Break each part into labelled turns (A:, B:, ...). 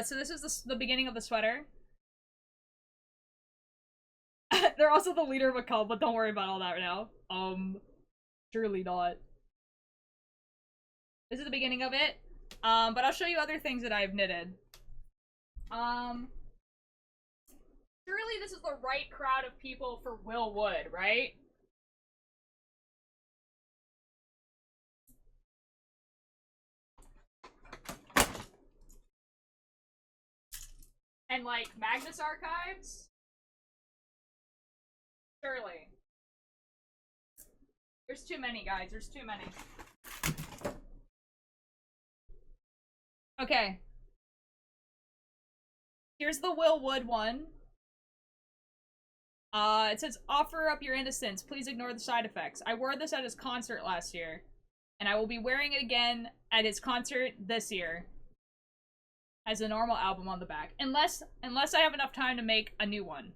A: So this is the beginning of the sweater. They're also the leader of a cult, but don't worry about all that right now. Surely not. This is the beginning of it. But I'll show you other things that I've knitted. Surely this is the right crowd of people for Will Wood, right? And like Magnus Archives? Surely. There's too many, guys. There's too many. Okay. Here's the Will Wood one. It says, offer up your innocence. Please ignore the side effects. I wore this at his concert last year. And I will be wearing it again at his concert this year. Has a normal album on the back. Unless I have enough time to make a new one.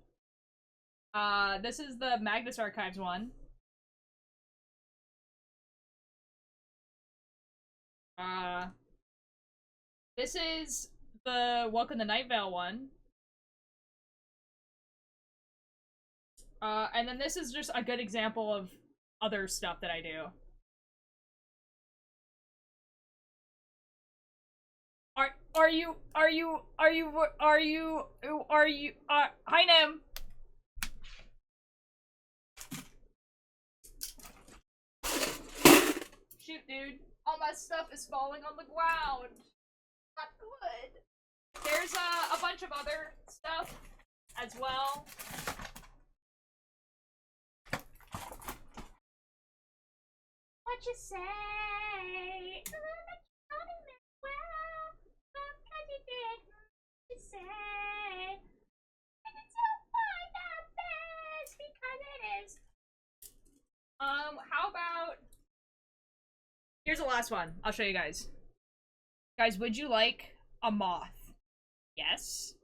A: This is the Magnus Archives one. This is the Welcome to Night Vale one. And then this is just a good example of other stuff that I do. Hi, Nem. Shoot, dude. All my stuff is falling on the ground. Not good. There's a bunch of other stuff as well. What you say? You say, and it's so fun at best because it is. How about? Here's the last one. I'll show you guys. Guys, would you like a moth? Yes.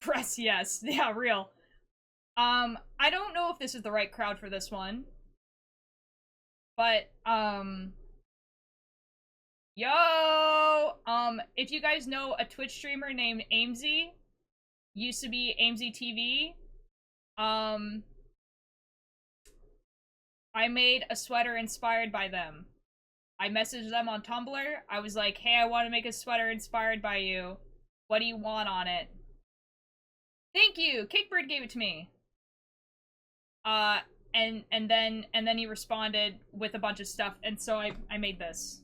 A: Press yes. Yeah, real. I don't know if this is the right crowd for this one. But, yo! If you guys know a Twitch streamer named Amesy, used to be Amesy TV, I made a sweater inspired by them. I messaged them on Tumblr. I was like, hey, I want to make a sweater inspired by you. What do you want on it? Thank you! Kickbird gave it to me. And then he responded with a bunch of stuff, and so I made this.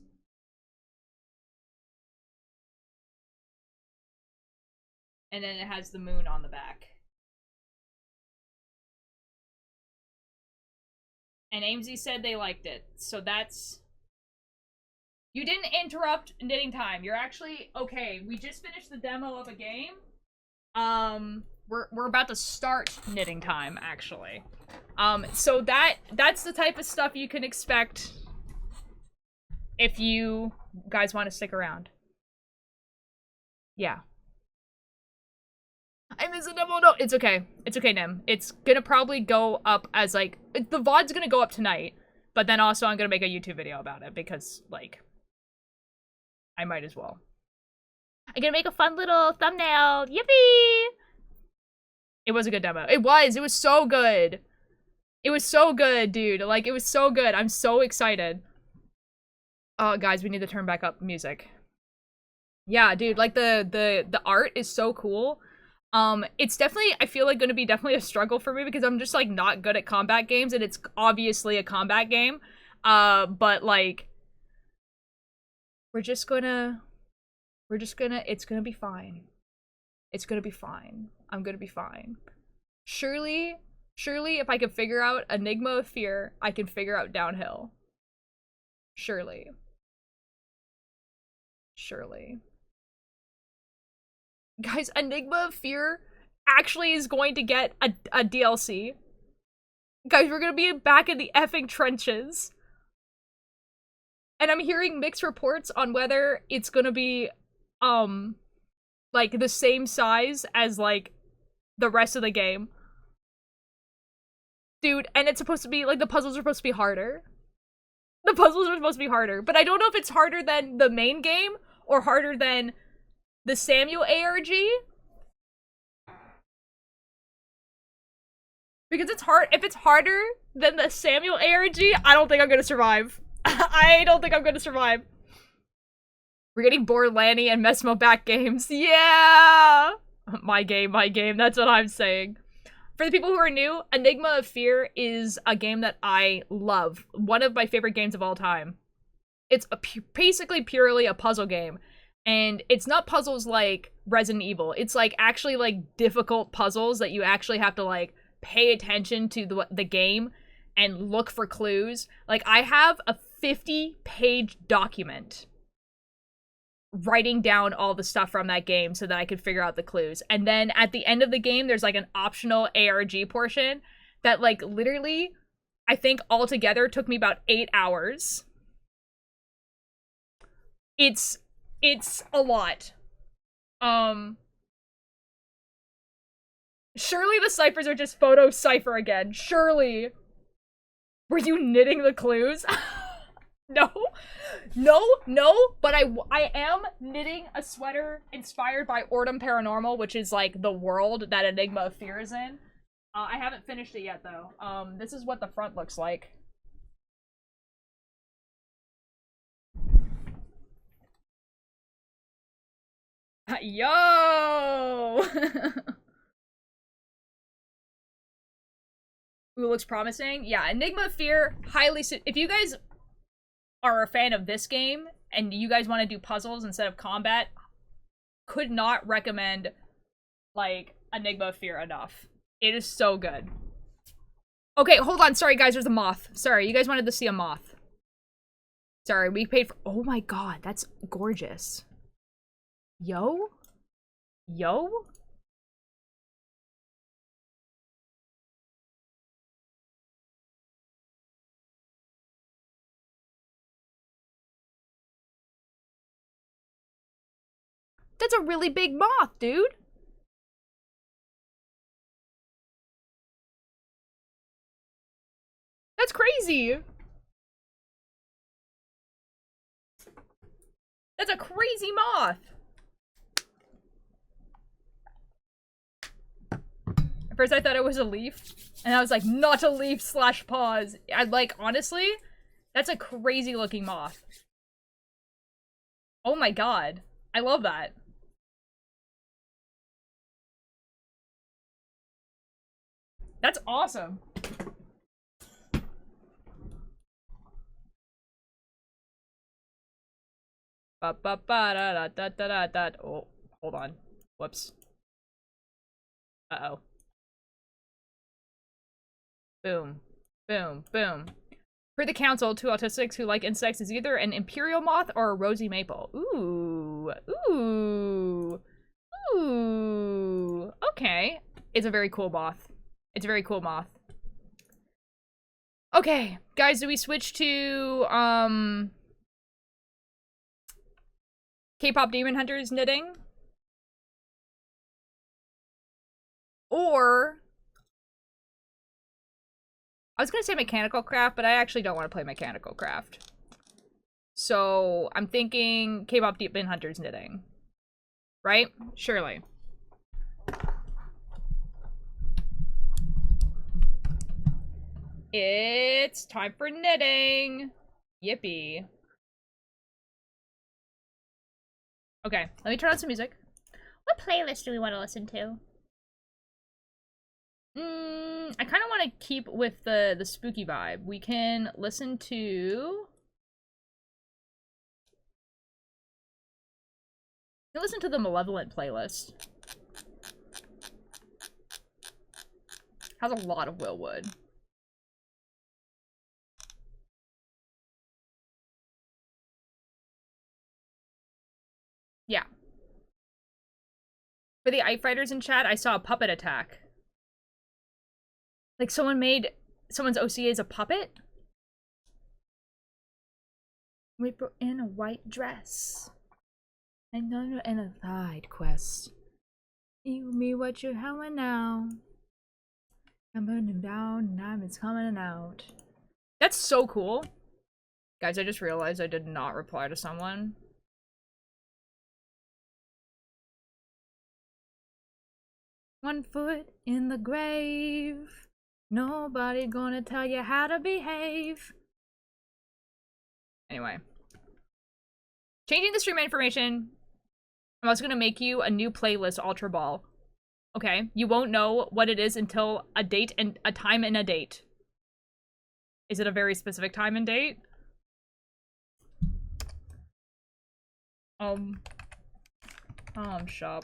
A: And then it has the moon on the back. And Amesy said they liked it, so that's... You didn't interrupt knitting time. You're actually... Okay, we just finished the demo of a game. We're about to start knitting time, actually. So that's the type of stuff you can expect if you guys want to stick around. Yeah. I miss a demo. No, it's okay. It's okay, Nim. It's gonna probably go up as, like... The VOD's gonna go up tonight, but then also I'm gonna make a YouTube video about it because, like... I might as well. I'm gonna make a fun little thumbnail. Yippee! It was a good demo. It was so good. It was so good, dude. Like, it was so good. I'm so excited. Oh, guys, we need to turn back up music. Yeah, dude, like, the art is so cool. It's definitely, I feel like, gonna be definitely a struggle for me because I'm just, like, not good at combat games, and it's obviously a combat game. But, like, it's gonna be fine. It's gonna be fine. I'm gonna be fine. Surely, if I can figure out Enigma of Fear, I can figure out Downhill. Surely. Guys, Enigma of Fear actually is going to get a DLC. Guys, we're gonna be back in the effing trenches. And I'm hearing mixed reports on whether it's gonna be, like, the same size as, like, the rest of the game. Dude, and it's supposed to be, like, the puzzles are supposed to be harder. The puzzles are supposed to be harder, but I don't know if it's harder than the main game or harder than the Samuel ARG. Because it's hard. If it's harder than the Samuel ARG, I don't think I'm gonna survive. I don't think I'm gonna survive. We're getting Borderlandy and Mesmo back games. Yeah! My game, my game. That's what I'm saying. For the people who are new, Enigma of Fear is a game that I love. One of my favorite games of all time. It's basically purely a puzzle game. And it's not puzzles like Resident Evil. It's like actually like difficult puzzles that you actually have to like pay attention to the game and look for clues. Like I have a 50-page document writing down all the stuff from that game so that I could figure out the clues. And then at the end of the game, there's like an optional ARG portion that like literally, I think altogether took me about 8 hours. It's a lot. Surely the ciphers are just photo cipher again. Surely. Were you knitting the clues? No, but I am knitting a sweater inspired by Ordum Paranormal, which is like the world that Enigma of Fear is in. I haven't finished it yet though. This is what the front looks like. Yo! Ooh, looks promising. Yeah, Enigma of Fear, highly if you guys are a fan of this game and you guys want to do puzzles instead of combat, could not recommend like Enigma of Fear enough. It is so good. Okay, hold on. Sorry guys, there's a moth. Sorry, you guys wanted to see a moth. Sorry, we paid for— oh my god, that's gorgeous. Yo? Yo? That's a really big moth, dude. That's crazy. That's a crazy moth. At first I thought it was a leaf, and I was like, not a leaf slash pause. I like, honestly, that's a crazy looking moth. Oh my god. I love that. That's awesome. Ba ba ba da da da da da. Oh, hold on. Whoops. Uh-oh. Boom. Boom. Boom. For the council, 2 autistics who like insects is either an imperial moth or a rosy maple. Ooh. Ooh. Ooh. Okay. It's a very cool moth. It's a very cool moth. Okay, guys, do we switch to, K-pop Demon Hunters knitting? Or I was gonna say mechanical craft, but I actually don't want to play mechanical craft. So I'm thinking K-pop Demon Hunters knitting. Right? Surely. It's time for knitting. Yippee. Okay, let me turn on some music. What playlist do we want to listen to? I kind of want to keep with the spooky vibe. We can listen to... listen to the Malevolent playlist. Has a lot of Willwood. Yeah. For the Eye Fighters in chat, I saw a puppet attack. Like someone made someone's OCA as a puppet? Reaper in a white dress. And then in a side quest. You me what you having now. I'm putting him down and I'm it's coming out. That's so cool. Guys, I just realized I did not reply to someone. One foot in the grave. Nobody gonna tell you how to behave. Anyway. Changing the stream information. I'm also gonna make you a new playlist, Ultra Ball. Okay? You won't know what it is until a date and a time and a date. Is it a very specific time and date? Shop.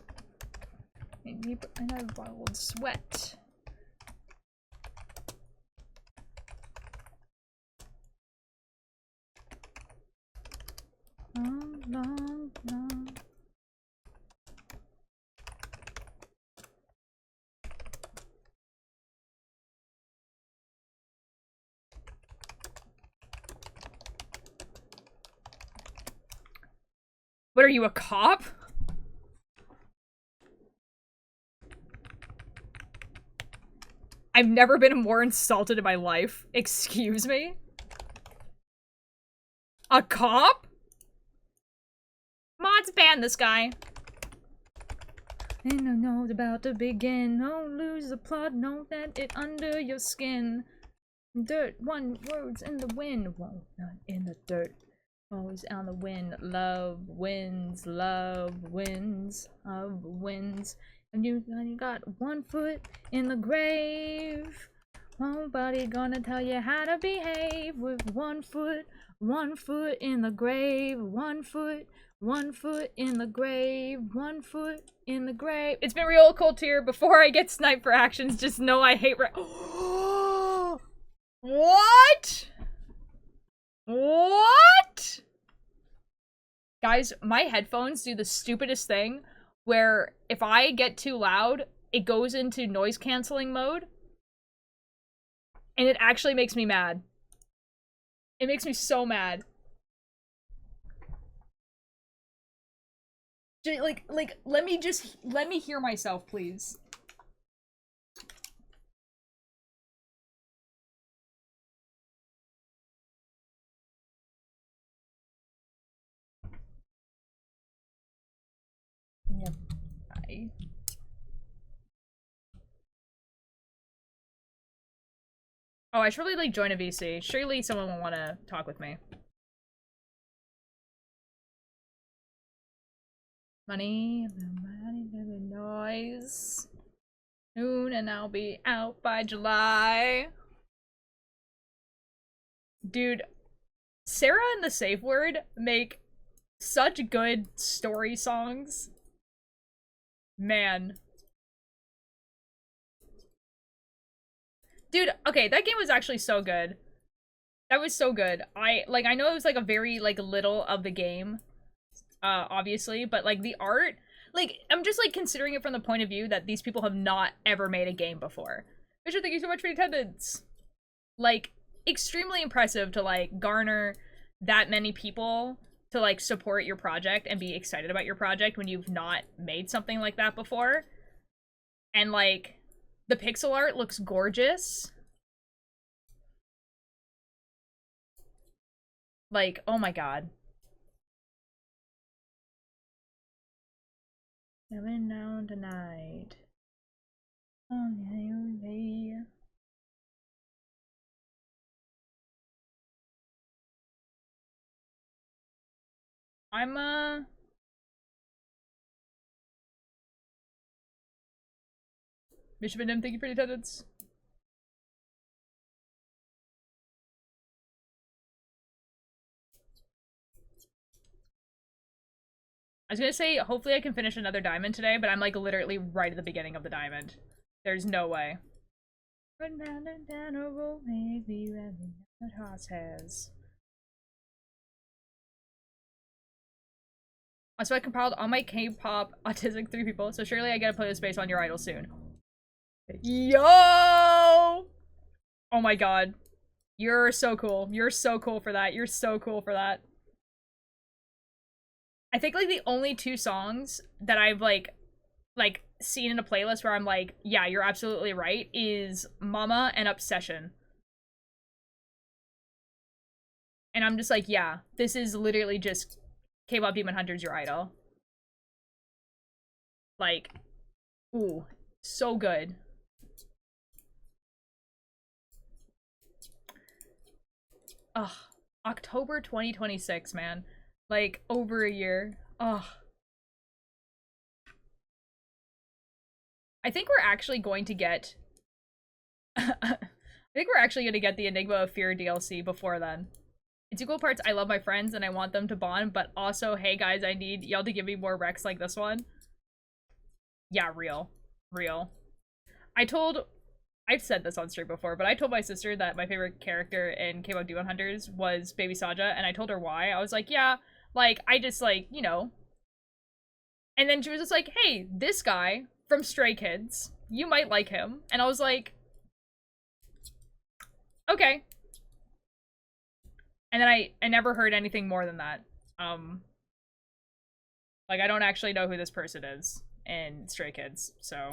A: And I bottled sweat. Long. What are you, a cop? I've never been more insulted in my life. Excuse me? A cop? Mods ban this guy. And I know it's about to begin. Don't lose the plot, know that it under your skin. Dirt, one words in the wind. Whoa, not in the dirt. Always on the wind. Love wins, love wins, love wins. And you got 1 foot in the grave. Nobody gonna tell you how to behave with 1 foot in the grave. 1 foot in the grave. 1 foot in the grave. It's been real cold here. Before I get sniped for actions, just know I hate What? What? Guys, my headphones do the stupidest thing where if I get too loud, it goes into noise canceling mode. And it actually makes me mad. It makes me so mad. Like, let me hear myself, please. Yep. Bye. Oh, I should really, like, join a VC. Surely someone will want to talk with me. Money, the noise. Soon, and I'll be out by July. Dude, Sarah and the Safe Word make such good story songs. Man. Dude, okay, that game was actually so good. That was so good. I know it was, like, a very, like, little of the game, obviously, but, like, the art, like, I'm just, like, considering it from the point of view that these people have not ever made a game before. Bishop, thank you so much for your attendance. Like, extremely impressive to, like, garner that many people to, like, support your project and be excited about your project when you've not made something like that before. And, like, the pixel art looks gorgeous. Like, oh my god. Coming down tonight. Oh, yeah. I'm, Bishop and M, thank you for the attendance. I was gonna say, hopefully I can finish another diamond today, but I'm, like, literally right at the beginning of the diamond. There's no way. Horse has. So I compiled all my K-pop autistic 3 people, so surely I get a playlist based on your idol soon. Yo! Oh my god. You're so cool. You're so cool for that. You're so cool for that. I think, like, the only 2 songs that I've, like, seen in a playlist where I'm like, yeah, you're absolutely right, is Mama and Obsession. And I'm just like, yeah, this is literally just K-pop Demon Hunter's your idol. Like, ooh, so good. Ugh, October 2026, man. Like, over a year. Ugh. I think we're actually going to get... I think we're actually going to get the Enigma of Fear DLC before then. It's equal parts, I love my friends and I want them to bond, but also, hey guys, I need y'all to give me more recs like this one. Yeah, real. Real. I've said this on stream before, but I told my sister that my favorite character in K-pop Demon Hunters was Baby Saja, and I told her why. I was like, yeah, like, I just, like, you know. And then she was just like, hey, this guy from Stray Kids, you might like him. And I was like, okay. And then I never heard anything more than that. Like, I don't actually know who this person is in Stray Kids, so.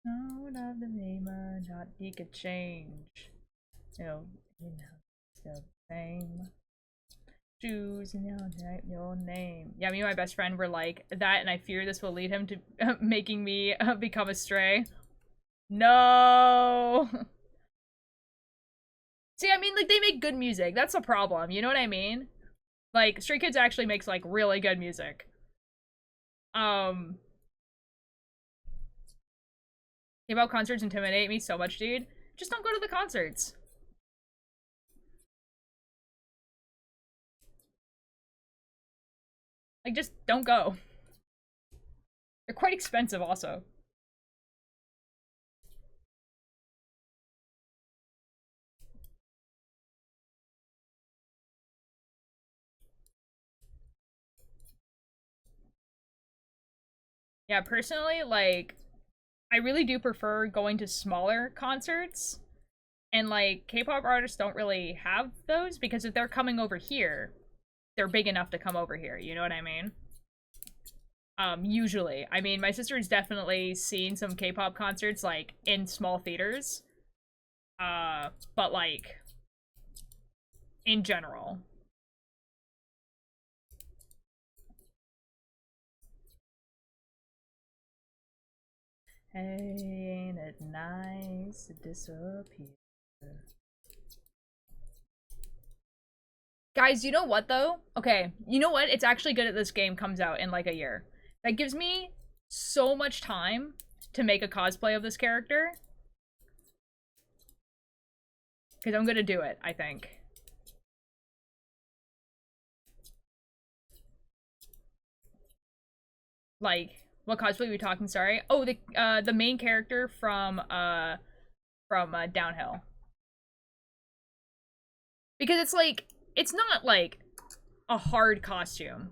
A: Out of the name, not he could change. No, you know, still the same. Choose your name. Yeah, me and my best friend were like that, and I fear this will lead him to making me become a stray. No. See, I mean, like, they make good music. That's the problem. You know what I mean? Like, Stray Kids actually makes, like, really good music. K-pop concerts intimidate me so much, dude. Just don't go to the concerts. Like, just don't go. They're quite expensive, also. Yeah, personally, like, I really do prefer going to smaller concerts. And, like, K-pop artists don't really have those because if they're coming over here, they're big enough to come over here. You know what I mean? Usually. I mean, my sister's definitely seen some K-pop concerts, like, in small theaters. But, like, in general. Hey, ain't it nice to disappear? Guys, you know what, though? Okay, you know what? It's actually good that this game comes out in, like, a year. That gives me so much time to make a cosplay of this character. Because I'm gonna do it, I think. Like, what cosplay are we talking, sorry? Oh, the main character from Downhill. Because it's, like, it's not, like, a hard costume.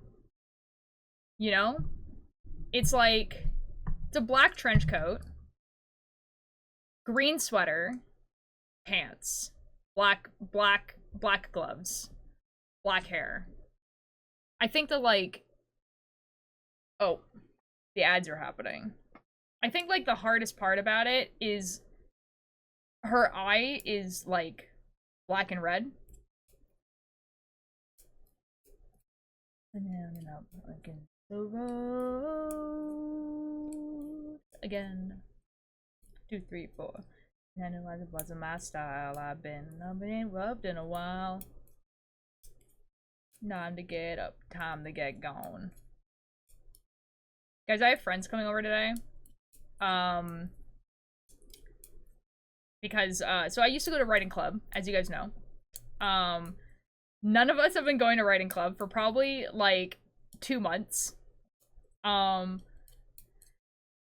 A: You know? It's, like, it's a black trench coat, green sweater, pants, black gloves, black hair. I think the, like, oh, the ads are happening. I think, like, the hardest part about it is her eye is, like, black and red. And up against the road again. 2, 3, 4. And it wasn't my style. I've been rubbed in a while. Time to get up. Time to get gone. Guys, I have friends coming over today. Because, so I used to go to writing club, as you guys know. None of us have been going to writing club for probably, like, 2 months. And,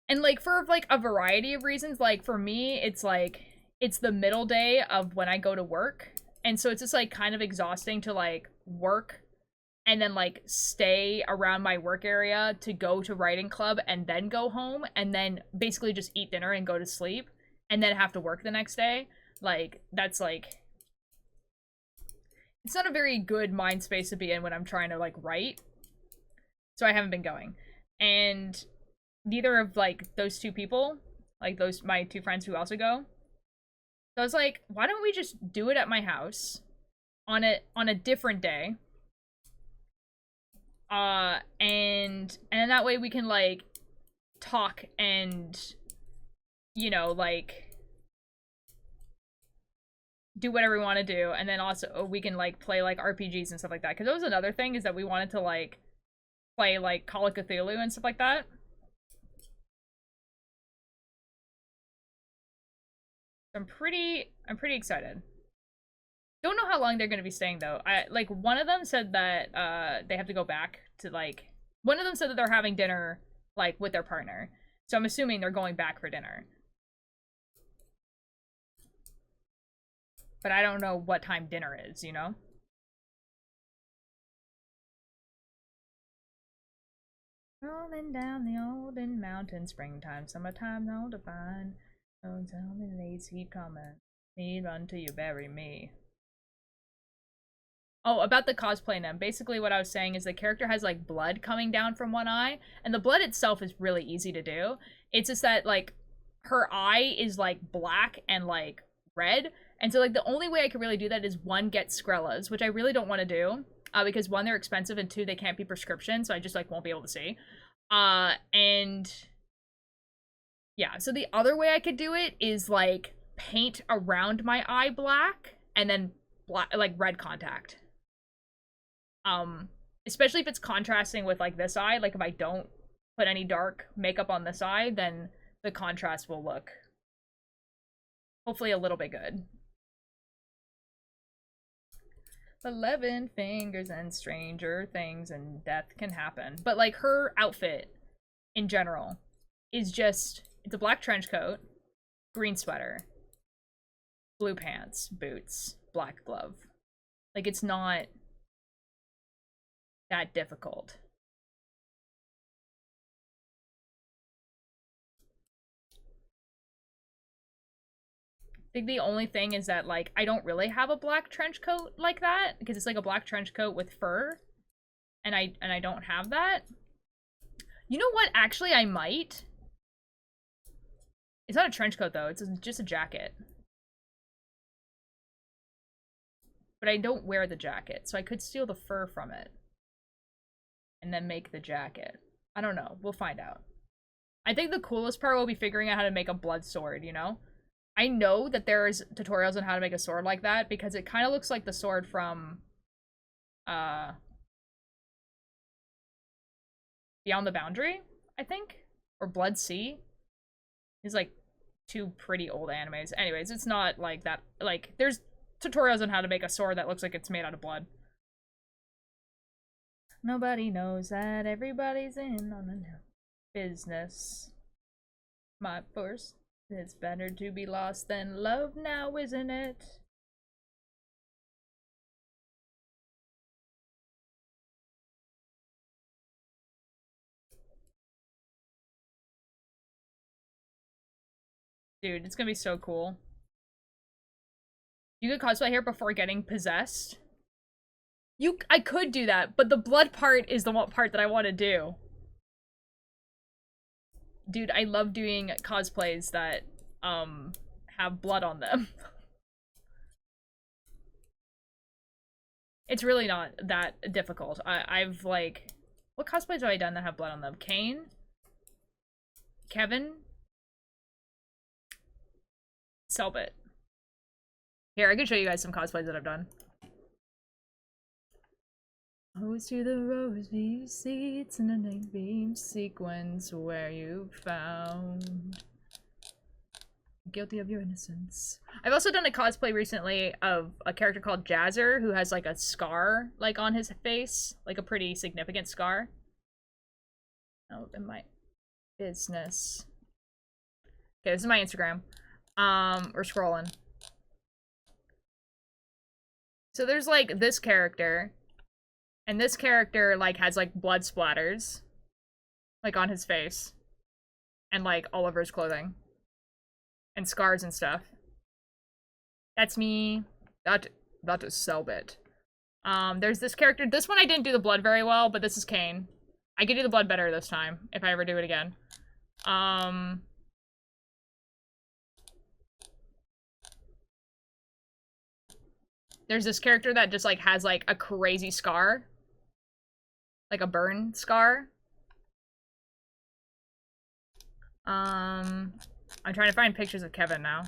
A: like, for, like, a variety of reasons. Like, for me, it's, like, it's the middle day of when I go to work. And so it's just, like, kind of exhausting to, like, work and then, like, stay around my work area to go to writing club and then go home and then basically just eat dinner and go to sleep and then have to work the next day. Like, that's, like, it's not a very good mind space to be in when I'm trying to, like, write. So I haven't been going. And neither of, like, those two people, like, my two friends who also go, So I was like, why don't we just do it at my house on a different day? And that way we can like talk and, you know, like do whatever we want to do, and then also we can like play like RPGs and stuff like that. Because that was another thing, is that we wanted to like play like Call of Cthulhu and stuff like that. I'm pretty excited. Don't know how long they're gonna be staying though. I like one of them said that they have to go back to like, one of them said that they're having dinner like with their partner. So I'm assuming they're going back for dinner. But I don't know what time dinner is, you know? Rolling down the olden mountain, springtime, summertime, all to find. Don't tell me days keep coming. Me run till you bury me. Oh, about the cosplay then. Basically what I was saying is the character has like blood coming down from one eye, and the blood itself is really easy to do. It's just that like her eye is like black and like red, and so like the only way I could really do that is one, get Skrellas, which I really don't want to do, because one, they're expensive, and two, they can't be prescription, so I just like won't be able to see. And yeah, so the other way I could do it is like paint around my eye black and then black, like red contact. Especially if it's contrasting with like this eye, like if I don't put any dark makeup on this eye, then the contrast will look hopefully a little bit good. 11 fingers and stranger things and death can happen. But like her outfit in general is just, it's a black trench coat, green sweater, blue pants, boots, black glove. Like it's not that difficult. I think the only thing is that like I don't really have a black trench coat like that, because it's like a black trench coat with fur, and I don't have that. You know what? Actually, I might. It's not a trench coat though. It's just a jacket. But I don't wear the jacket, so I could steal the fur from it and then make the jacket. I don't know. We'll find out. I think the coolest part will be figuring out how to make a blood sword, you know? I know that there's tutorials on how to make a sword like that, because it kind of looks like the sword from Beyond the Boundary, I think? Or Blood Sea. It's like two pretty old animes. Anyways, it's not like that. Like, there's tutorials on how to make a sword that looks like it's made out of blood. Nobody knows that everybody's in on the new business. My first, it's better to be lost than loved now, isn't it? Dude, it's gonna be so cool. You could cosplay here before getting possessed. I could do that, but the blood part is the part that I want to do. Dude, I love doing cosplays that, have blood on them. It's really not that difficult. I've, like... What cosplays have I done that have blood on them? Kane? Kevin? Selbit. Here, I can show you guys some cosplays that I've done. Rose to the rose view seats in a night beam sequence where you found guilty of your innocence. I've also done a cosplay recently of a character called Jazzer, who has like a scar like on his face, like a pretty significant scar. Oh, in my business. Okay, this is my Instagram. We're scrolling. So there's like this character, and this character like has like blood splatters like on his face and like all over his clothing and scars and stuff. That's me. That is Selbit. There's this character. This one I didn't do the blood very well, but this is Kane. I could do the blood better this time if I ever do it again. There's this character that just, like, has, like, a crazy scar. Like a burn scar. I'm trying to find pictures of Kevin now.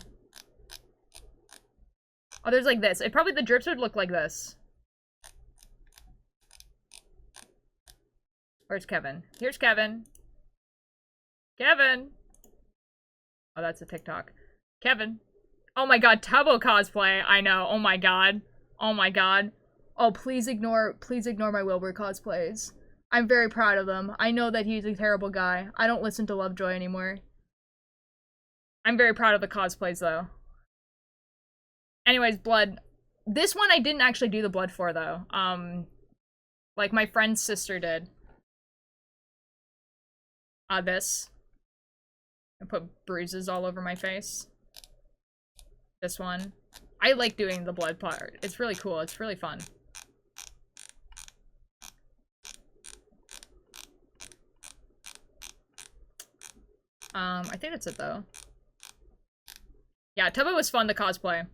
A: Oh, there's like this. Probably the drips would look like this. Where's Kevin? Here's Kevin. Kevin! Oh, that's a TikTok. Kevin. Oh my god, Tubbo cosplay. I know. Oh my god. Oh my god. Oh, please ignore my Wilbur cosplays. I'm very proud of them. I know that he's a terrible guy. I don't listen to Lovejoy anymore. I'm very proud of the cosplays, though. Anyways, blood. This one I didn't actually do the blood for, though. Like my friend's sister did. This. I put bruises all over my face. This one. I like doing the blood part. It's really cool. It's really fun. I think that's it, though. Yeah, Tubbo was fun to cosplay.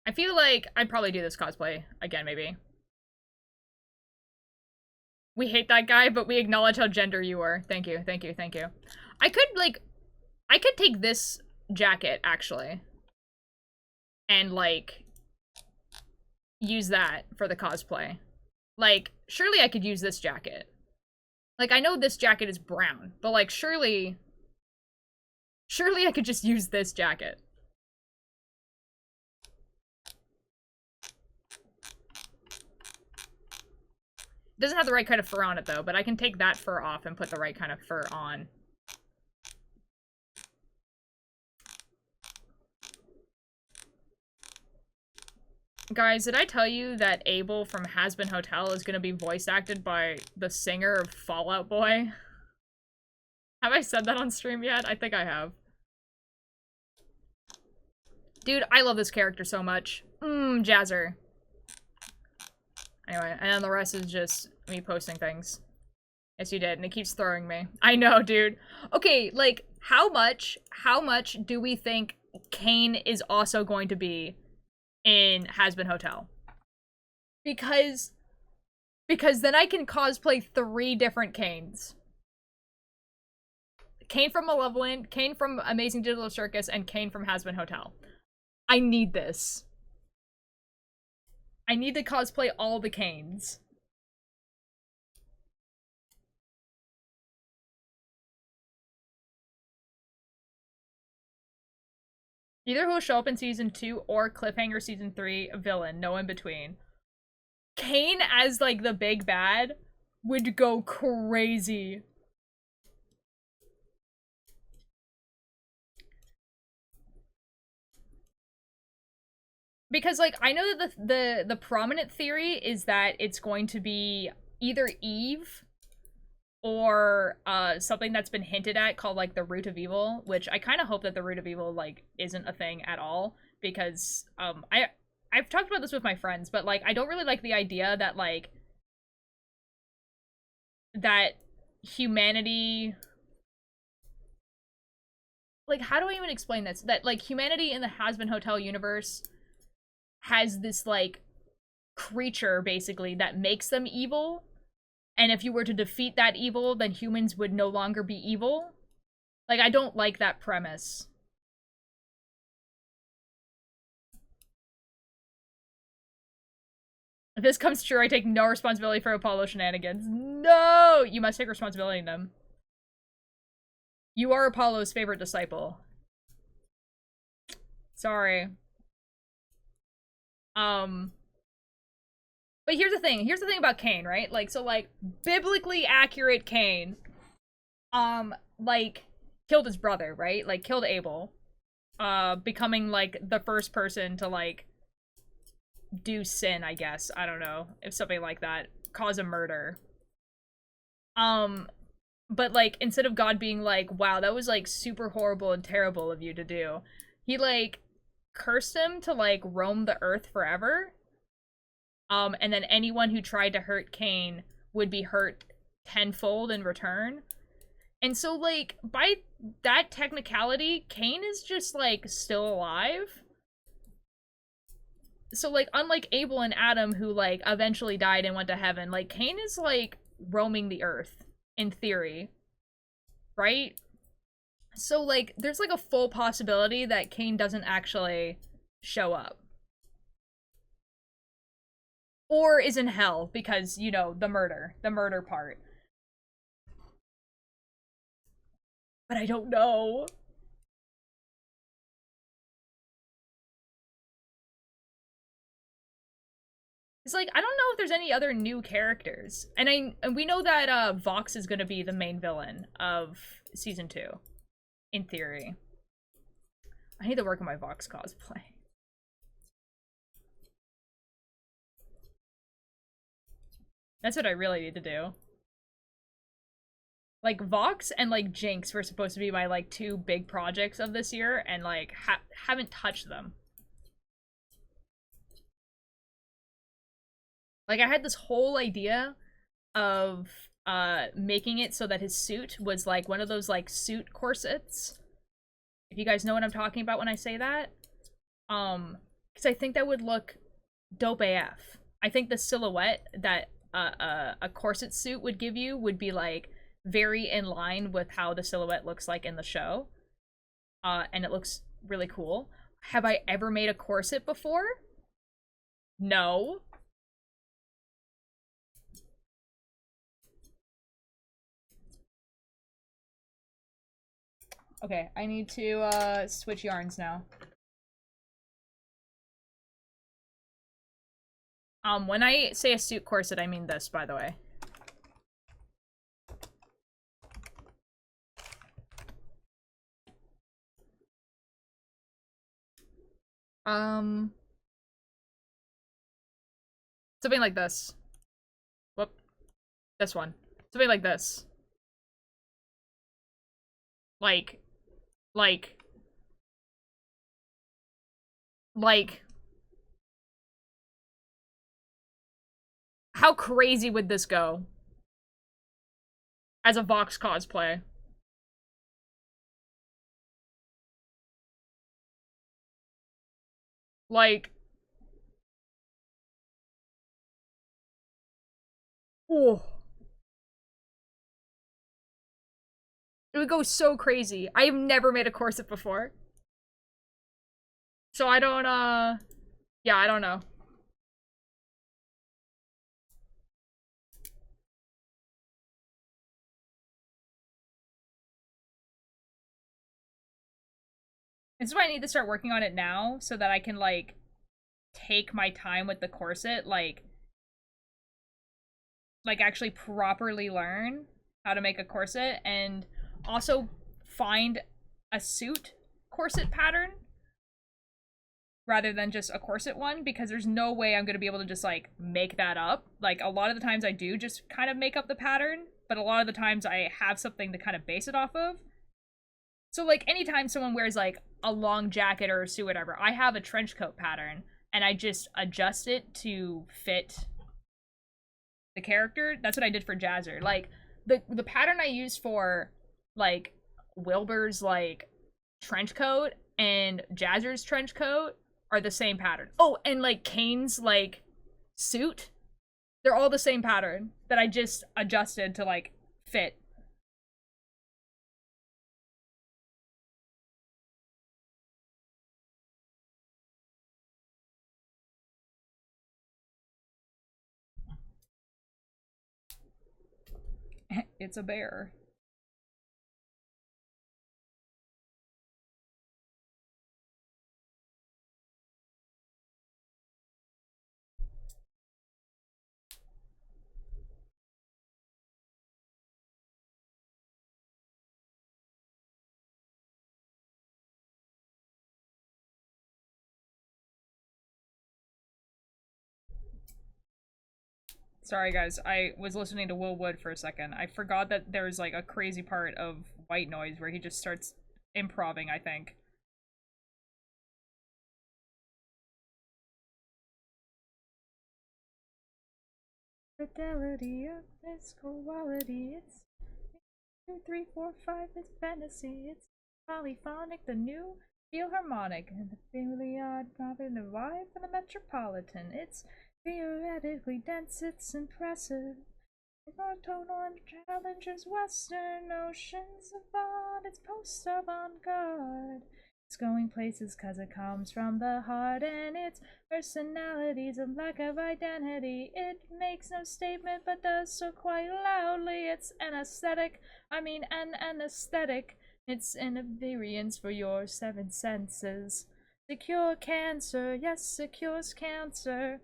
A: I feel like I'd probably do this cosplay again, maybe. We hate that guy, but we acknowledge how gender you were. Thank you, thank you, thank you. I could take this jacket, actually. And, like, use that for the cosplay. Like, surely I could use this jacket. Like, I know this jacket is brown, but, like, surely I could just use this jacket. It doesn't have the right kind of fur on it, though, but I can take that fur off and put the right kind of fur on. Guys, did I tell you that Abel from Has Been Hotel is going to be voice acted by the singer of Fall Out Boy? Have I said that on stream yet? I think I have. Dude, I love this character so much. Jazzer. Anyway, and then the rest is just me posting things. Yes, you did, and it keeps throwing me. I know, dude. Okay, like, how much do we think Kane is also going to be in Has Been Hotel? Because then I can cosplay 3 different Kanes. Kane from Malevolent, Kane from Amazing Digital Circus, and Kane from Has Been Hotel. I need this. I need to cosplay all the Kanes. Either who will show up in season 2 or cliffhanger season 3 villain, no in between. Kane as, like, the big bad would go crazy. Because, like, I know that the prominent theory is that it's going to be either Eve or something that's been hinted at called, like, the Root of Evil, which I kind of hope that the Root of Evil, like, isn't a thing at all, because I've talked about this with my friends, but, like, I don't really like the idea that, like, that humanity... Like, how do I even explain this? That, like, humanity in the Has Been Hotel universe has this, like, creature, basically, that makes them evil, and if you were to defeat that evil, then humans would no longer be evil. Like, I don't like that premise. If this comes true, I take no responsibility for Apollo shenanigans. No! You must take responsibility in them. You are Apollo's favorite disciple. Sorry. But here's the thing. Here's the thing about Kane, right? Like, so, like, biblically accurate Kane, like, killed his brother, right? Like, killed Abel. Becoming, like, the first person to, like, do sin, I guess. I don't know. If something like that. Cause a murder. But, like, instead of God being like, wow, that was, like, super horrible and terrible of you to do, he, like, cursed him to, like, roam the earth forever. And then anyone who tried to hurt Kane would be hurt tenfold in return. And so, like, by that technicality, Kane is just, like, still alive. so like unlike Abel and Adam who like eventually died and went to heaven, like Cain is like roaming the earth in theory, right? So like there's like a full possibility that Cain doesn't actually show up. Or is in hell because, you know, the murder part. But I don't know. It's like I don't know if there's any other new characters. And we know that Vox is going to be the main villain of season 2 in theory. I need to work on my Vox cosplay. That's what I really need to do. Like Vox and like Jinx were supposed to be my like 2 big projects of this year and like haven't touched them. Like I had this whole idea of making it so that his suit was like one of those like suit corsets. If you guys know what I'm talking about when I say that. Because I think that would look dope AF. I think the silhouette that a corset suit would give you would be like very in line with how the silhouette looks like in the show. And it looks really cool. Have I ever made a corset before? No. Okay, I need to switch yarns now. When I say a suit corset, I mean this, by the way. Something like this. Whoop. This one. Something like this. Like, like, how crazy would this go? As a Vox cosplay. Like, oh. It would go so crazy. I have never made a corset before. So I don't, yeah, I don't know. This is why I need to start working on it now, so that I can, like, take my time with the corset, like actually properly learn how to make a corset, and also find a suit corset pattern rather than just a corset one, because there's no way I'm going to be able to just like make that up. Like a lot of the times I do just kind of make up the pattern, but a lot of the times I have something to kind of base it off of. So like anytime someone wears like a long jacket or a suit, whatever, I have a trench coat pattern and I just adjust it to fit the character. That's what I did for Jazzer. Like the pattern I used for like Wilbur's like trench coat and Jazzer's trench coat are the same pattern. Oh, and like Kane's like suit, they're all the same pattern that I just adjusted to like fit. It's a bear. Sorry guys, I was listening to Will Wood for a second. I forgot that there's like a crazy part of White Noise where he just starts improving, I think. Fidelity of this quality, it's 2, 3, 4, 5, it's fantasy, it's polyphonic, the new Feel harmonic and the really odd popular vibe for the metropolitan. It's theoretically dense, it's impressive. It's our total and challenges Western notions of art. It's post avant-garde. It's going places cause it comes from the heart, and its personality's a lack of identity. It makes no statement but does so quite loudly. It's an aesthetic, an anesthetic. It's an variance for your seven senses. To cure cancer, yes, it cures cancer.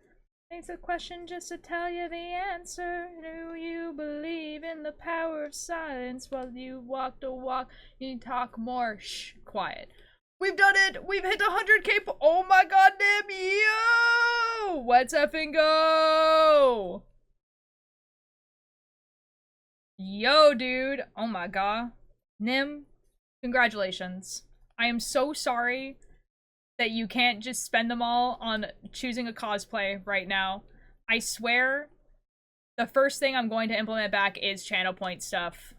A: It's a question just to tell you the answer. Do you believe in the power of silence while you walk the walk? You talk more. Shh, quiet. We've done it! We've hit 100K. Oh my god, Nim! Yo! Let's effing go! Yo, dude. Oh my god. Nim, congratulations. I am so sorry that you can't just spend them all on choosing a cosplay right now. I swear, the first thing I'm going to implement back is channel point stuff.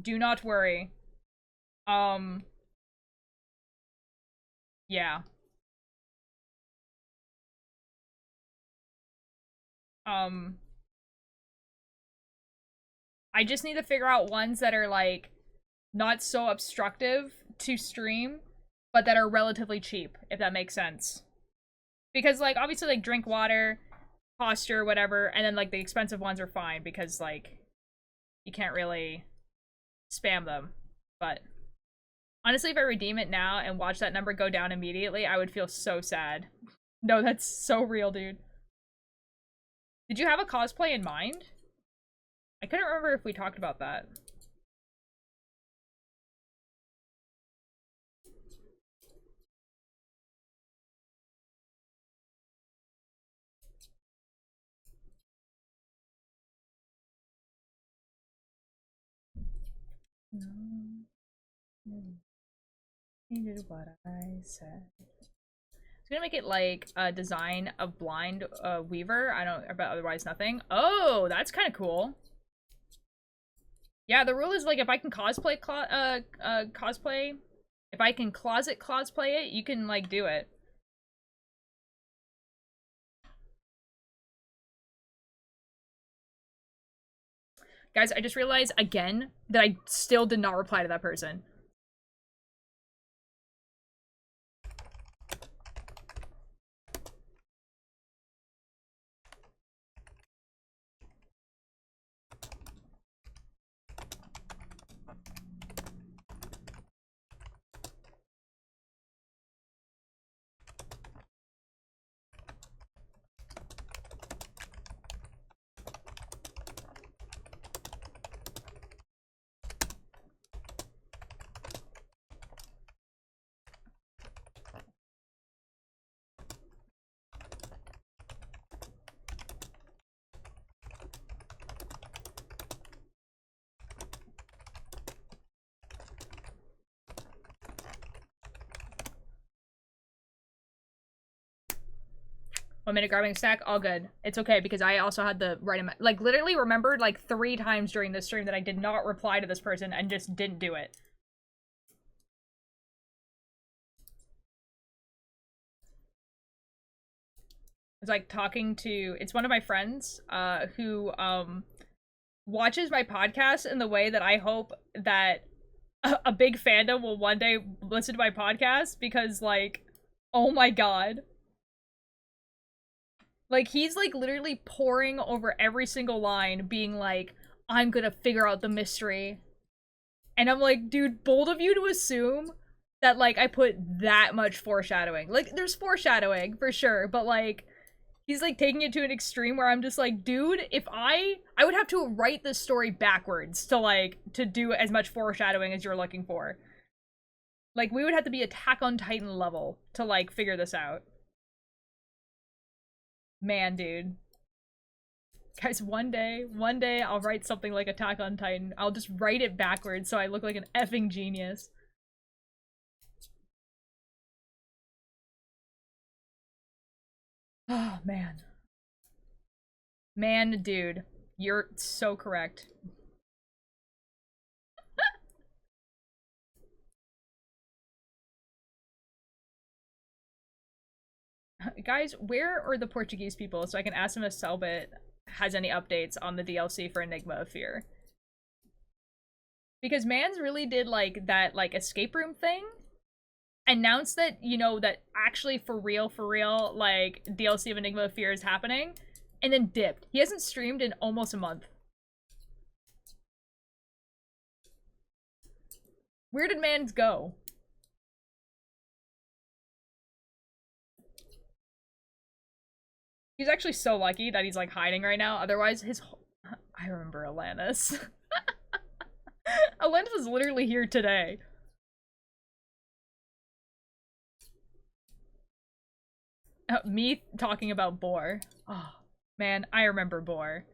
A: Do not worry. Yeah. I just need to figure out ones that are, like, not so obstructive to stream, but that are relatively cheap, if that makes sense. Because, like, obviously, like, drink water, posture, whatever, and then, like, the expensive ones are fine, because, like, you can't really spam them. But honestly, if I redeem it now and watch that number go down immediately, I would feel so sad. No, that's so real, dude. Did you have a cosplay in mind? I couldn't remember if we talked about that. No. He did what I said. It's gonna make it like a design of blind weaver. I don't, but otherwise nothing. Oh, that's kind of cool. Yeah, the rule is like if I can cosplay cosplay, if I can closet cosplay it, you can like do it. Guys, I just realized again that I still did not reply to that person. One minute grabbing a snack, all good. It's okay because I also had the right amount. Like, literally remembered like 3 times during this stream that I did not reply to this person and just didn't do it. It's like talking to, it's one of my friends who watches my podcast in the way that I hope that a big fandom will one day listen to my podcast because, like, oh my god. Like, he's, like, literally poring over every single line, being like, I'm gonna figure out the mystery. And I'm like, dude, bold of you to assume that, like, I put that much foreshadowing. Like, there's foreshadowing, for sure, but, like, he's, like, taking it to an extreme where I'm just like, dude, if I would have to write this story backwards to, like, to do as much foreshadowing as you're looking for. Like, we would have to be Attack on Titan level to, like, figure this out. Man, dude. Guys, one day, I'll write something like Attack on Titan. I'll just write it backwards so I look like an effing genius. Oh, man. Man, dude. You're so correct. Guys, where are the Portuguese people so I can ask them if Selbit has any updates on the DLC for Enigma of Fear? Because Mans really did like that like escape room thing. Announced that, you know, that actually for real, like DLC of Enigma of Fear is happening, and then dipped. He hasn't streamed in almost a month. Where did Mans go? He's actually so lucky that he's like hiding right now. Otherwise, his I remember Alanis. Alanis was literally here today. Me talking about Boar. Oh, man, I remember Boar.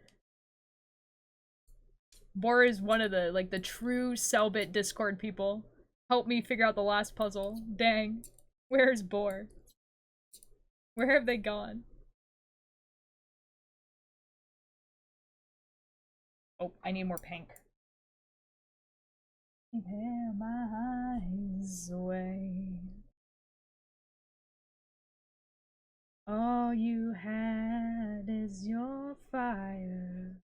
A: Boar is one of the, like, the true Selbit Discord people. Help me figure out the last puzzle. Dang. Where's Boar? Where have they gone? Oh, I need more pink. Tear my eyes away. All you had is your fire.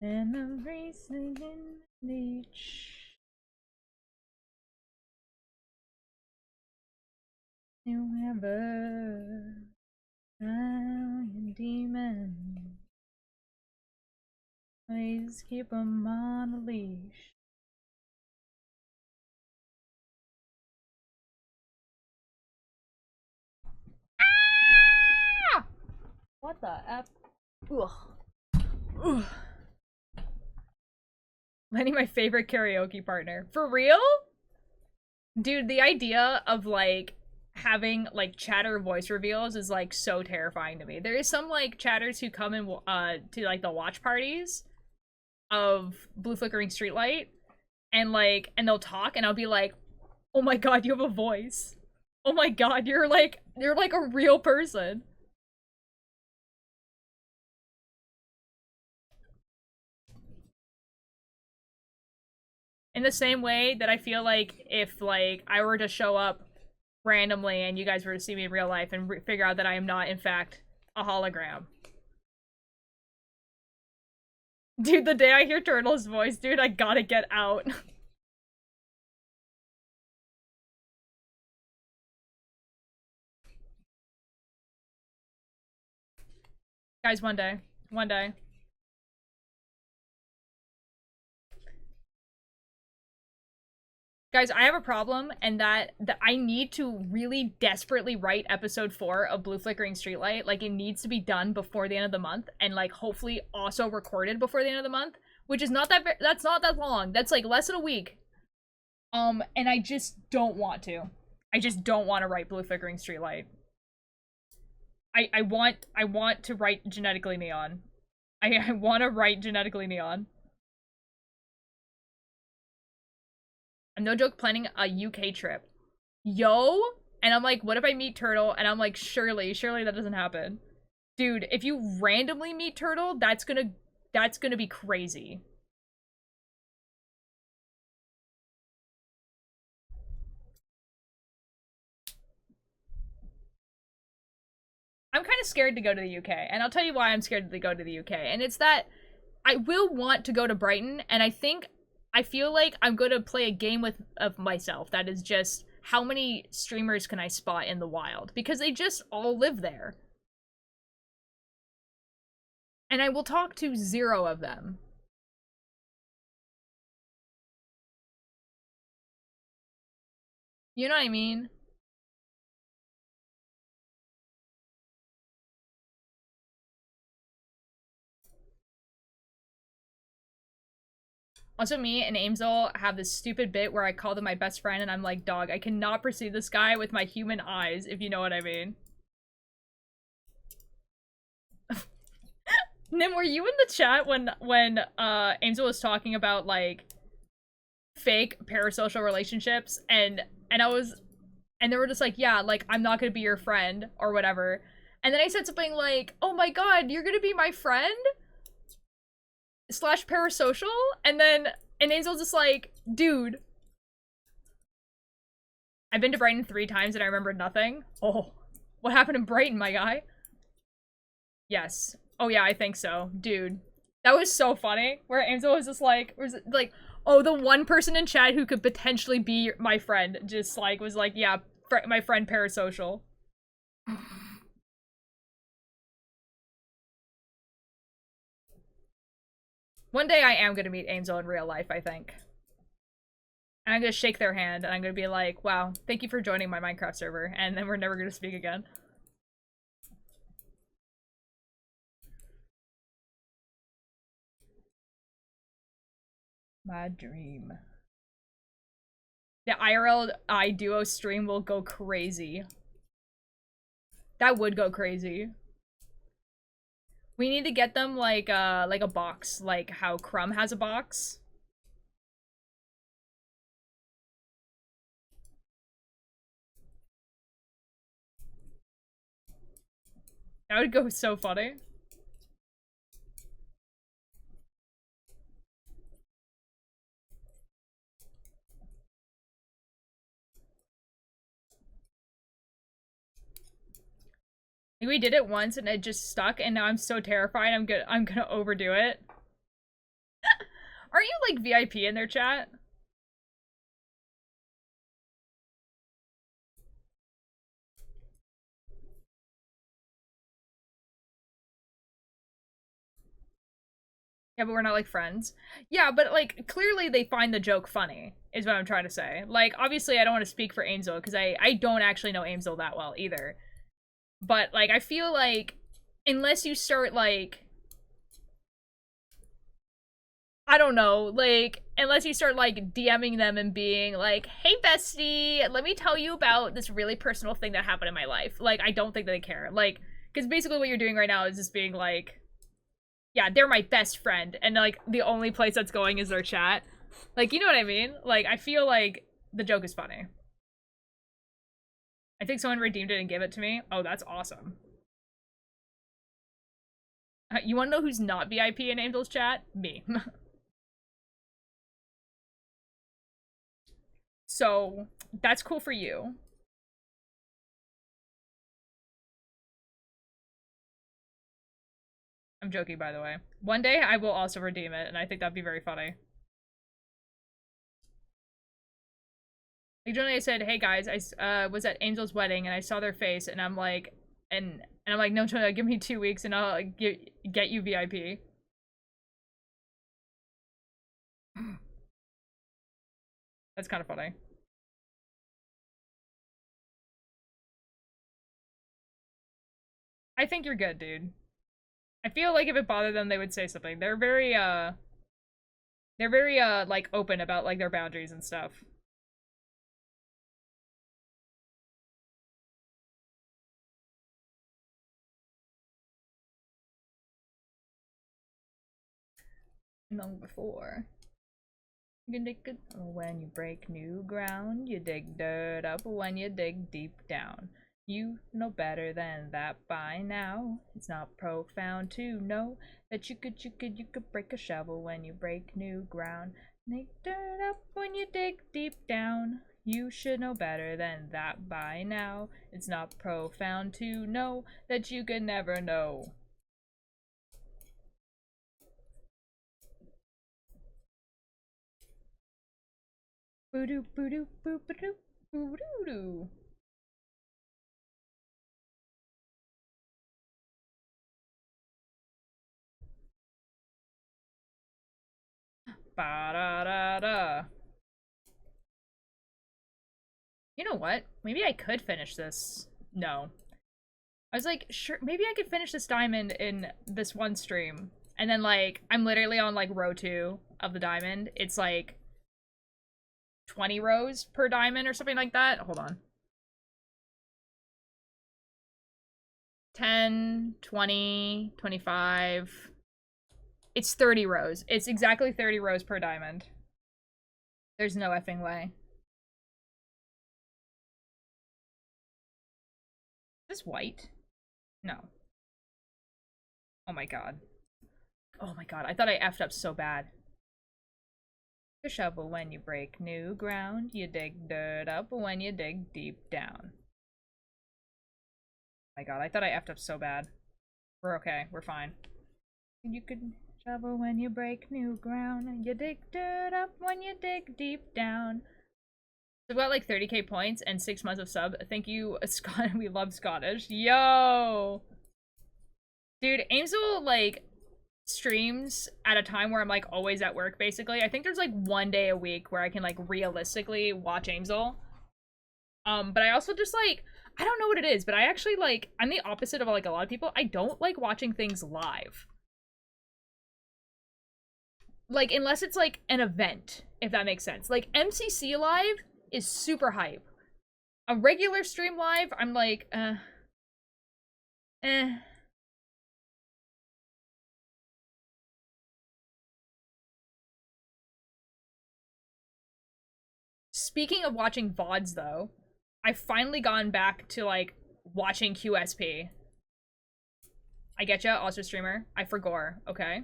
A: And I'm racing in the beach. You ever found your demon? Please keep 'em on a leash. Ah! What the F? Ugh. Ugh. Lenny, my favorite karaoke partner. For real? Dude, the idea of, like, having, like, chatter voice reveals is, like, so terrifying to me. There is some, like, chatters who come in, to, like, the watch parties of Blue Flickering Streetlight, and, like, and they'll talk, and I'll be like, oh my god, you have a voice. Oh my god, you're like a real person. In the same way that I feel like if, like, I were to show up randomly and you guys were to see me in real life and figure out that I am not, in fact, a hologram. Dude, the day I hear Turtle's voice, dude, I gotta get out. Guys, one day. One day. Guys, I have a problem, and that I need to really desperately write episode 4 of Blue Flickering Streetlight. Like, it needs to be done before the end of the month, and, like, hopefully also recorded before the end of the month, which is not that, that's not that long. That's, like, less than a week. And I just don't want to. I just don't want to write Blue Flickering Streetlight. I want to write Genetically Neon. I want to write Genetically Neon. I'm no joke planning a UK trip. Yo! And I'm like, what if I meet Turtle? And I'm like, surely that doesn't happen. Dude, if you randomly meet Turtle, that's gonna be crazy. I'm kind of scared to go to the UK, and I'll tell you why I'm scared to go to the UK. And it's that I will want to go to Brighton, and I feel like I'm going to play a game of myself that is just, how many streamers can I spot in the wild? Because they just all live there. And I will talk to 0 of them. You know what I mean? Also, me and Aimsel have this stupid bit where I call them my best friend, and I'm like, dog, I cannot perceive this guy with my human eyes, if you know what I mean. Nim, were you in the chat when Aimsel was talking about, like, fake parasocial relationships, and they were just like, yeah, like, I'm not gonna be your friend, or whatever. And then I said something like, oh my god, you're gonna be my friend? / parasocial? And Angel's just like, dude. I've been to Brighton 3 times and I remember nothing. Oh, what happened in Brighton, my guy? Yes. Oh yeah, I think so. Dude, that was so funny. Where Angel was just like, oh, the one person in chat who could potentially be my friend just like was like, yeah, my friend parasocial. One day I am gonna meet Angel in real life, I think. And I'm gonna shake their hand and I'm gonna be like, wow, thank you for joining my Minecraft server, and then we're never gonna speak again. My dream. The IRL duo stream will go crazy. That would go crazy. We need to get them like a box, like how Crumb has a box. That would go so funny. We did it once and it just stuck, and now I'm so terrified I'm gonna overdo it. Are you like VIP in their chat? Yeah, but we're not like friends. Yeah, but like clearly they find the joke funny, is what I'm trying to say. Like, obviously I don't want to speak for Angel, because I don't actually know Angel that well either. But like I feel like unless you start like, I don't know, like, unless you start, like, DMing them and being like, hey, bestie, let me tell you about this really personal thing that happened in my life. Like, I don't think that they care. Like, because basically what you're doing right now is just being like, yeah, they're my best friend, and, like, the only place that's going is their chat. Like, you know what I mean? Like, I feel like the joke is funny. I think someone redeemed it and gave it to me. Oh, that's awesome. You want to know who's not VIP in Angel's chat? Me. So, that's cool for you. I'm joking, by the way. One day I will also redeem it, and I think that'd be very funny. Like, generally I said, hey guys, I was at Angel's wedding and I saw their face, and I'm like, and I'm like, no, give me 2 weeks and I'll like, get you VIP. That's kind of funny. I think you're good, dude. I feel like if it bothered them, they would say something. They're very, like, open about, like, their boundaries and stuff. Long before. You can dig good when you break new ground. You dig dirt up when you dig deep down. You know better than that by now. It's not profound to know that you could break a shovel when you break new ground. Dig dirt up when you dig deep down. You should know better than that by now. It's not profound to know that you could never know. Boo doo boo doo boo ba doo boo doo doo. Ba da da da. You know what? Maybe I could finish this. No. I was like, sure, maybe I could finish this diamond in this one stream. And then, like, I'm literally on, like, row 2 of the diamond. It's, like, 20 rows per diamond or something like that. Hold on. 10, 20, 25. It's 30 rows. It's exactly 30 rows per diamond. There's no effing way. Is this white? No. Oh my god. Oh my god. I thought I effed up so bad. A shovel when you break new ground. You dig dirt up when you dig deep down. Oh my god, I thought I effed up so bad. We're okay. We're fine. You could shovel when you break new ground. You dig dirt up when you dig deep down. So we got like 30k points and 6 months of sub. Thank you, Scott. We love Scottish. Yo! Dude, Amesel, like, streams at a time where I'm, like, always at work, basically. I think there's, like, 1 day a week where I can, like, realistically watch Amesel. But I also just, like, I don't know what it is, but I actually, like, I'm the opposite of, like, a lot of people. I don't like watching things live. Like, unless it's, like, an event, if that makes sense. Like, MCC live is super hype. A regular stream live, I'm like, Speaking of watching VODs, though, I've finally gone back to, like, watching QSP. I getcha, also streamer. I forgore, okay?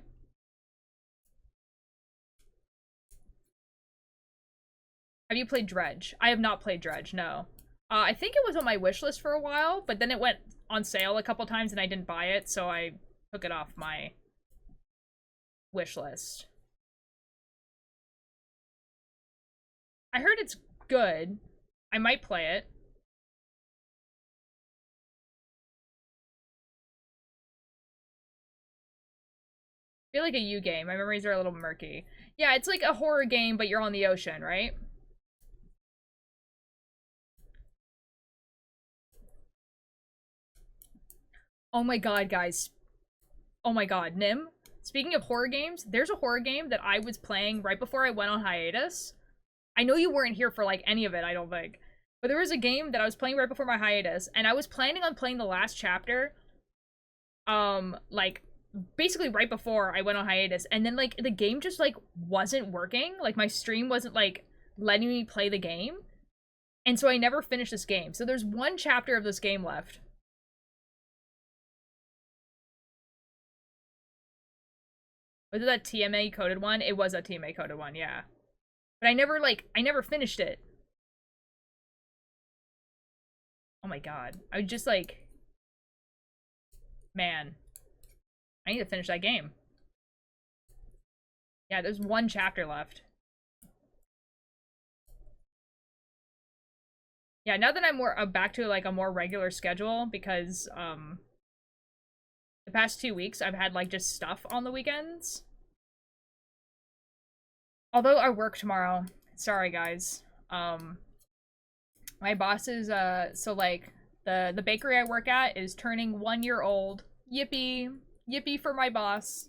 A: Have you played Dredge? I have not played Dredge, no. I think it was on my wish list for a while, but then it went on sale a couple times and I didn't buy it, so I took it off my wish list. I heard it's good. I might play it. I feel like a U game. My memories are a little murky. Yeah, it's like a horror game, but you're on the ocean, right? Oh my god, guys. Oh my god, Nim. Speaking of horror games, there's a horror game that I was playing right before I went on hiatus. I know you weren't here for, like, any of it, I don't think. But there was a game that I was playing right before my hiatus, and I was planning on playing the last chapter, like, basically right before I went on hiatus, and then, like, the game just, like, wasn't working. Like, my stream wasn't, like, letting me play the game. And so I never finished this game. So there's one chapter of this game left. Was it that TMA coded one? It was a TMA coded one, yeah. But I never finished it. Oh my god. I just, like... Man. I need to finish that game. Yeah, there's one chapter left. Yeah, now that I'm back to, like, a more regular schedule, because, the past 2 weeks I've had, like, just stuff on the weekends. Although I work tomorrow. Sorry, guys. My boss is, so, like, the bakery I work at is turning 1 year old. Yippee. Yippee for my boss.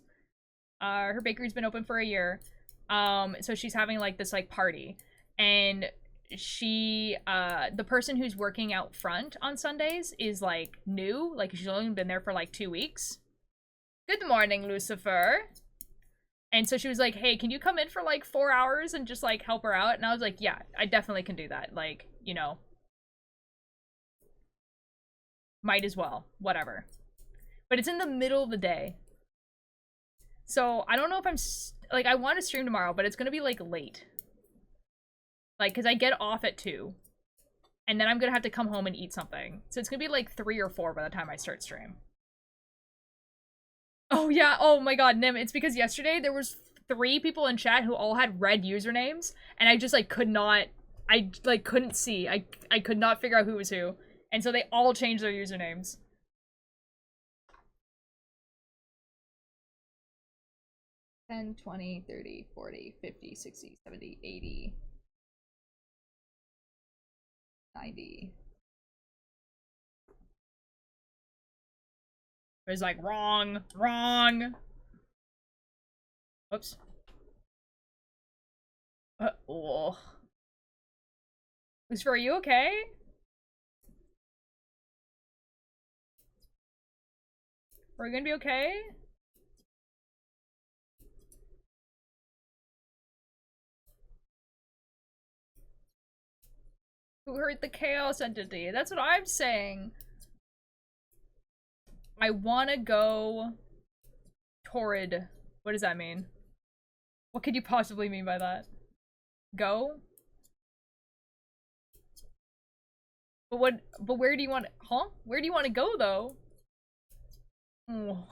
A: Her bakery's been open for a year. So she's having, like, this, like, party. And she, the person who's working out front on Sundays is, like, new. Like, she's only been there for, like, 2 weeks. Good morning, Lucifer. And so she was like, hey, can you come in for, like, 4 hours and just, like, help her out? And I was like, yeah, I definitely can do that. Like, you know. Might as well. Whatever. But it's in the middle of the day. So, I don't know if I'm... Like, I want to stream tomorrow, but it's gonna be, like, late. Like, because I get off at 2. And then I'm gonna have to come home and eat something. So it's gonna be, like, 3 or 4 by the time I start stream. Oh, yeah. Oh, my god, Nim. It's because yesterday there was 3 people in chat who all had red usernames. And I just, like, could not... I, like, couldn't see. I could not figure out who was who. And so they all changed their usernames. $10, $20, $30, $40, $50, $60, $70, $80, $90. It was like, wrong, wrong. Whoops. Oh. Lucifer, are you okay? Are we gonna be okay? Who hurt the chaos entity? That's what I'm saying. I wanna go torrid. What does that mean? What could you possibly mean by that? Go? But what, but where do you want, huh? Where do you want to go though? Oh,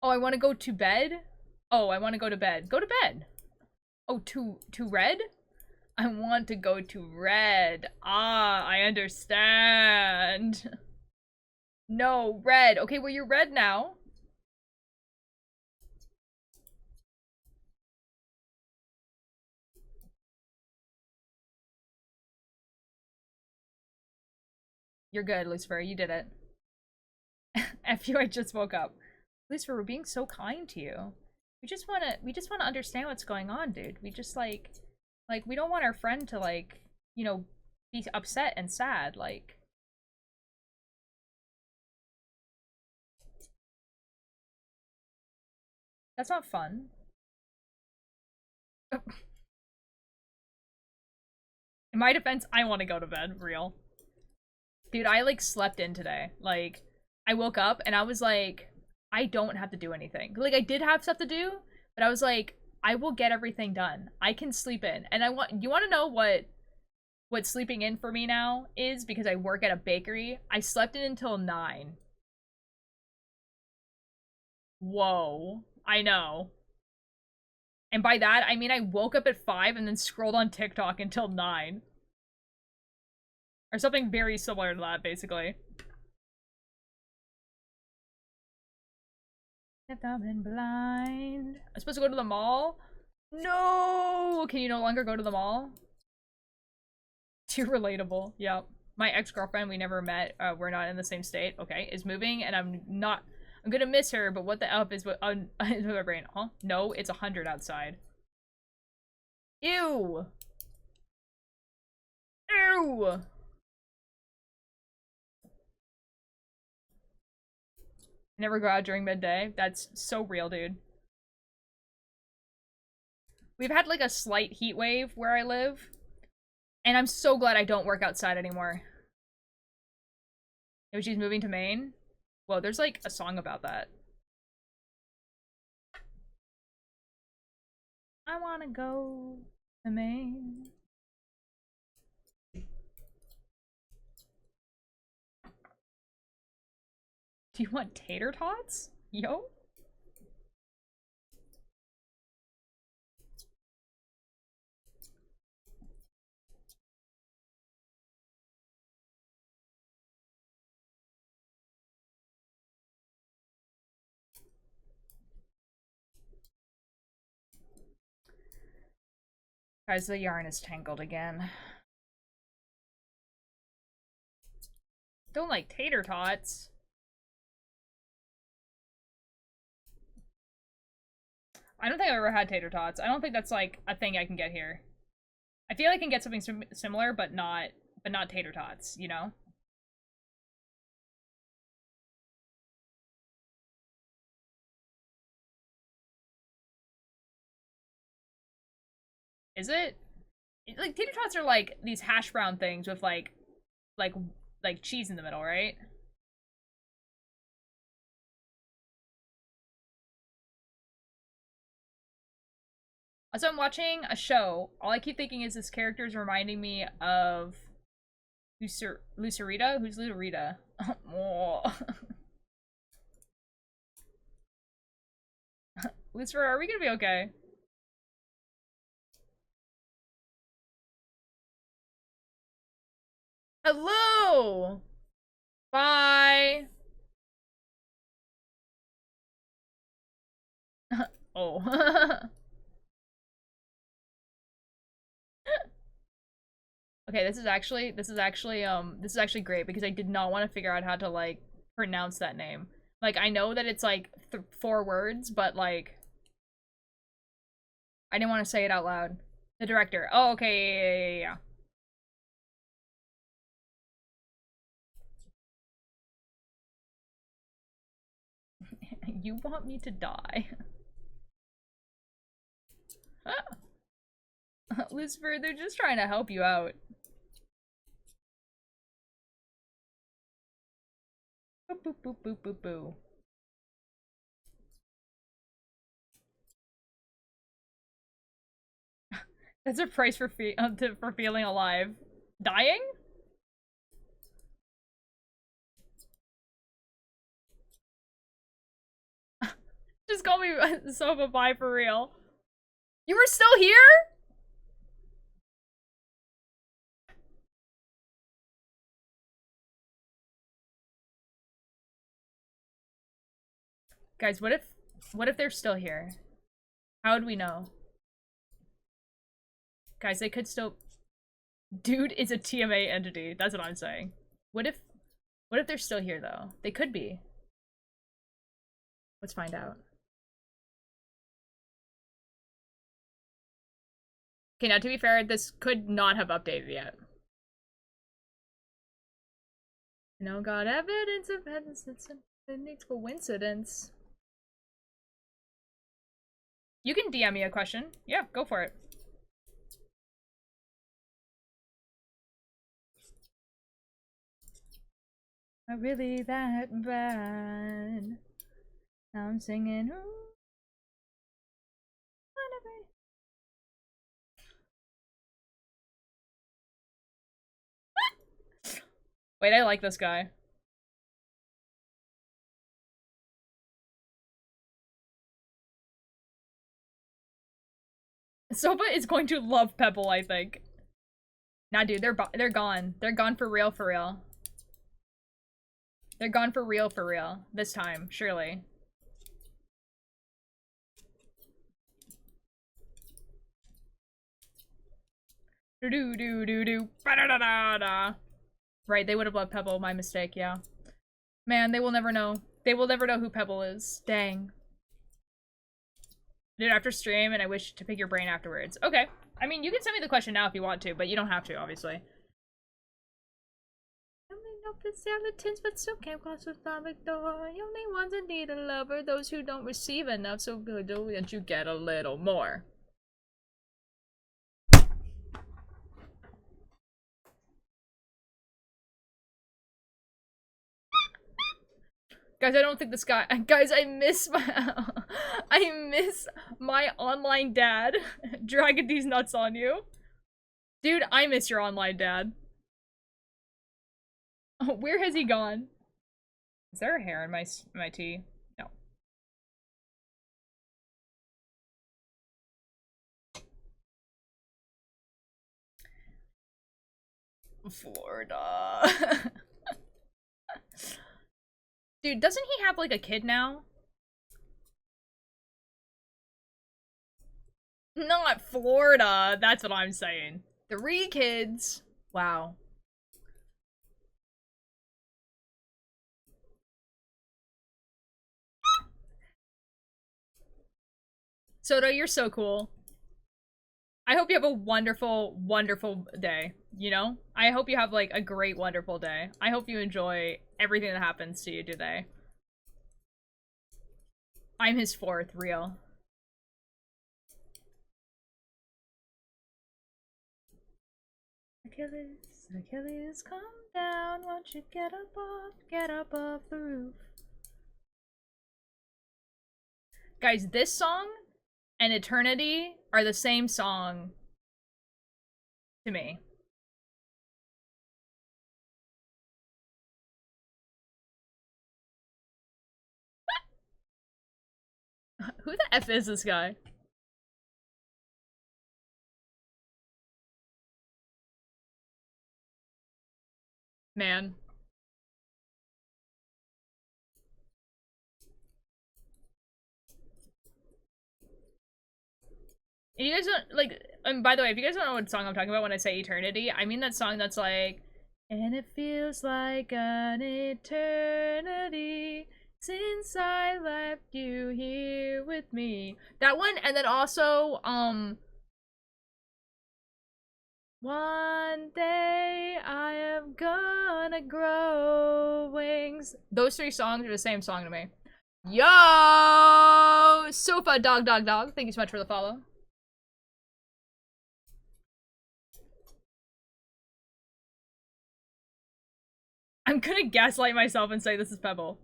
A: oh, I want to go to bed? Oh, I want to go to bed. Go to bed. Oh, to red? I want to go to red. Ah, I understand. No, red. Okay, well, you're red now. You're good, Lucifer. You did it. F you, I just woke up. Lucifer, we're being so kind to you. We just wanna understand what's going on, dude. We just like we don't want our friend to like, you know, be upset and sad, like. That's not fun. In my defense, I want to go to bed, real. Dude, I like slept in today. Like, I woke up and I was like, I don't have to do anything. Like, I did have stuff to do, but I was like, I will get everything done. I can sleep in. And you want to know what sleeping in for me now is? Because I work at a bakery. I slept in until 9. Whoa. I know. And by that, I mean I woke up at 5 and then scrolled on TikTok until 9. Or something very similar to that, basically. If I've been blind. I'm supposed to go to the mall? No! Can you no longer go to the mall? Too relatable. Yep. My ex-girlfriend, we never met. We're not in the same state. Okay, is moving, and I'm gonna miss her, but what the F is what with my brain? Huh? No, it's 100 outside. Ew! Ew! Never go out during midday. That's so real, dude. We've had like a slight heat wave where I live, and I'm so glad I don't work outside anymore. If she's moving to Maine? Well, there's like a song about that. I wanna go to Maine. Do you want tater tots? Yo? Guys, the yarn is tangled again. Don't like tater tots. I don't think I've ever had tater tots. I don't think that's like a thing I can get here. I feel I can get something similar, but not tater tots, you know? Is it? Like, tater tots are like these hash brown things with like, like cheese in the middle, right? Also, I'm watching a show. All I keep thinking is this character is reminding me of Lucerita? Who's Lucerita? Oh. Lucifer, are we gonna be okay? Hello! Bye! Oh. Okay, this is actually great because I did not want to figure out how to like pronounce that name. Like I know that it's like 4 words, but like I didn't want to say it out loud. The director. Oh, okay, yeah. You want me to die. Lucifer, they're just trying to help you out. Boop boop boop boop boop boo. That's a price for for feeling alive. Dying? Just call me Sofa Bye for real. You were still here? Guys, what if they're still here? How would we know? Guys, they could still... Dude is a TMA entity. That's what I'm saying. What if they're still here, though? They could be. Let's find out. Okay, now to be fair, this could not have updated yet. No got evidence of it's coincidence. You can DM me a question. Yeah, go for it. Not really that bad. Now I'm singing. Wait, I like this guy. Soba is going to love Pebble, I think. Nah, dude, they're gone. They're gone for real, for real. They're gone for real, this time, surely. Do-do-do-do-do. Ba-da-da-da-da. Right, they would have loved Pebble, my mistake, yeah. Man, they will never know. They will never know who Pebble is. Dang. Dude, after stream, and I wish to pick your brain afterwards. Okay. I mean, you can send me the question now if you want to, but you don't have to, obviously. The skeletons, but still can't cross the stomach door. The only ones that need a lover, those who don't receive enough, so good that you get a little more. Guys, I don't think this guy. Guys, I miss my online dad. Dragging these nuts on you, dude. I miss your online dad. Where has he gone? Is there a hair in my tea? No. Florida. Dude, doesn't he have like a kid now? Not Florida. That's what I'm saying. 3 kids. Wow. Soda, you're so cool. I hope you have a wonderful, wonderful day, you know? I hope you have, like, a great, wonderful day. I hope you enjoy everything that happens to you today. I'm his 4th, real. Achilles, calm down, won't you get up off the roof. Guys, this song and Eternity are the same song to me. Who the F is this guy? Man. If you guys don't, like, by the way, if you guys don't know what song I'm talking about when I say eternity, I mean that song that's like, and it feels like an eternity since I left you here with me. That one, and then also, one day I am gonna grow wings. Those 3 songs are the same song to me. Yo! Sofa dog. Thank you so much for the follow. I'm gonna gaslight myself and say this is Pebble.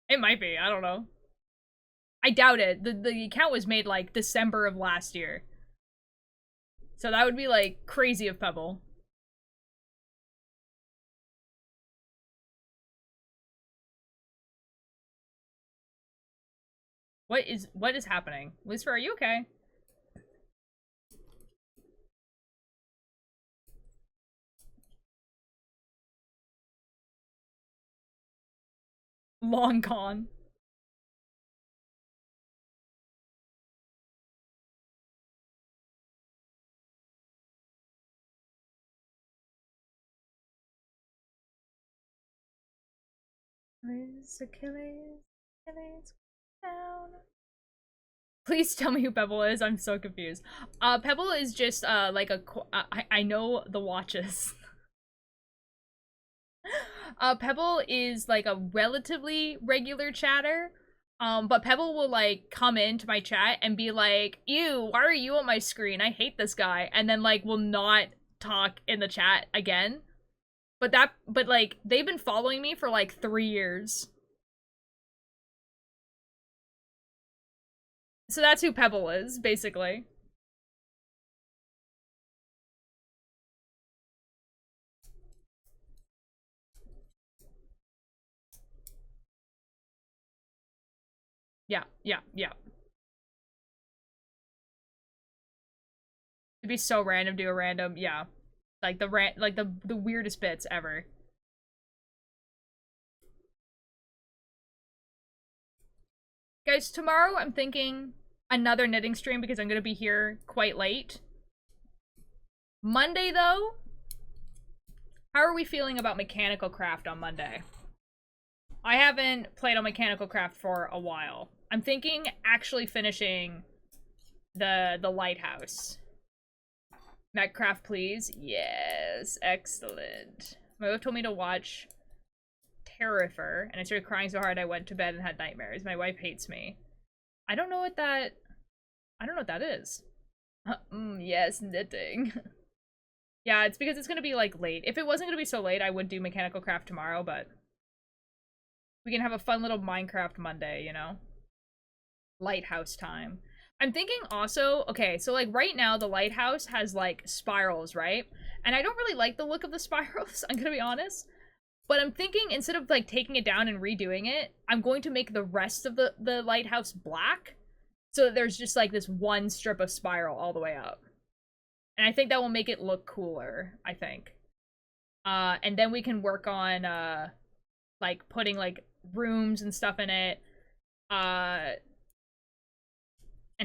A: It might be, I don't know. I doubt it. The account was made like December of last year. So that would be like crazy of Pebble. What is happening? Lucifer, are you okay? Long gone. Achilles down. Please tell me who Pebble is. I'm so confused. Pebble is just like a I know the watches. Pebble is like a relatively regular chatter. But Pebble will like come into my chat and be like, "Ew, why are you on my screen? I hate this guy." And then like will not talk in the chat again. But like they've been following me for like 3 years. So that's who Pebble is, basically. Yeah, yeah, yeah. It'd be so random, do a random, yeah. Like the weirdest bits ever. Guys, tomorrow I'm thinking another knitting stream because I'm gonna be here quite late. Monday though, how are we feeling about mechanical craft on Monday? I haven't played on mechanical craft for a while. I'm thinking actually finishing the lighthouse. Metcraft, please. Yes, excellent. My wife told me to watch Terrifier, and I started crying so hard I went to bed and had nightmares. My wife hates me. I don't know what that... I don't know what that is. Yes, knitting. Yeah, it's because it's gonna be, like, late. If it wasn't gonna be so late, I would do mechanical craft tomorrow, but... we can have a fun little Minecraft Monday, you know? Lighthouse time. I'm thinking also, okay, so, like, right now, the lighthouse has, like, spirals, right? And I don't really like the look of the spirals, I'm gonna be honest. But I'm thinking, instead of, like, taking it down and redoing it, I'm going to make the rest of the lighthouse black. So that there's just, like, this one strip of spiral all the way up. And I think that will make it look cooler, I think. And then we can work on, like, putting, like, rooms and stuff in it. And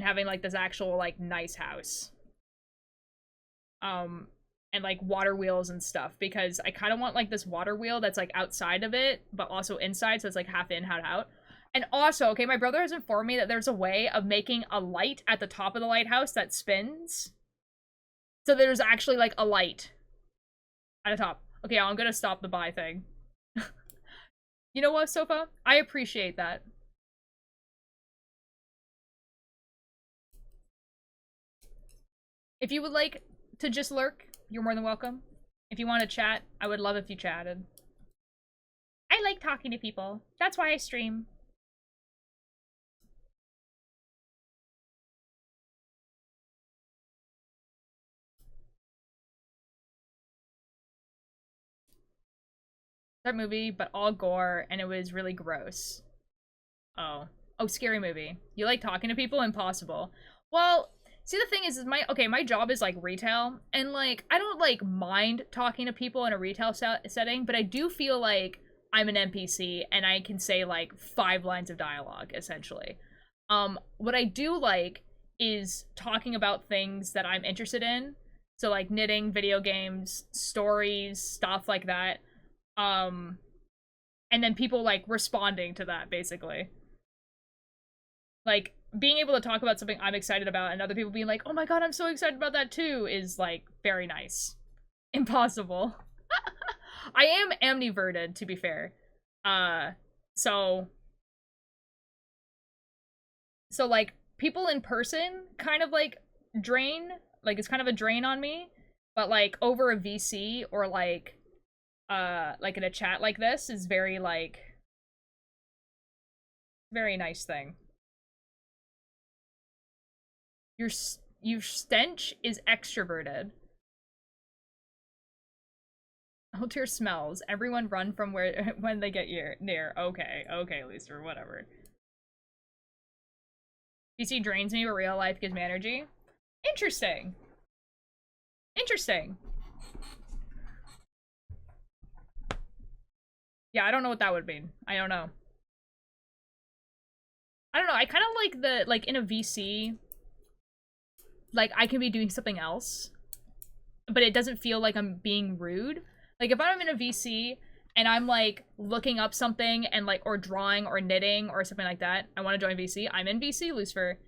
A: having, like, this actual, like, nice house. And like water wheels and stuff, because I kind of want like this water wheel that's like outside of it but also inside, so it's like half in, half out. And also, okay, my brother has informed me that there's a way of making a light at the top of the lighthouse that spins, so there's actually like a light at the top. Okay, I'm gonna stop the buy thing. You know what, Sofa, I appreciate that. If you would like to just lurk, you're more than welcome. If you want to chat, I would love if you chatted. I like talking to people. That's why I stream. That movie, but all gore, and it was really gross. Oh. Oh, scary movie. You like talking to people? Impossible. Well, see, the thing is my job is, like, retail, and, like, I don't, like, mind talking to people in a retail setting, but I do feel like I'm an NPC, and I can say, like, 5 lines of dialogue, essentially. What I do like is talking about things that I'm interested in, so, like, knitting, video games, stories, stuff like that. And then people, like, responding to that, basically. Like, being able to talk about something I'm excited about and other people being like, oh my god, I'm so excited about that too, is, like, very nice. Impossible. I am amniverted, to be fair. So, like, people in person kind of, like, drain. Like, it's kind of a drain on me. But, like, over a VC or, like in a chat like this is very, like, very nice thing. Your stench is extroverted. Alter smells. Everyone run from where when they get near. Okay, Lucifer, whatever. DC drains me, but real life gives me energy. Interesting. Interesting. Yeah, I don't know what that would mean. I don't know. I don't know. I kind of like the, like, in a VC, like, I can be doing something else, but it doesn't feel like I'm being rude. Like, if I'm in a VC and I'm, like, looking up something and, like, or drawing or knitting or something like that, I want to join VC. I'm in VC, Lucifer.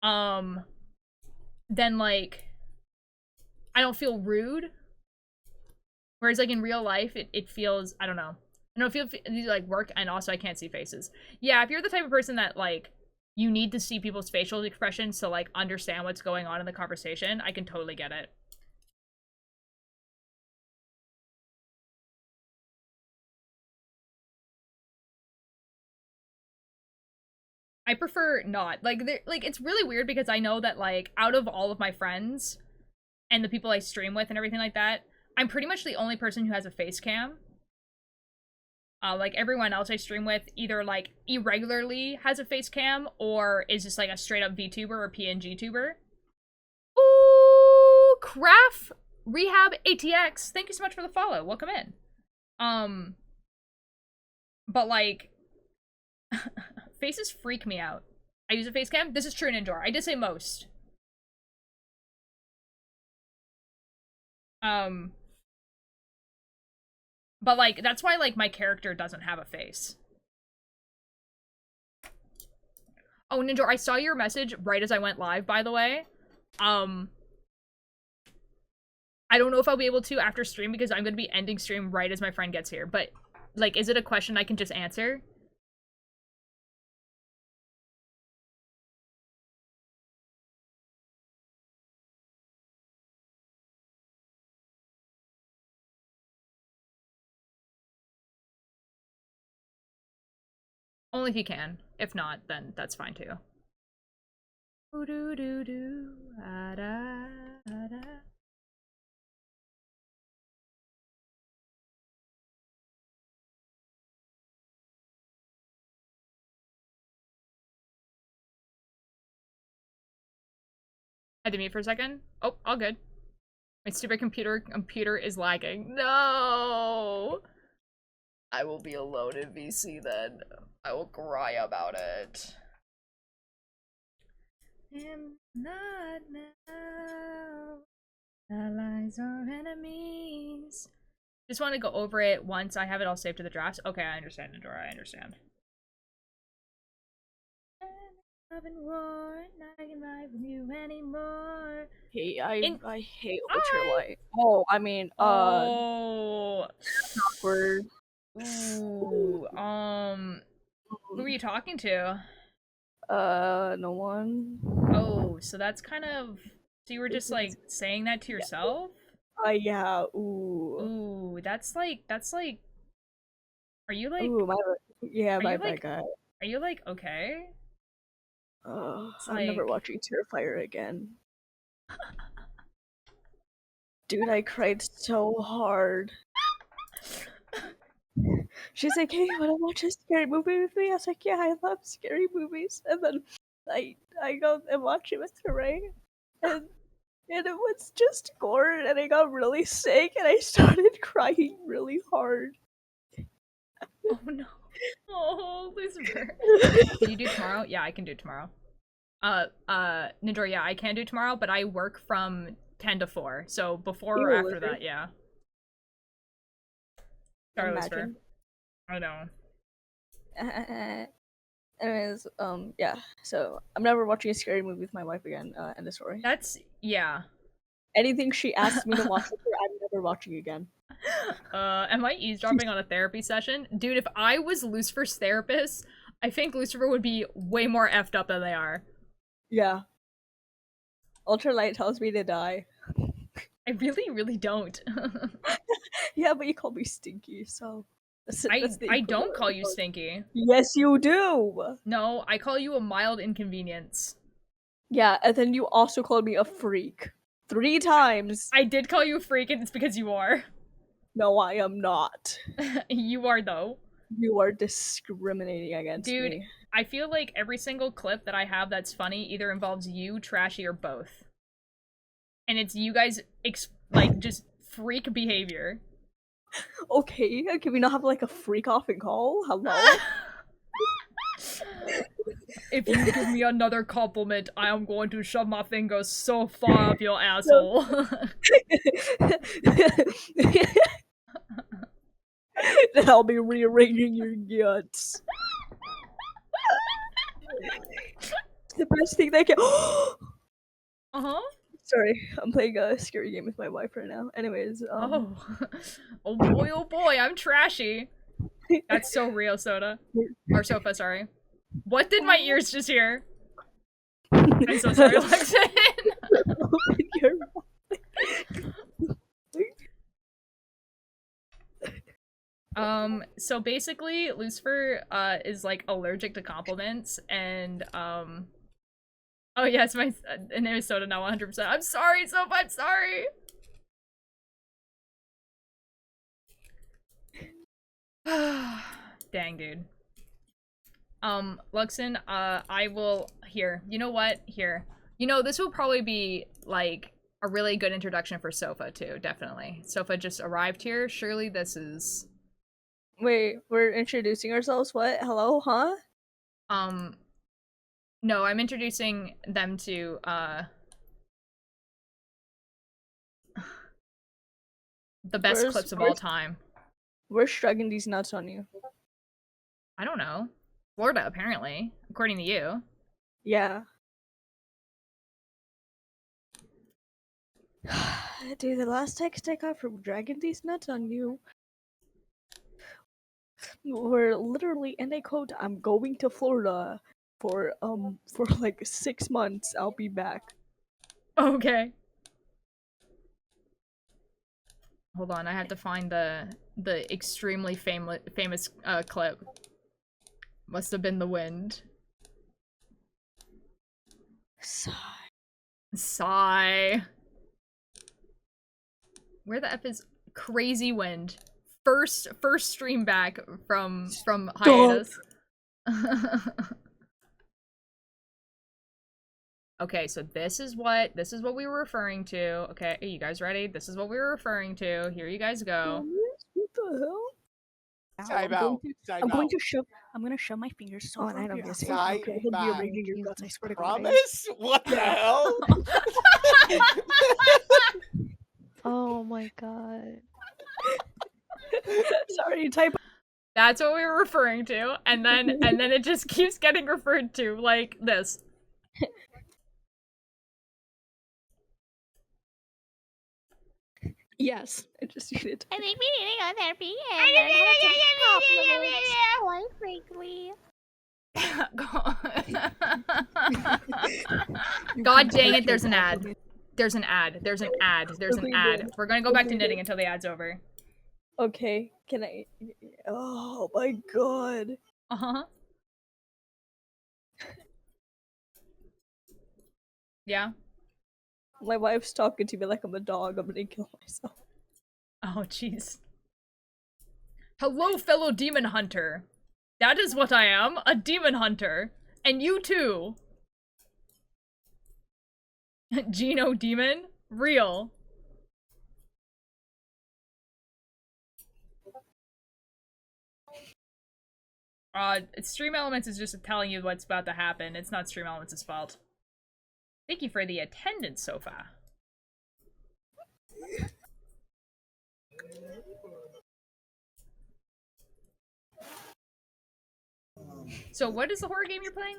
A: Then, like, I don't feel rude. Whereas, like, in real life, it feels, I don't know. I don't feel these like work, and also I can't see faces. Yeah, if you're the type of person that, like, you need to see people's facial expressions to, like, understand what's going on in the conversation, I can totally get it. I prefer not. Like, it's really weird because I know that, like, out of all of my friends and the people I stream with and everything like that, I'm pretty much the only person who has a face cam. Like, everyone else I stream with either, like, irregularly has a face cam or is just, like, a straight-up VTuber or PNG tuber. Ooh, Craft Rehab ATX, thank you so much for the follow. Welcome in. But, like, faces freak me out. I use a face cam. This is true in Indoor. I did say most. But, like, that's why, like, my character doesn't have a face. Oh, Ninja, I saw your message right as I went live, by the way. I don't know if I'll be able to after stream because I'm going to be ending stream right as my friend gets here. But, like, is it a question I can just answer? Only if you can. If not, then that's fine too. I had to mute for a second. Oh, all good. My stupid computer is lagging. No! I will be alone in VC then. I will cry about it. Am not now. Allies are enemies. Just want to go over it once I have it all saved to the drafts. Okay, I understand, Adora. I understand. Haven't war, not can vibe with you anymore.
B: Hey, I hate ultralight. Oh, I mean,
A: oh,
B: awkward.
A: Ooh, who are you talking to?
B: No one.
A: Oh, so that's kind of, so you were just, like, saying that to yourself?
B: Yeah, ooh.
A: Ooh, that's like, are you, like,
B: Ooh, yeah, my
A: like,
B: bad guy.
A: Are you, like, okay?
B: I'm
A: like...
B: never watching Terrifier again. Dude, I cried so hard. She's like, hey, you wanna watch a scary movie with me? I was like, yeah, I love scary movies. And then I go and watch it with her, right? And it was just gore, and I got really sick, and I started crying really hard.
A: Oh no. Oh, Lucifer. Can you do tomorrow? Yeah, I can do tomorrow. Nindor, yeah, I can do tomorrow, but I work from 10 to 4, so before or after that, yeah. Sorry, Lucifer. I know.
B: Anyways, yeah, so I'm never watching a scary movie with my wife again, end of story.
A: That's, yeah.
B: Anything she asks me to watch with her, I'm never watching again.
A: Am I eavesdropping on a therapy session? Dude, if I was Lucifer's therapist, I think Lucifer would be way more effed up than they are.
B: Yeah. Ultralight tells me to die.
A: I really, really don't.
B: Yeah, but you call me stinky, so...
A: I don't call you stinky.
B: Yes, you do!
A: No, I call you a mild inconvenience.
B: Yeah, and then you also called me a freak 3 times.
A: I did call you a freak, and it's because you are.
B: No, I am not.
A: You are, though.
B: You are discriminating against
A: Dude,
B: me.
A: I feel like every single clip that I have that's funny either involves you, Trashy, or both. And it's you guys, like, just freak behavior.
B: Okay, can we not have like a freak off and call? Hello?
A: If you give me another compliment, I am going to shove my fingers so far up your asshole.
B: Then I'll be rearranging your guts. It's the best thing they can.
A: Uh-huh.
B: Sorry, I'm playing a scary game with my wife right now. Anyways,
A: Oh. Oh boy, I'm trashy. That's so real, Soda. Or Sofa, sorry. What did my ears just hear? I'm so sorry, Lexin. So basically, Lucifer, is, like, allergic to compliments, and, oh, yeah, it's my name is Soda now, 100%. I'm sorry, Sofa, I'm sorry! Dang, dude. Luxon, I will, here. You know what? Here. You know, this will probably be, like, a really good introduction for Sofa, too, definitely. Sofa just arrived here. Surely this is...
B: Wait, we're introducing ourselves? What? Hello? Huh?
A: No, I'm introducing them to, the best clips of all time.
B: Where's shrugging these nuts on you?
A: I don't know. Florida, apparently, according to you.
B: Yeah. Dude, the last text I got from dragging these nuts on you were literally, and I quote, I'm going to Florida for like 6 months. I'll be back.
A: Okay. Hold on, I have to find the extremely famous clip. Must have been the wind.
B: Sigh.
A: Sigh. Where the F is Crazy Wind? First stream back from hiatus. Okay, so this is what we were referring to. Okay, are you guys ready? This is what we were referring to. Here you guys go.
B: What the hell?
C: I'm
B: gonna shove my fingers so
C: I don't get it.
B: Okay, he'll be arranging your guts, I swear to God.
C: Promise? What the hell?
D: Oh my god.
B: Sorry, type.
A: That's what we were referring to, and then it just keeps getting referred to like this.
B: Yes, I just needed.
D: I think we need to go therapy and learn how to frankly.
A: God dang it, there's an ad. There's an ad. There's an ad. There's an ad. We're gonna go back to knitting until the ad's over.
B: Okay, can I? Oh my god.
A: Uh-huh. Yeah?
B: My wife's talking to me like I'm a dog. I'm gonna kill myself.
A: Oh, jeez. Hello, fellow demon hunter. That is what I am, a demon hunter. And you too. Geno Demon? Real. Stream Elements is just telling you what's about to happen. It's not Stream Elements' fault. Thank you for the attendance so far. So what is the horror game you're playing?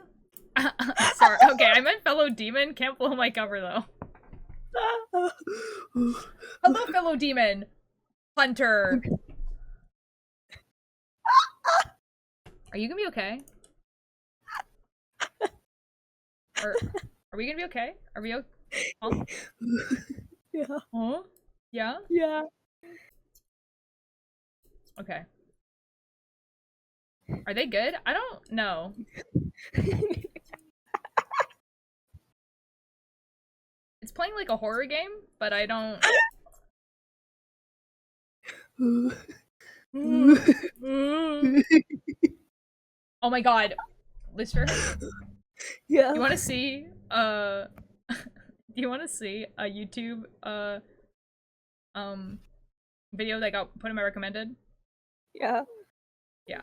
A: Sorry, okay, I meant fellow demon. Can't blow my cover though. Hello, fellow demon hunter. Are you gonna be okay? Or are we gonna be okay? Are we okay? Huh?
B: Yeah.
A: Huh? Yeah?
B: Yeah.
A: Okay. Are they good? I don't know. It's playing like a horror game, but I don't. Oh my god, Lister,
B: Yeah.
A: you want to see? Do you want to see a YouTube video that got put in my recommended?
B: Yeah.
A: Yeah.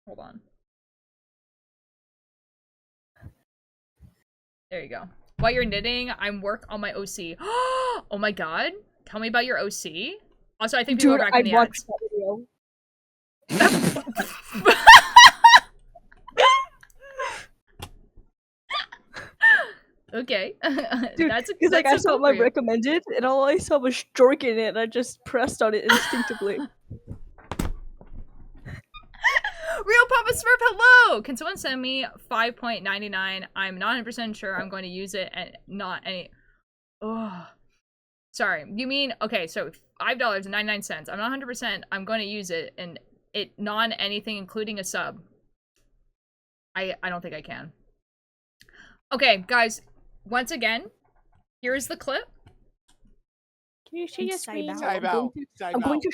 A: Hold on. There you go. While you're knitting, I'm work on my OC. Oh my god. Tell me about your OC. Also, I think people
B: Dude,
A: are back
B: I
A: in the
B: watched
A: ads.
B: that video.
A: Okay.
B: Dude,
A: that's
B: because like I
A: so
B: saw
A: cool
B: my
A: for you.
B: recommended, and all I saw was Jork in it, and I just pressed on it instinctively.
A: Real Papa Smurf, hello! Can someone send me 5.99? I'm not 100% sure I'm going to use it and not any. Oh. Sorry. You mean, okay, so $5.99. I'm not 100%. I'm going to use it and it non anything, including a sub. I don't think I can. Okay, guys. Once again, here's the clip.
B: Can you see your screen?
C: Time out.
B: I'm going to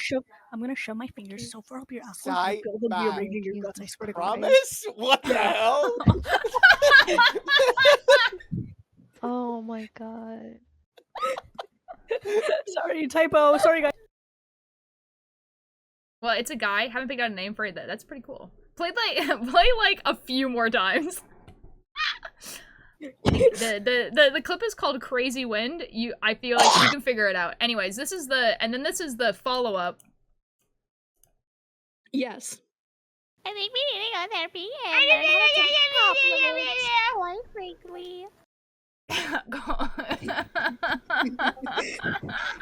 B: shove my fingers so far up your asshole.
C: Time
B: You feel them
C: out.
B: rearranging your guts. I swear to God.
C: Promise? What the hell?
E: Oh my god.
B: Sorry, typo. Sorry, guys.
A: Well, it's a guy. Haven't picked out a name for it. That's pretty cool. Play like a few more times. The clip is called Crazy Wind. I feel like you can figure it out. Anyways, this is the follow-up.
B: Yes.
D: I think we need to go therapy and learn how to take compliments quite frankly.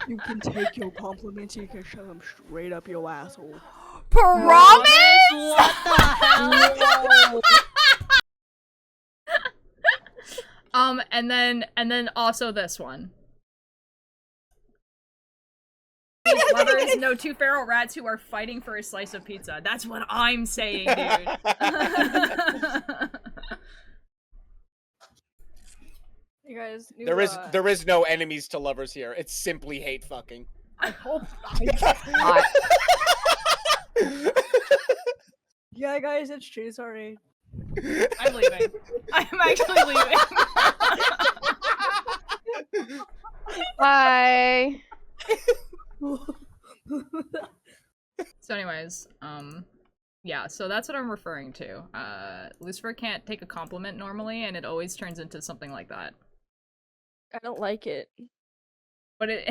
B: You can take your compliments, you can shove them straight up your asshole.
A: Promise?
E: What the hell?
A: And then also this one. Lovers know two feral rats who are fighting for a slice of pizza. That's what I'm saying, dude.
B: You guys.
C: There is no enemies to lovers here. It's simply hate fucking.
B: I hope. Yeah, guys, it's true. Sorry.
A: I'm leaving. I'm actually leaving.
E: Bye.
A: So anyways, yeah, so that's what I'm referring to. Lucifer can't take a compliment normally, and it always turns into something like that.
B: I don't like it.
A: But it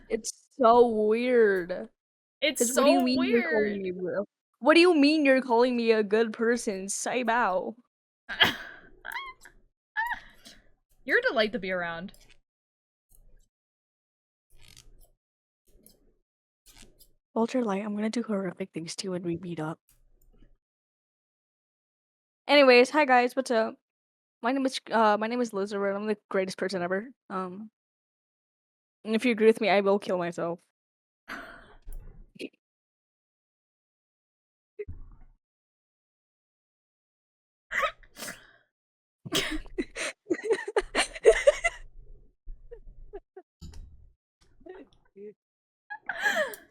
B: It's so weird.
A: it's so
B: What do you mean you're calling
A: weird.
B: me real? What do you mean you're calling me a good person? Say bow.
A: You're a delight to be around.
B: Vulture Light, I'm gonna do horrific things to you when we meet up. Anyways, hi guys, what's up? My name is Elizabeth. I'm the greatest person ever. And if you agree with me, I will kill myself.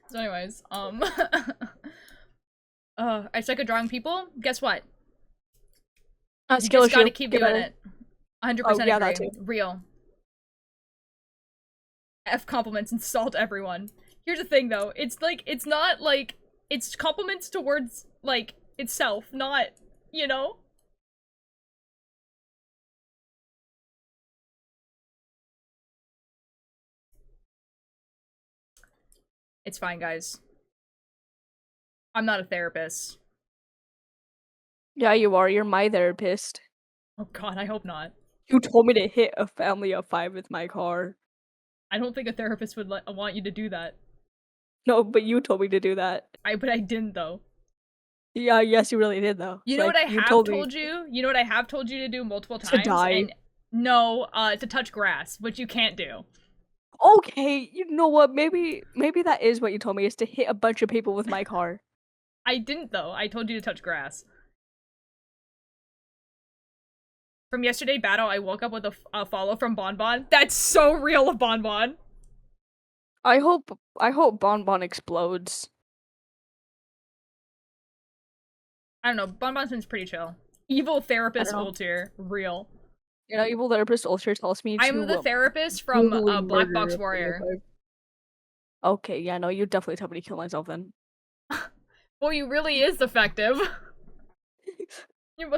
A: So anyways, I suck at drawing people. Guess what? You
B: Skill
A: just gotta
B: issue.
A: keep
B: Get
A: doing
B: better.
A: it. 100%
B: Oh, yeah,
A: agree.
B: that too.
A: Real. F compliments, insult everyone. Here's the thing though, it's not like, it's compliments towards, like, itself, not, you know? It's fine, guys. I'm not a therapist.
B: Yeah, you are. You're my therapist.
A: Oh god, I hope not.
B: You told me to hit a family of 5 with my car.
A: I don't think a therapist would want you to do that.
B: No, but you told me to do that.
A: But I didn't though.
B: Yeah, yes, you really did though.
A: You know
B: Like,
A: what I have
B: told
A: told
B: me
A: you? You know what I have told you to do multiple
B: to
A: times?
B: die.
A: And no, to touch grass, which you can't do.
B: Okay, you know what? Maybe that is what you told me, is to hit a bunch of people with my car.
A: I didn't though. I told you to touch grass. From yesterday battle, I woke up with a follow from Bonbon. That's so real of Bonbon.
B: I hope Bonbon explodes.
A: I don't know. Bonbon seems pretty chill. Evil therapist
B: I don't know.
A: Ultier. Real.
B: You know, evil therapist Ultra tells me to.
A: I'm the therapist from
B: brutally
A: Black
B: murder
A: Box
B: a
A: Warrior.
B: 45. Okay, yeah, no, you definitely tell me to kill myself then.
A: Well, you really is effective. You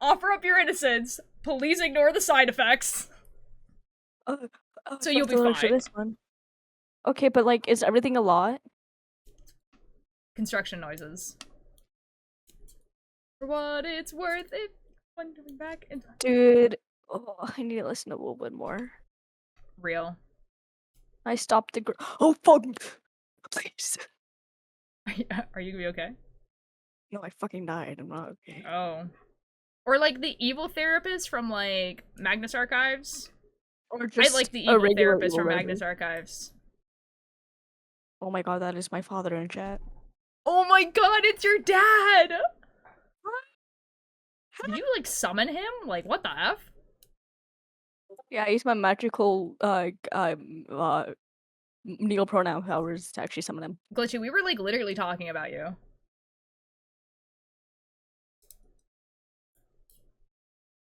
A: offer up your innocence. Please ignore the side effects. So you'll be
B: For
A: fine.
B: this one. Okay, but like, is everything a lot?
A: Construction noises. For what it's worth, it wandering back in time.
B: Dude, oh, I need to listen a little bit more.
A: Real.
B: I stopped the oh fuck! Please.
A: Are you gonna be okay?
B: No, I fucking died. I'm not okay.
A: Oh. Or like the evil therapist from like Magnus Archives.
B: Or
A: I like the evil therapist from Magnus
B: therapist.
A: Archives.
B: Oh my god, that is my father in chat.
A: Oh my god, it's your dad! Did you like summon him? Like what the F?
B: Yeah, I use my magical needle pronoun powers to actually summon him.
A: Glitchy, we were like literally talking about you.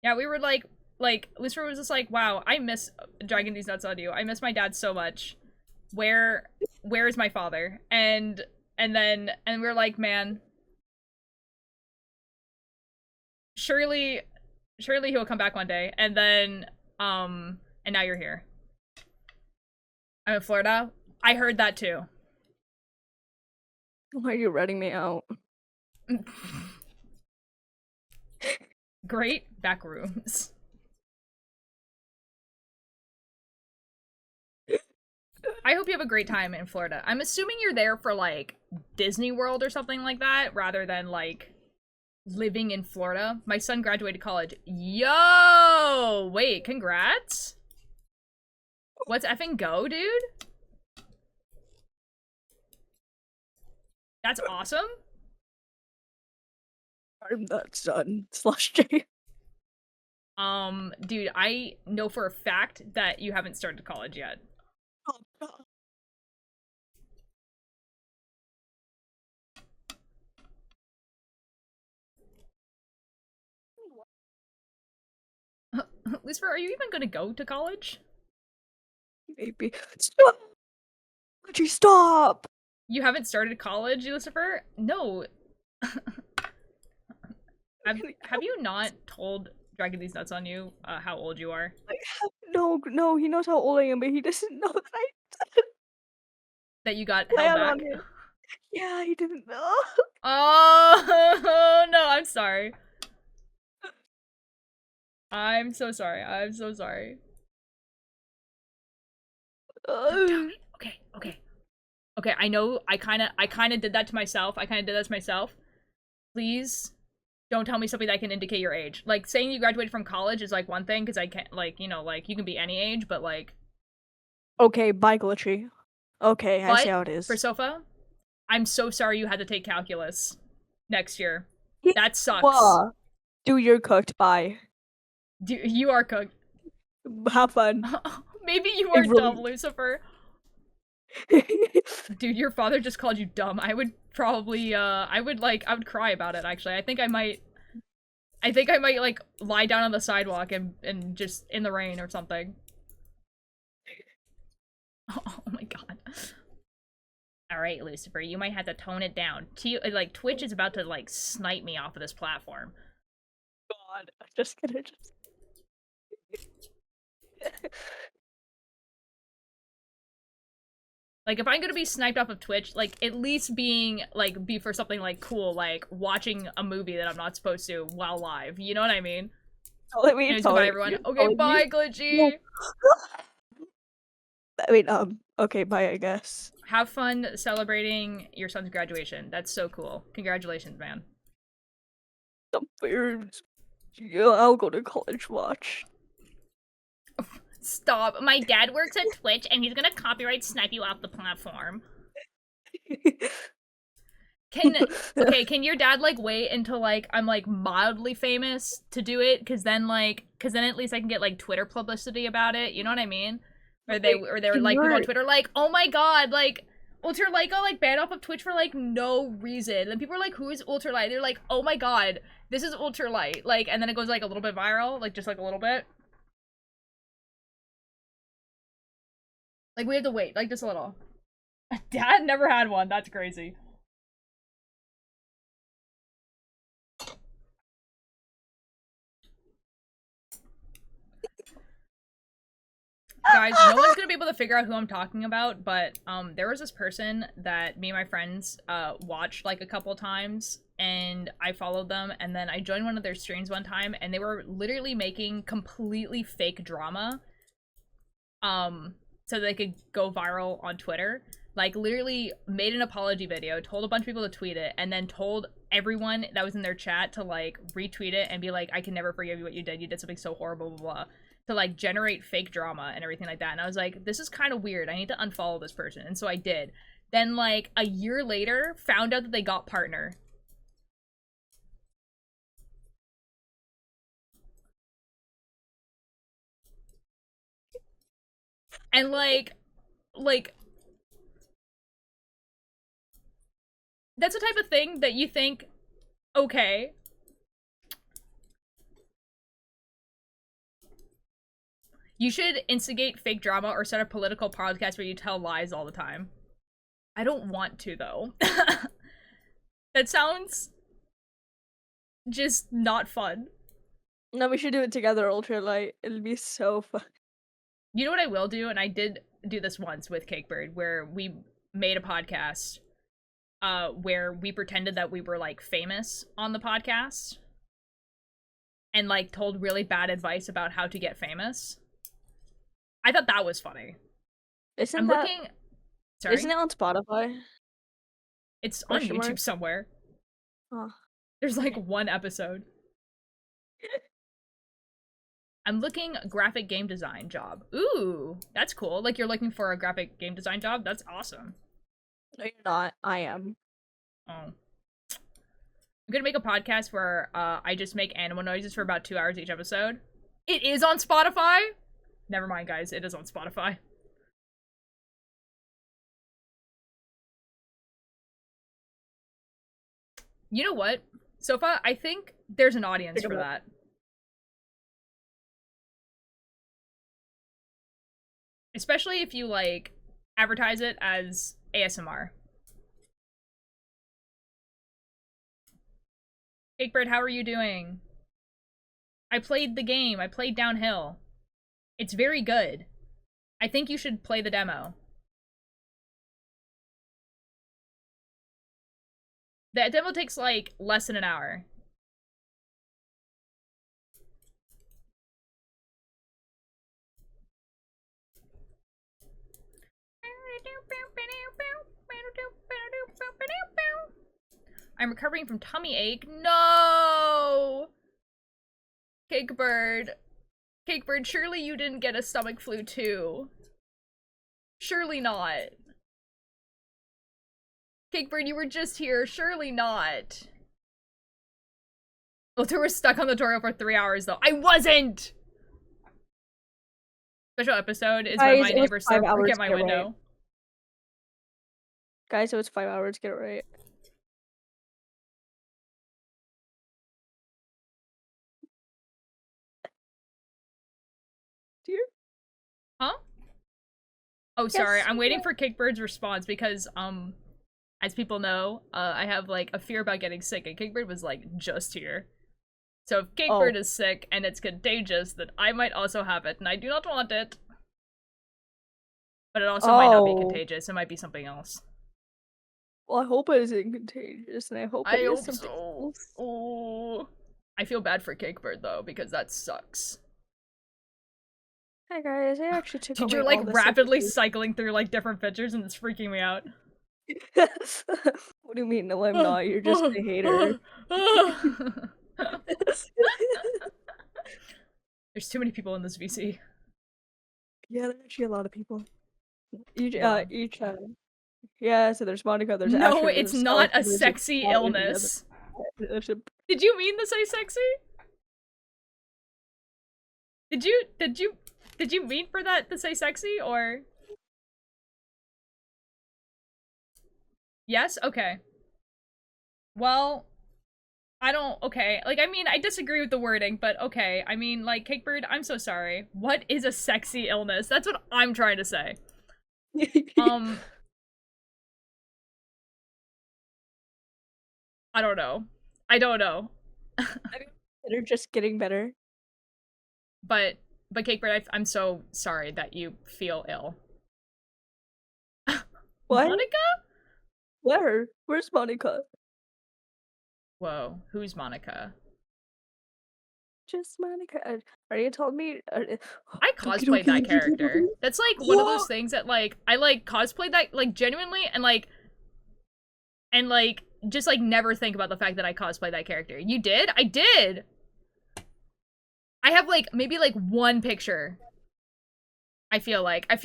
A: Yeah, we were like Lucifer was just like, wow, I miss dragging these nuts on you. I miss my dad so much. Where is my father? And we were like, man, surely he'll come back one day. And then and now you're here. I'm in Florida. I heard that too.
B: Why are you ratting me out?
A: Great back rooms. I hope you have a great time in Florida. I'm assuming you're there for like Disney World or something like that, rather than like living in Florida. My son graduated college. Yo! Wait, congrats? Let's effing go, dude? That's awesome.
B: I'm that son. Slash J.
A: Dude, I know for a fact that you haven't started college yet. Lucifer, are you even gonna go to college?
B: Maybe. Stop! Would you stop?
A: You haven't started college, Lucifer? No. Have you not told Dragging These Nuts on You how old you are?
B: No, he knows how old I am, but he doesn't know that I
A: That you got held
B: plan
A: back?
B: on it. Yeah, he didn't know.
A: Oh, no, I'm sorry. I'm so sorry. I'm so sorry. Okay. Okay, I know I kind of did that to myself. Please don't tell me something that can indicate your age. Like, saying you graduated from college is, like, one thing, because I can't, like, you know, like, you can be any age, but, like...
B: Okay, bye, Glitchy. Okay, I see how it is.
A: For Sofa, I'm so sorry you had to take calculus next year. That sucks.
B: Well, dude, you're cooked. Bye.
A: You are cooked.
B: Have fun.
A: Maybe you are
B: really...
A: dumb, Lucifer. Dude, your father just called you dumb. I would probably, I would cry about it, actually. I think I might, like, lie down on the sidewalk and just in the rain or something. Oh my god. Alright, Lucifer, you might have to tone it down. Like, Twitch is about to, like, snipe me off of this platform.
B: God, I'm just gonna
A: Like, if I'm gonna be sniped off of Twitch, like, at least be for something, like, cool, like, watching a movie that I'm not supposed to while live. You know what I mean?
B: Let me
A: Anyways, goodbye, everyone. Okay, bye, Glitchy!
B: I mean, okay, bye, I guess.
A: Have fun celebrating your son's graduation. That's so cool. Congratulations, man.
B: Yeah, I'll go to college watch.
A: Stop. My dad works at Twitch and he's gonna copyright snipe you off the platform. Can your dad like wait until like I'm like mildly famous to do it? Cause then at least I can get like Twitter publicity about it. You know what I mean? Or they were
B: Can
A: like people on
B: your-
A: Twitter like, oh my god, like Ultralight got like banned off of Twitch for like no reason. And people are like, who is Ultralight? They're like, oh my god, this is Ultralight. Like, and then it goes like a little bit viral, like just like a little bit. Like we have to wait, like just a little. Dad never had one. That's crazy. Guys, no one's gonna be able to figure out who I'm talking about, but there was this person that me and my friends watched like a couple times, and I followed them, and then I joined one of their streams one time, and they were literally making completely fake drama so they could go viral on Twitter. Like, literally made an apology video, told a bunch of people to tweet it, and then told everyone that was in their chat to, like, retweet it and be like, I can never forgive you what you did. You did something so horrible, blah, blah, blah. To, like, generate fake drama and everything like that. And I was like, this is kind of weird. I need to unfollow this person. And so I did. Then, like, a year later, found out that they got partner. And, like, that's the type of thing that you think, okay. You should instigate fake drama or start a political podcast where you tell lies all the time. I don't want to, though. That sounds just not fun.
B: No, we should do it together, Ultralight. It'll be so fun.
A: You know what I will do? And I did do this once with Cakebird, where we made a podcast where we pretended that we were, like, famous on the podcast. And, like, told really bad advice about how to get famous. I thought that was funny.
B: Isn't
A: I'm
B: that,
A: looking... Sorry?
B: Isn't it on Spotify?
A: It's on
B: Question
A: YouTube
B: mark?
A: somewhere.
B: Oh.
A: There's, like, one episode. I'm looking graphic game design job. Ooh, that's cool. Like, you're looking for a graphic game design job? That's awesome.
B: No, you're not. I am.
A: Oh. I'm gonna make a podcast where I just make animal noises for about 2 hours each episode. It is on Spotify? Never mind, guys. It is on Spotify. You know what, Sofa? I think there's an audience for that. Especially if you, like, advertise it as ASMR. Cakebird, how are you doing? I played the game. I played Downhill. It's very good. I think you should play the demo. That demo takes, like, less than an hour. I'm recovering from tummy ache. No! Cakebird. Cakebird, surely you didn't get a stomach flu too. Surely not. Cakebird, you were just here. Surely not. Ultra was stuck on the tutorial for 3 hours though. I wasn't! Special episode is when my neighbors start work at my window.
B: Right. Guys, it was 5 hours. Get it right. Dear?
A: Huh? Oh, sorry. I'm waiting for Cakebird's response because, as people know, I have, like, a fear about getting sick, and Cakebird was, like, just here. So if Cakebird is sick and it's contagious, then I might also have it, and I do not want it. But it also might not be contagious. It might be something else.
B: Well, I hope it isn't contagious, and I hope it is something else.
A: Oh, I feel bad for Cakebird though because that sucks.
B: Hi guys, I actually took.
A: Dude, you're like rapidly cycling through like different pictures, and it's freaking me out.
B: What do you mean? No, I'm not. You're just a hater.
A: There's too many people in this VC.
B: Yeah, there's actually a lot of people. Each Yeah, so there's Monica, there's
A: No,
B: Asher,
A: it's
B: there's
A: not
B: Scarlet,
A: a
B: there's
A: sexy
B: Paul,
A: illness.
B: there's a-
A: Did you mean to say sexy? Did you mean for that to say sexy, or? Yes? Okay. Well, I don't, okay. Like, I mean, I disagree with the wording, but okay. I mean, like, Cakebird, I'm so sorry. What is a sexy illness? That's what I'm trying to say. I don't know. I don't know.
B: They're just getting better.
A: But Cakebird, I'm so sorry that you feel ill.
B: What?
A: Monica?
B: Where? Where's Monica?
A: Whoa, who's Monica?
B: Just Monica. Already told me.
A: I cosplayed that character. That's like one of those things that like I like cosplayed that like genuinely and just like never think about the fact that I cosplayed that character. You did? I did. I have like maybe like one picture. I feel like I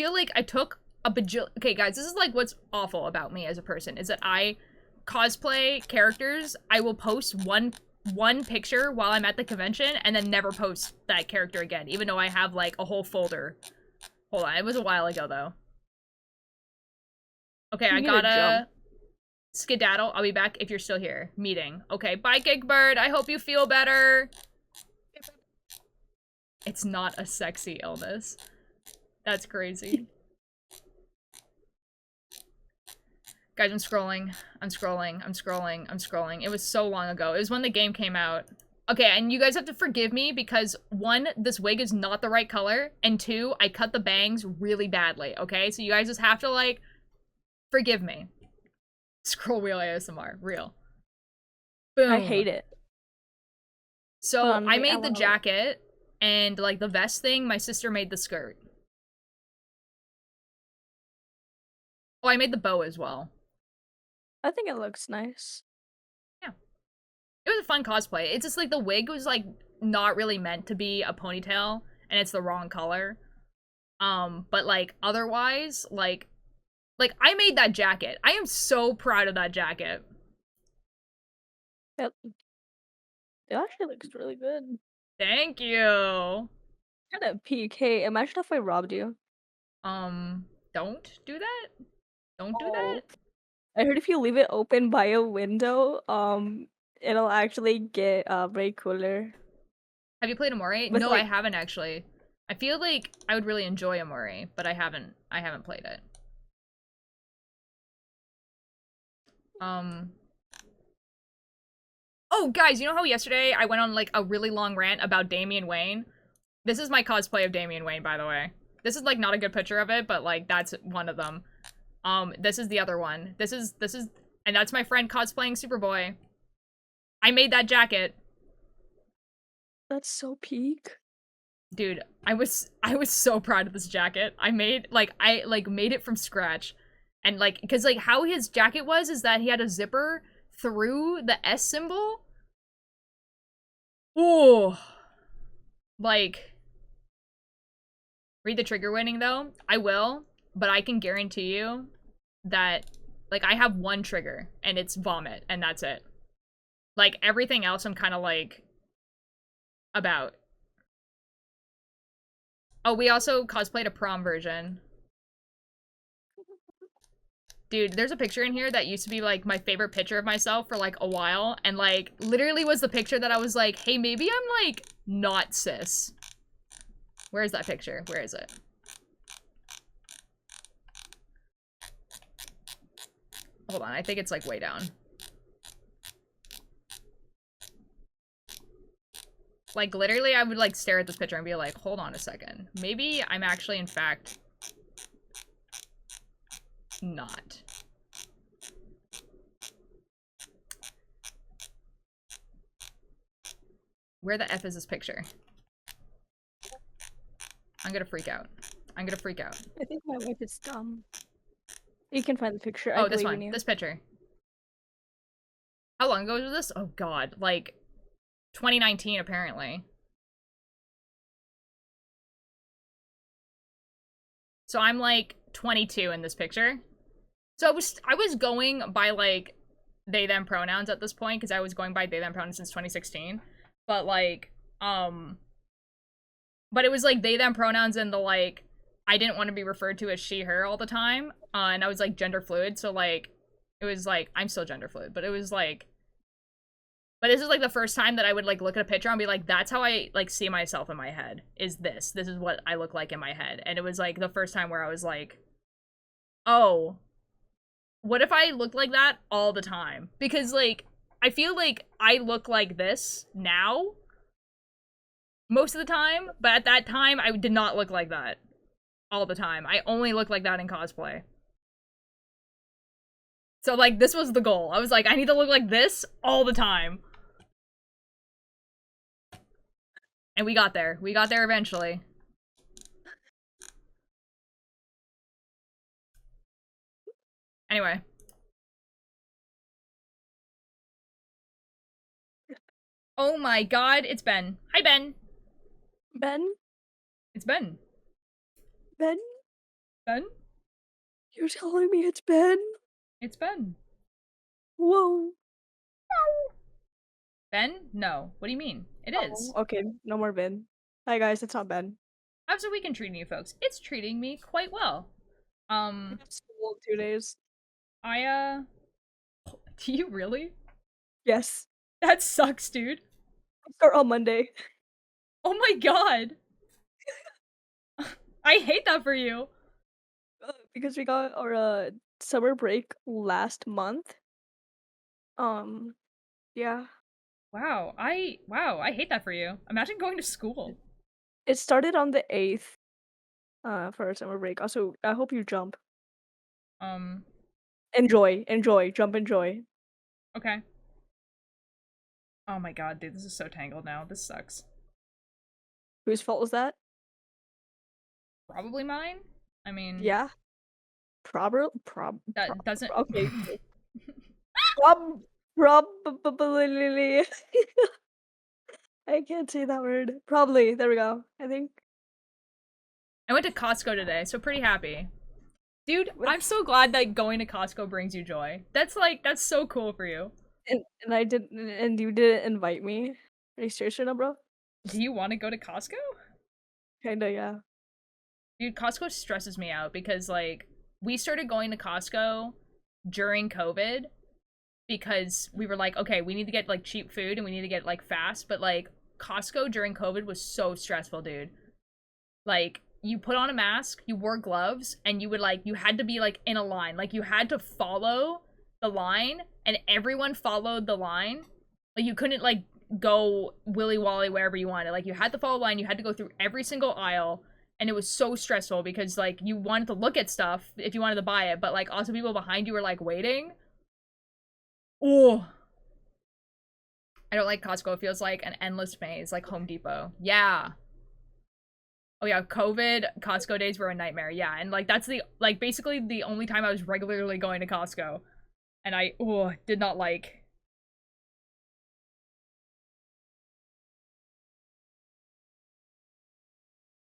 A: took a bajillion. Okay, guys, this is like what's awful about me as a person is that I cosplay characters. I will post one picture while I'm at the convention and then never post that character again, even though I have like a whole folder. Hold on, it was a while ago though. Okay, I gotta skedaddle. I'll be back if you're still here. Meeting. Okay, bye, Gigbird. I hope you feel better. It's not a sexy illness. That's crazy. Guys, I'm scrolling. It was so long ago. It was when the game came out. Okay, and you guys have to forgive me because, one, this wig is not the right color, and two, I cut the bangs really badly, okay? So you guys just have to, like, forgive me. Scroll wheel ASMR. Real. Boom.
B: I hate it.
A: So,
B: I
A: made the jacket, and, like, the vest thing, my sister made the skirt. Oh, I made the bow as well.
B: I think it looks nice.
A: Yeah. It was a fun cosplay. It's just like the wig was like not really meant to be a ponytail and it's the wrong color. But like otherwise, like I made that jacket. I am so proud of that jacket.
B: It actually looks really good.
A: Thank you.
B: Kind of PK. Imagine if I robbed you.
A: Don't do that. Don't do that.
B: I heard if you leave it open by a window, it'll actually get way cooler.
A: Have you played Amori?
B: With,
A: No,
B: like-
A: I haven't actually. I feel like I would really enjoy Amori, but I haven't played it. Oh, guys, you know how yesterday I went on like a really long rant about Damian Wayne? This is my cosplay of Damian Wayne, by the way. This is like not a good picture of it, but like that's one of them. This is the other one. This is, and that's my friend cosplaying Superboy. I made that jacket.
B: That's so peak.
A: Dude, I was so proud of this jacket. I made it from scratch. And like, cause like how his jacket was is that he had a zipper through the S symbol. Ooh. Like, read the trigger warning though. I will, but I can guarantee you that like I have one trigger and it's vomit and that's it. Like everything else I'm kind of like about. Oh, we also cosplayed a prom version. Dude, there's a picture in here that used to be like my favorite picture of myself for like a while and like literally was the picture that I was like, hey, maybe I'm like not cis. Where's that picture? Where is it? Hold on, I think it's like way down. Like literally I would like stare at this picture and be like, hold on a second. Maybe I'm actually in fact not. Where the F is this picture? I'm gonna freak out. I'm gonna freak out.
B: I think my wife is dumb. You can find the picture.
A: Oh,
B: I
A: this
B: believe in
A: one.
B: you.
A: This picture. How long ago was this? Oh god, like 2019 apparently. So I'm like 22 in this picture. So I was going by like they them pronouns at this point because I was going by they them pronouns since 2016. But like but it was like they them pronouns and the like I didn't want to be referred to as she her all the time. And I was like gender fluid, so like it was like I'm still gender fluid, but it was like but this is like the first time that I would like look at a picture and be like, that's how I like see myself in my head. Is this. This is what I look like in my head. And it was like the first time where I was like, oh, what if I looked like that all the time? Because like I feel like I look like this now most of the time, but at that time I did not look like that all the time. I only look like that in cosplay. So like this was the goal. I was like, I need to look like this all the time. And we got there. We got there eventually. Anyway. Oh my god, it's Ben. Hi, Ben.
B: Ben?
A: It's Ben.
B: Ben?
A: Ben?
B: You're telling me it's Ben?
A: It's Ben.
B: Whoa.
A: Ben? No. What do you mean? It is.
B: Oh, okay, no more Ben. Hi guys, it's not Ben.
A: How's the weekend treating you folks? It's treating me quite well.
B: I have school in 2 days.
A: Do you really?
B: Yes.
A: That sucks, dude.
B: I start on Monday.
A: Oh my god. I hate that for you.
B: Because we got our summer break last month. Yeah.
A: Wow, I hate that for you. Imagine going to school.
B: It started on the 8th. For our summer break. Also, I hope you jump. Enjoy, jump, enjoy.
A: Okay. Oh my god, dude, this is so tangled now. This sucks.
B: Whose fault was that?
A: Probably mine? I mean...
B: Yeah.
A: That doesn't...
B: Okay. Probably. I can't say that word. Probably. There we go. I think.
A: I went to Costco today, so pretty happy. Dude, I'm so glad that going to Costco brings you joy. That's so cool for you.
B: And I didn't, and you didn't invite me. Are you serious right now, bro?
A: Do you want to go to Costco?
B: Kinda, yeah.
A: Dude, Costco stresses me out because, like, we started going to Costco during COVID because we were like, okay, we need to get, like, cheap food and we need to get, like, fast, but, like, Costco during COVID was so stressful, dude. Like, you put on a mask, you wore gloves, and you would, like, you had to be, like, in a line. Like, you had to follow the line, and everyone followed the line. Like, you couldn't, like, go willy-wally wherever you wanted. Like, you had to follow the line, you had to go through every single aisle, and it was so stressful because, like, you wanted to look at stuff if you wanted to buy it, but, like, also people behind you were, like, waiting. Ooh. I don't like Costco. It feels like an endless maze, like Home Depot. Yeah. Oh yeah, COVID, Costco days were a nightmare. Yeah, and, like, that's the, like, basically the only time I was regularly going to Costco. And I, did not like.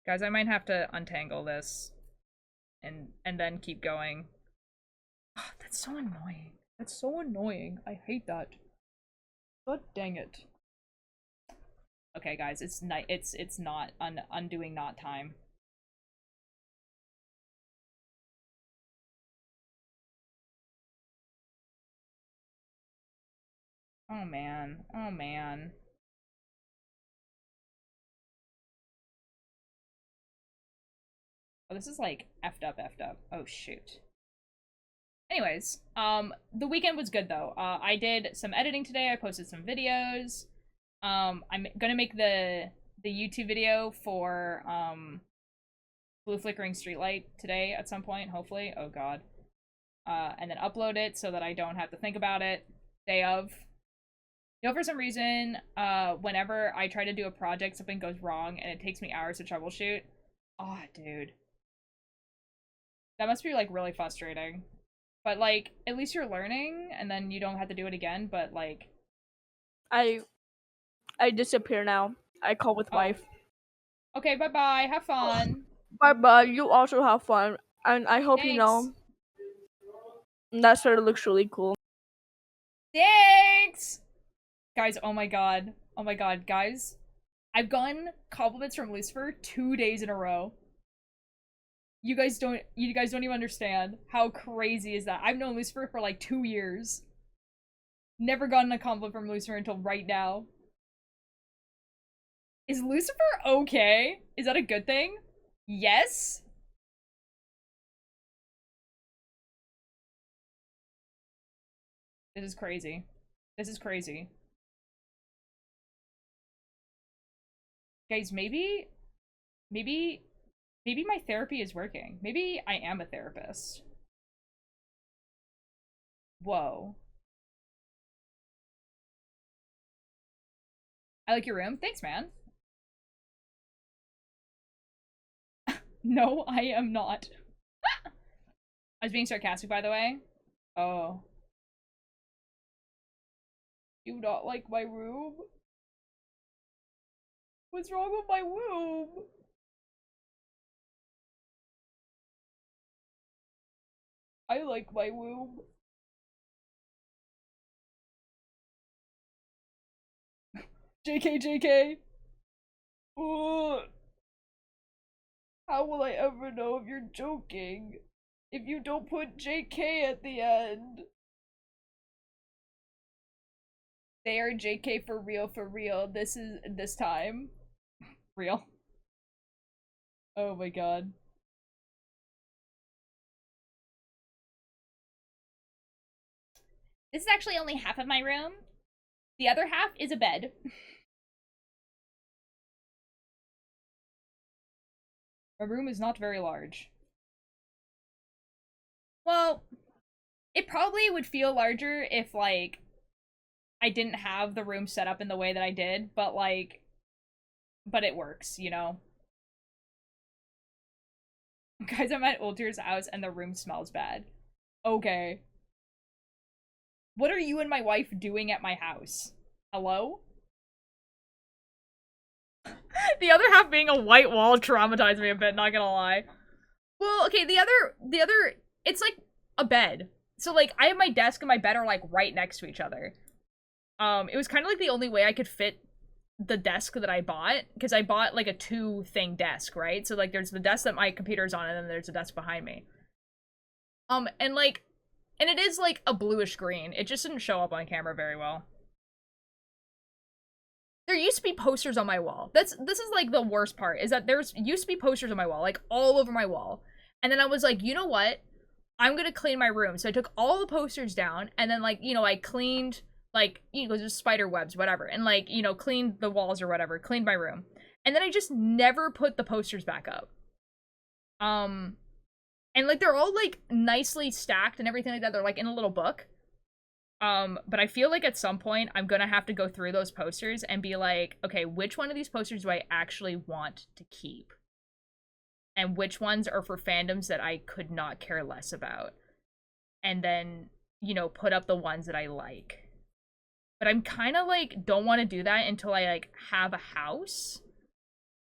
A: Guys, I might have to untangle this and then keep going. Oh, that's so annoying. That's so annoying. I hate that. God dang it. Okay, guys, it's night. It's not undoing not time. Oh man. Oh man. Oh, this is like effed up. Oh shoot. Anyways, the weekend was good though. I did some editing today. I posted some videos. I'm gonna make the YouTube video for Blue Flickering Streetlight today at some point, hopefully. Oh god. And then upload it so that I don't have to think about it day of. You know, for some reason, whenever I try to do a project, something goes wrong and it takes me hours to troubleshoot. Oh, dude. That must be, like, really frustrating. But, like, at least you're learning, and then you don't have to do it again, but, like...
B: I disappear now. I call with wife.
A: Okay, bye-bye. Have fun.
B: Bye-bye. You also have fun. And I hope you know
A: Thanks.
B: And that sweater looks really cool.
A: Thanks! Guys, oh my god. Oh my god, guys. I've gotten compliments from Lucifer 2 days in a row. You guys don't even understand. How crazy is that? I've known Lucifer for like 2 years. Never gotten a compliment from Lucifer until right now. Is Lucifer okay? Is that a good thing? Yes? This is crazy. This is crazy. Guys, maybe my therapy is working. Maybe I am a therapist. Whoa. I like your room. Thanks, man. No, I am not. I was being sarcastic, by the way. Oh. You not like my room? What's wrong with my room? I like my room. JK. Ugh. How will I ever know if you're joking? If you don't put JK at the end. They are JK for real. This time. Real. Oh my god. This is actually only half of my room. The other half is a bed. My room is not very large. Well, it probably would feel larger if, like, I didn't have the room set up in the way that I did, but, like, but it works, you know? Guys, I'm at Ultir's house and the room smells bad. Okay. What are you and my wife doing at my house? Hello? The other half being a white wall traumatized me a bit, not gonna lie. Well, okay, the other, it's like a bed. So, like, I have my desk and my bed are, like, right next to each other. It was kind of like the only way I could fit the desk that I bought, because I bought, like, a 2-thing desk, right? So, like, there's the desk that my computer's on, and then there's a desk behind me. And, like, and it is, like, a bluish green. It just didn't show up on camera very well. There used to be posters on my wall. This is, like, the worst part, is that there's used to be posters on my wall, like, all over my wall. And then I was like, you know what? I'm gonna clean my room. So I took all the posters down, and then, like, you know, I cleaned, like, you know, just spider webs, whatever, and, like, you know, cleaned the walls or whatever, cleaned my room. And then I just never put the posters back up. And, like, they're all, like, nicely stacked and everything like that. They're, like, in a little book. But I feel like at some point I'm gonna have to go through those posters and be like, okay, which one of these posters do I actually want to keep? And which ones are for fandoms that I could not care less about? And then, you know, put up the ones that I like. But I'm kind of, like, don't want to do that until I, like, have a house.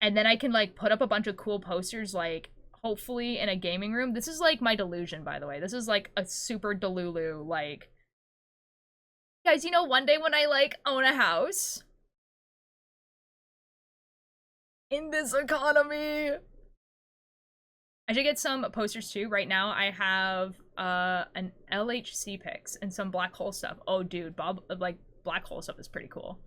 A: And then I can, like, put up a bunch of cool posters, like, hopefully in a gaming room. This is, like, my delusion, by the way. This is, like, a super delulu, like... Guys, you know, one day when I, like, own a house... in this economy... I should get some posters, too. Right now, I have, an LHC pics and some black hole stuff. Oh, dude, black hole stuff is pretty cool.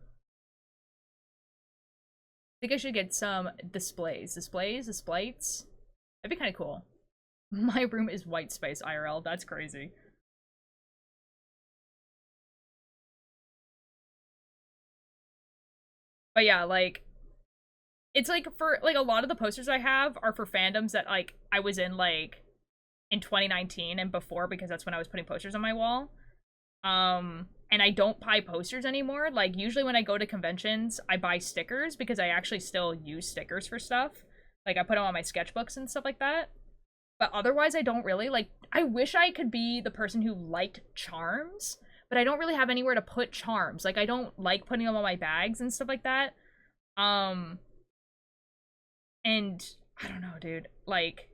A: I think I should get some displays. Displays? That'd be kind of cool. My room is white space IRL. That's crazy. But yeah, like, it's like for, like, a lot of the posters I have are for fandoms that, like, I was in, like, in 2019 and before, because that's when I was putting posters on my wall. And I don't buy posters anymore. Like, usually when I go to conventions, I buy stickers because I actually still use stickers for stuff. Like, I put them on my sketchbooks and stuff like that. But otherwise, I don't really. Like, I wish I could be the person who liked charms, but I don't really have anywhere to put charms. Like, I don't like putting them on my bags and stuff like that. And I don't know, dude. Like,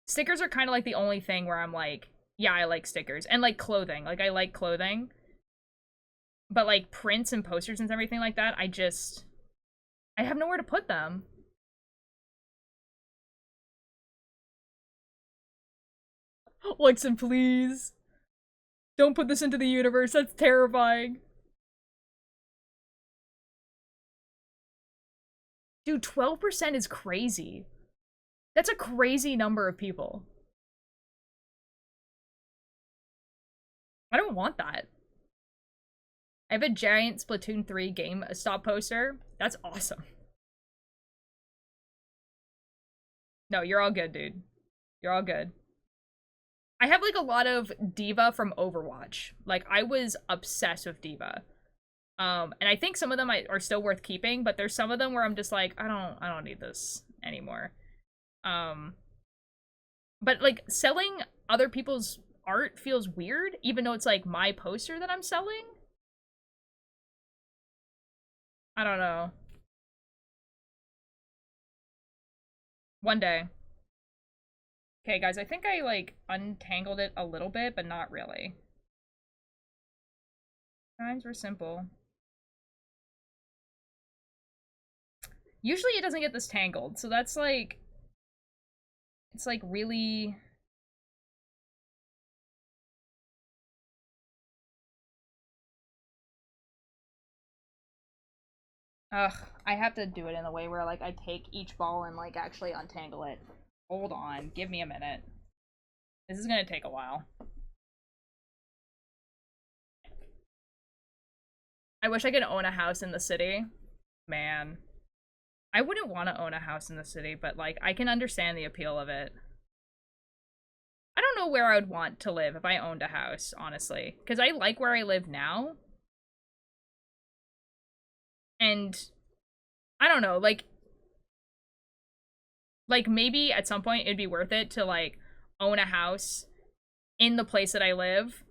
A: stickers are kind of like the only thing where I'm like, Yeah, I like stickers. And, like, clothing. Like, I like clothing. But, like, prints and posters and everything like that, I have nowhere to put them. Lexon, please. Don't put this into the universe. That's terrifying. Dude, 12% is crazy. That's a crazy number of people. I don't want that. I have a giant Splatoon 3 game stop poster. That's awesome. No, you're all good, dude. You're all good. I have, like, a lot of Diva from Overwatch. Like, I was obsessed with Diva. And I think some of them are still worth keeping, but there's some of them where I'm just like, I don't need this anymore. But, like, selling other people's art feels weird, even though it's, like, my poster that I'm selling. I don't know. One day. Okay, guys, I think I, like, untangled it a little bit, but not really. Times were simple. Usually it doesn't get this tangled, so that's, like... It's, like, really... Ugh, I have to do it in a way where, like, I take each ball and, like, actually untangle it. Hold on, give me a minute. This is gonna take a while. I wish I could own a house in the city. Man. I wouldn't want to own a house in the city, but, like, I can understand the appeal of it. I don't know where I would want to live if I owned a house, honestly. Because I like where I live now. And I don't know, like maybe at some point it'd be worth it to, like, own a house in the place that I live,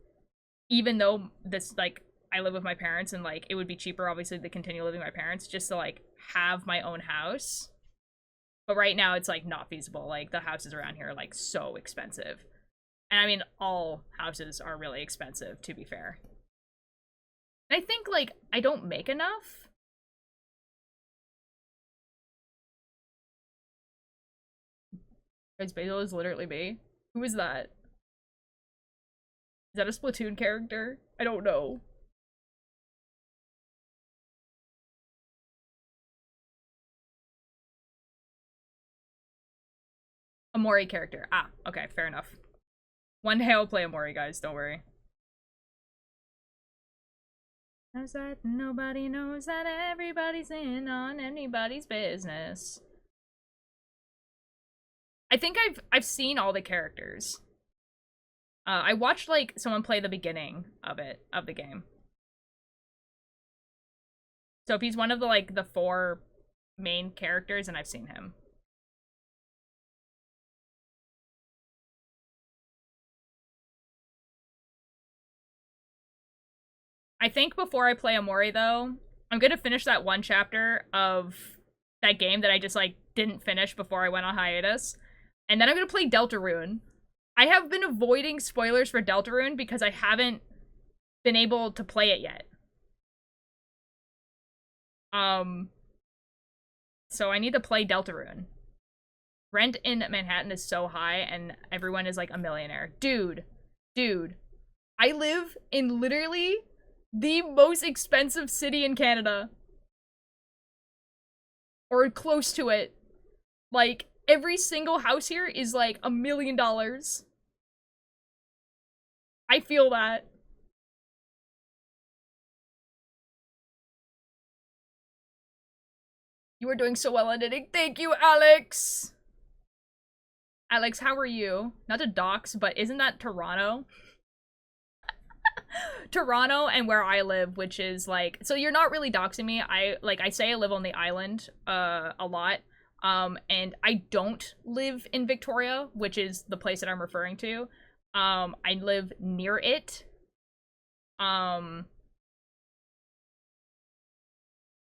A: even though this, like, I live with my parents and, like, it would be cheaper, obviously, to continue living with my parents, just to, like, have my own house. But right now it's, like, not feasible. Like, the houses around here are, like, so expensive. And I mean, all houses are really expensive, to be fair. And I think, like, I don't make enough. Guys, Basil is literally me. Who is that? Is that a Splatoon character? I don't know. A Mori character. Ah, okay, fair enough. One day I'll play a Mori, guys, don't worry. Knows that nobody knows that everybody's in on anybody's business. I think I've seen all the characters. I watched, like, someone play the beginning of the game. So if he's one of the, like, the 4 main characters, and I've seen him. I think before I play Amori, though, I'm gonna finish that one chapter of that game that I just, like, didn't finish before I went on hiatus. And then I'm gonna play Deltarune. I have been avoiding spoilers for Deltarune because I haven't been able to play it yet. So I need to play Deltarune. Rent in Manhattan is so high and everyone is, like, a millionaire. Dude. I live in literally the most expensive city in Canada. Or close to it. Like, every single house here is, like, $1 million. I feel that. You are doing so well on knitting. Thank you, Alex! Alex, how are you? Not to dox, but isn't that Toronto? Toronto and where I live, which is, like... So you're not really doxing me. I say I live on the island a lot. And I don't live in Victoria, which is the place that I'm referring to. I live near it.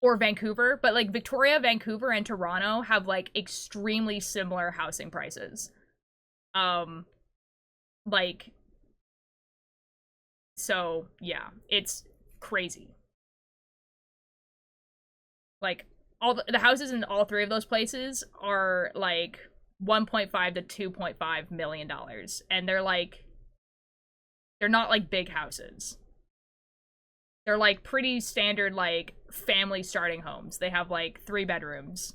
A: Or Vancouver, but, like, Victoria, Vancouver, and Toronto have, like, extremely similar housing prices. Like, So, yeah, it's crazy. Like, all the houses in all three of those places are, like, $1.5 to $2.5 million. And they're, like, they're not, like, big houses. They're, like, pretty standard, like, family starting homes. They have, like, 3 bedrooms.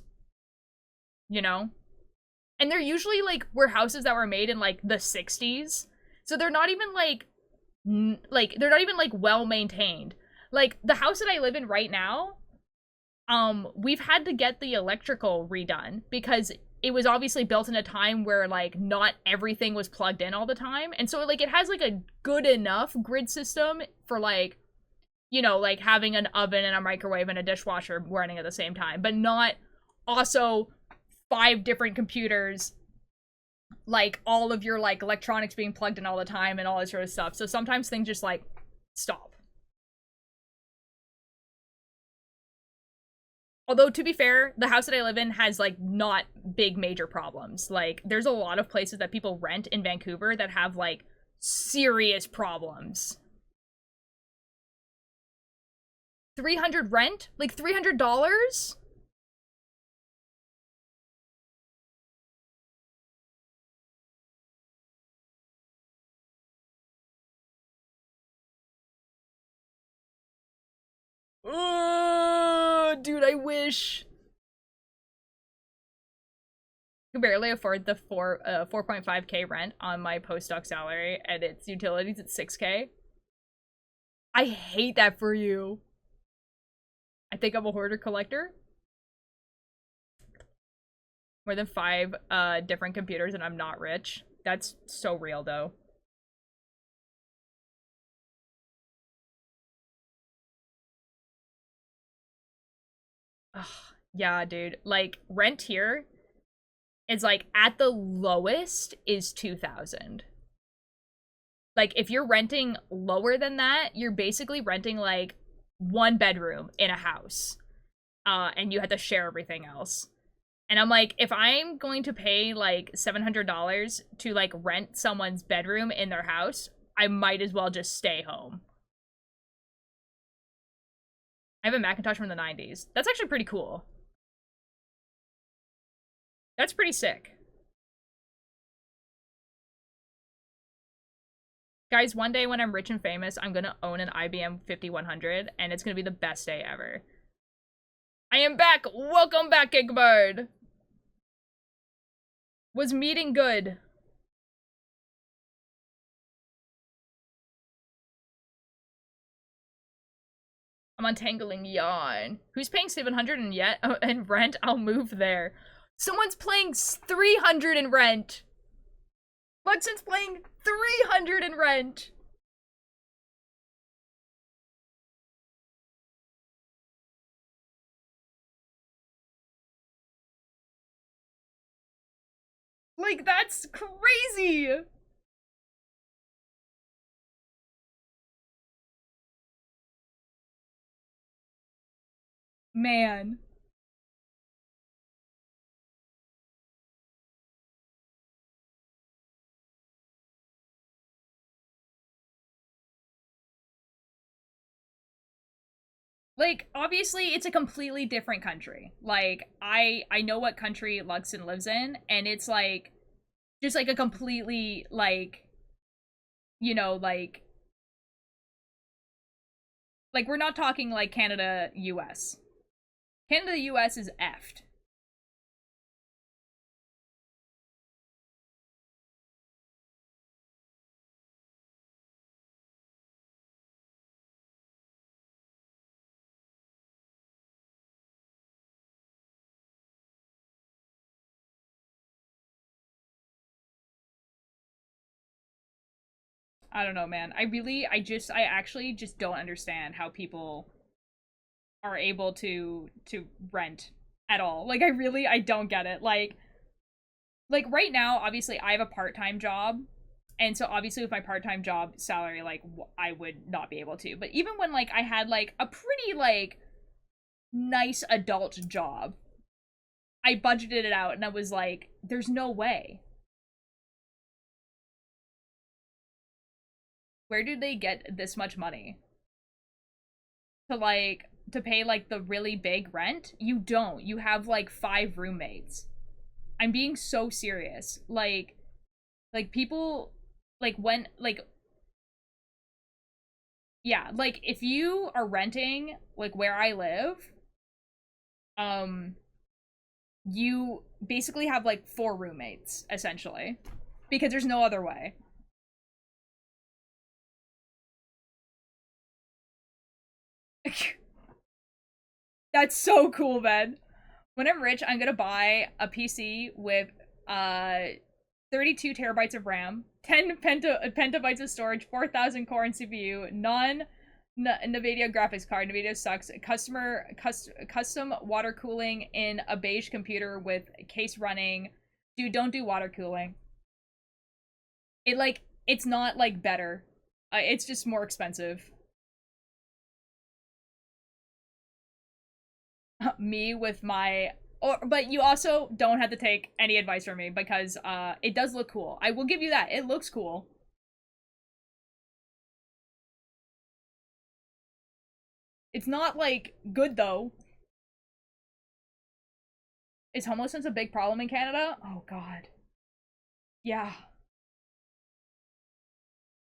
A: You know? And they're usually, like, were houses that were made in, like, the 60s. So they're not even, like, they're not even, like, well-maintained. Like, the house that I live in right now, we've had to get the electrical redone because it was obviously built in a time where, like, not everything was plugged in all the time. And so, like, it has, like, a good enough grid system for, like, you know, like, having an oven and a microwave and a dishwasher running at the same time, but not also 5 different computers, like, all of your, like, electronics being plugged in all the time and all this sort of stuff. So sometimes things just, like, stop. Although, to be fair, the house that I live in has, like, not big major problems. Like, there's a lot of places that people rent in Vancouver that have, like, serious problems. 300 rent? Like, $300? Dude, I wish. I can barely afford the 4.5k rent on my postdoc salary, and its utilities at 6k. I hate that for you. I think I'm a hoarder collector. More than 5 different computers, and I'm not rich. That's so real, though. Ugh, yeah, dude. Like, rent here is, like, at the lowest is 2,000. Like, if you're renting lower than that, you're basically renting, like, 1 bedroom in a house. And you have to share everything else. And I'm like, if I'm going to pay, like, $700 to, like, rent someone's bedroom in their house, I might as well just stay home. I have a Macintosh from the 90s. That's actually pretty cool. That's pretty sick. Guys, one day when I'm rich and famous, I'm gonna own an IBM 5100, and it's gonna be the best day ever. I am back! Welcome back, Gigbird! Was meeting good? I'm untangling yarn. Who's paying 700 in rent? I'll move there. Someone's paying 300 in rent! Luxon's paying 300 in rent! Like, that's crazy! Man. Like, obviously, it's a completely different country. Like, I know what country Luxon lives in, and it's, like, just, like, a completely, like, you know, like, we're not talking, like, Canada, US. Canada, US is effed. I don't know, man. I actually just don't understand how people are able to rent at all. Like, I don't get it. Like right now, obviously, I have a part-time job, and so obviously with my part-time job salary, like, I would not be able to. But even when, like, I had, like, a pretty, like, nice adult job, I budgeted it out, and I was like, there's no way. where do they get this much money? To pay, like, the really big rent? You don't. You have, like, 5 roommates. I'm being so serious. Like, people, like, when, like, yeah, like, if you are renting, like, where I live, you basically have, like, 4 roommates, essentially. Because there's no other way. That's so cool, Ben. When I'm rich, I'm gonna buy a PC with 32 terabytes of RAM, 10 petabytes of storage, 4,000 core and CPU, NVIDIA graphics card. NVIDIA sucks. Custom water cooling in a beige computer with case running. Dude, don't do water cooling. It's not, like, better. It's just more expensive. Me with my... but you also don't have to take any advice from me because it does look cool. I will give you that. It looks cool. It's not, like, good, though. Is homelessness a big problem in Canada? Oh, God. Yeah.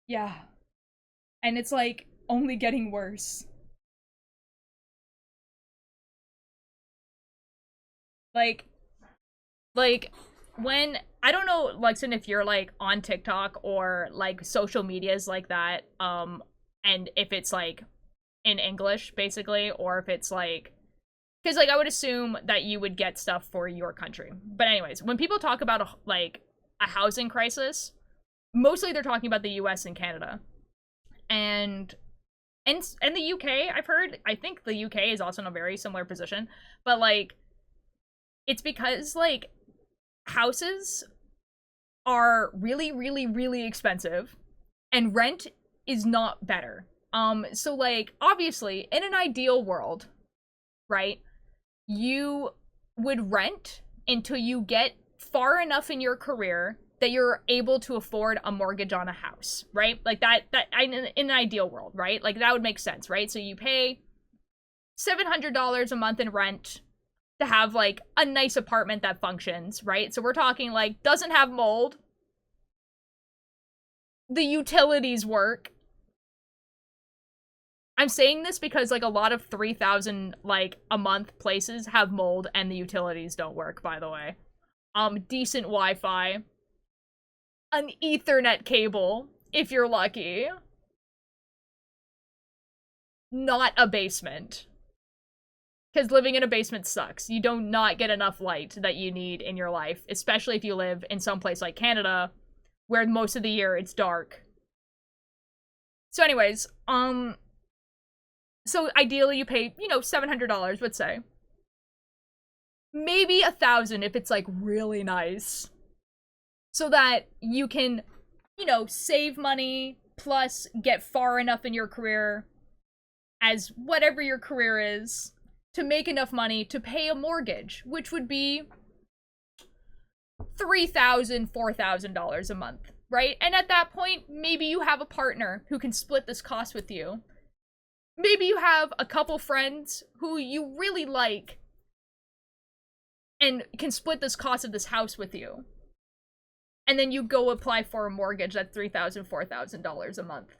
A: Yeah. And it's, like, only getting worse. Like, when, I don't know, Lexon, if you're, like, on TikTok or, like, social medias like that, and if it's, like, in English, basically, or if it's, like, because, like, I would assume that you would get stuff for your country. But anyways, when people talk about, a housing crisis, mostly they're talking about the US and Canada. And the UK, I've heard, I think the UK is also in a very similar position, but, like, it's because, like, houses are really, really, really expensive, and rent is not better. So, like, obviously, in an ideal world, right, you would rent until you get far enough in your career that you're able to afford a mortgage on a house, right? Like, that in an ideal world, right? Like, that would make sense, right? So you pay $700 a month in rent to have, like, a nice apartment that functions, right? So we're talking, like, doesn't have mold. The utilities work. I'm saying this because, like, a lot of 3,000, like, a month places have mold and the utilities don't work, by the way. Decent Wi-Fi. An Ethernet cable, if you're lucky. Not a basement. Because living in a basement sucks. You do not get enough light that you need in your life, especially if you live in some place like Canada, where most of the year it's dark. So anyways, so ideally you pay, you know, $700, let's say. Maybe $1,000 if it's, like, really nice. So that you can, you know, save money, plus get far enough in your career, as whatever your career is, to make enough money to pay a mortgage, which would be $3,000, $4,000 a month, right? And at that point, maybe you have a partner who can split this cost with you. Maybe you have a couple friends who you really like and can split this cost of this house with you. And then you go apply for a mortgage at $3,000, $4,000 a month.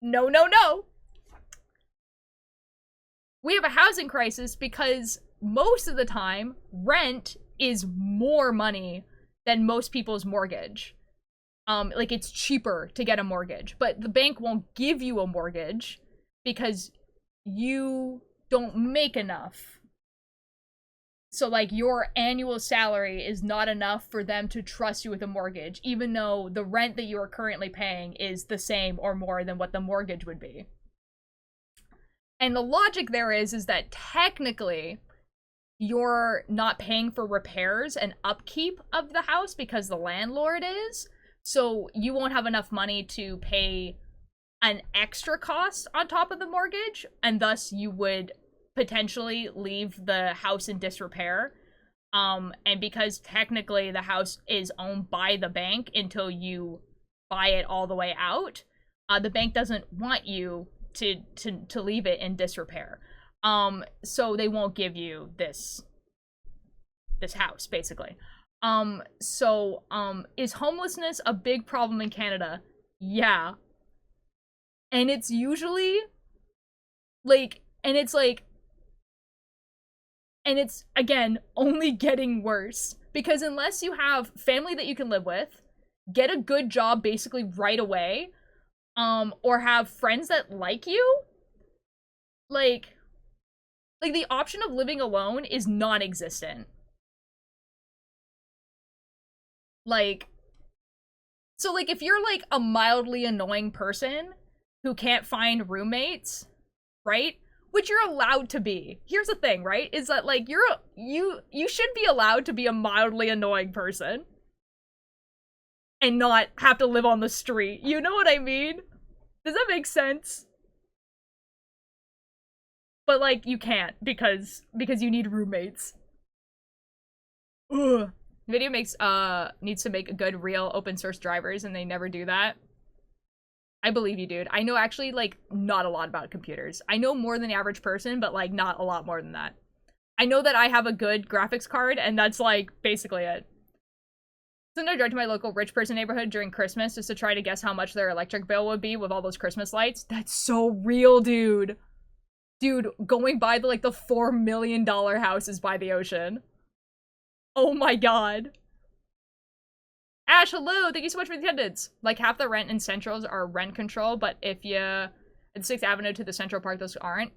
A: No, no, no! We have a housing crisis because most of the time, rent is more money than most people's mortgage. Like, it's cheaper to get a mortgage, but the bank won't give you a mortgage because you don't make enough. So, like, your annual salary is not enough for them to trust you with a mortgage, even though the rent that you are currently paying is the same or more than what the mortgage would be. And the logic there is that technically you're not paying for repairs and upkeep of the house because the landlord is. So you won't have enough money to pay an extra cost on top of the mortgage, and thus you would potentially leave the house in disrepair. And because technically the house is owned by the bank until you buy it all the way out, the bank doesn't want you to leave it in disrepair. So they won't give you this house, basically. Is homelessness a big problem in Canada? Yeah. And it's usually, like, and it's, again, only getting worse. Because unless you have family that you can live with, get a good job basically right away, or have friends that like you, like the option of living alone is non-existent. Like, so, like, if you're, like, a mildly annoying person who can't find roommates, right? Which you're allowed to be. Here's the thing, right? Is that, like, you should be allowed to be a mildly annoying person. And not have to live on the street. You know what I mean? Does that make sense? But, like, you can't because you need roommates. Ugh. Video needs to make good, real, open source drivers, and they never do that. I believe you, dude. I know actually, like, not a lot about computers. I know more than the average person, but, like, not a lot more than that. I know that I have a good graphics card, and that's, like, basically it. Sometimes I drive to my local rich person neighborhood during Christmas just to try to guess how much their electric bill would be with all those Christmas lights. That's so real, dude. Dude, going by the, like, the $4 million houses by the ocean. Oh my god. Ash, hello! Thank you so much for the attendance. Like, half the rent in Centrals are rent control, but if you... at 6th Avenue to the Central Park, those aren't.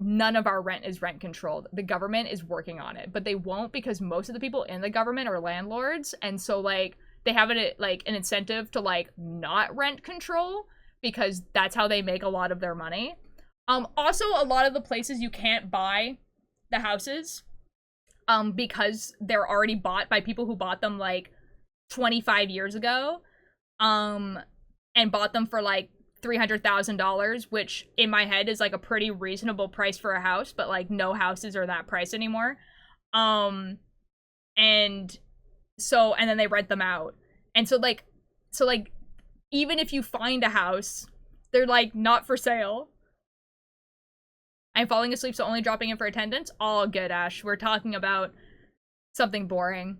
A: None of our rent is rent controlled. The government is working on it, but they won't because most of the people in the government are landlords, and so, like, they have it, like, an incentive to, like, not rent control because that's how they make a lot of their money. Also, a lot of the places you can't buy the houses, because they're already bought by people who bought them, like, 25 years ago, and bought them for, like, $300,000, which in my head is, like, a pretty reasonable price for a house, but, like, no houses are that price anymore. And then they rent them out. And so, even if you find a house, they're, like, not for sale. I'm falling asleep, so only dropping in for attendance? All good, Ash. We're talking about something boring.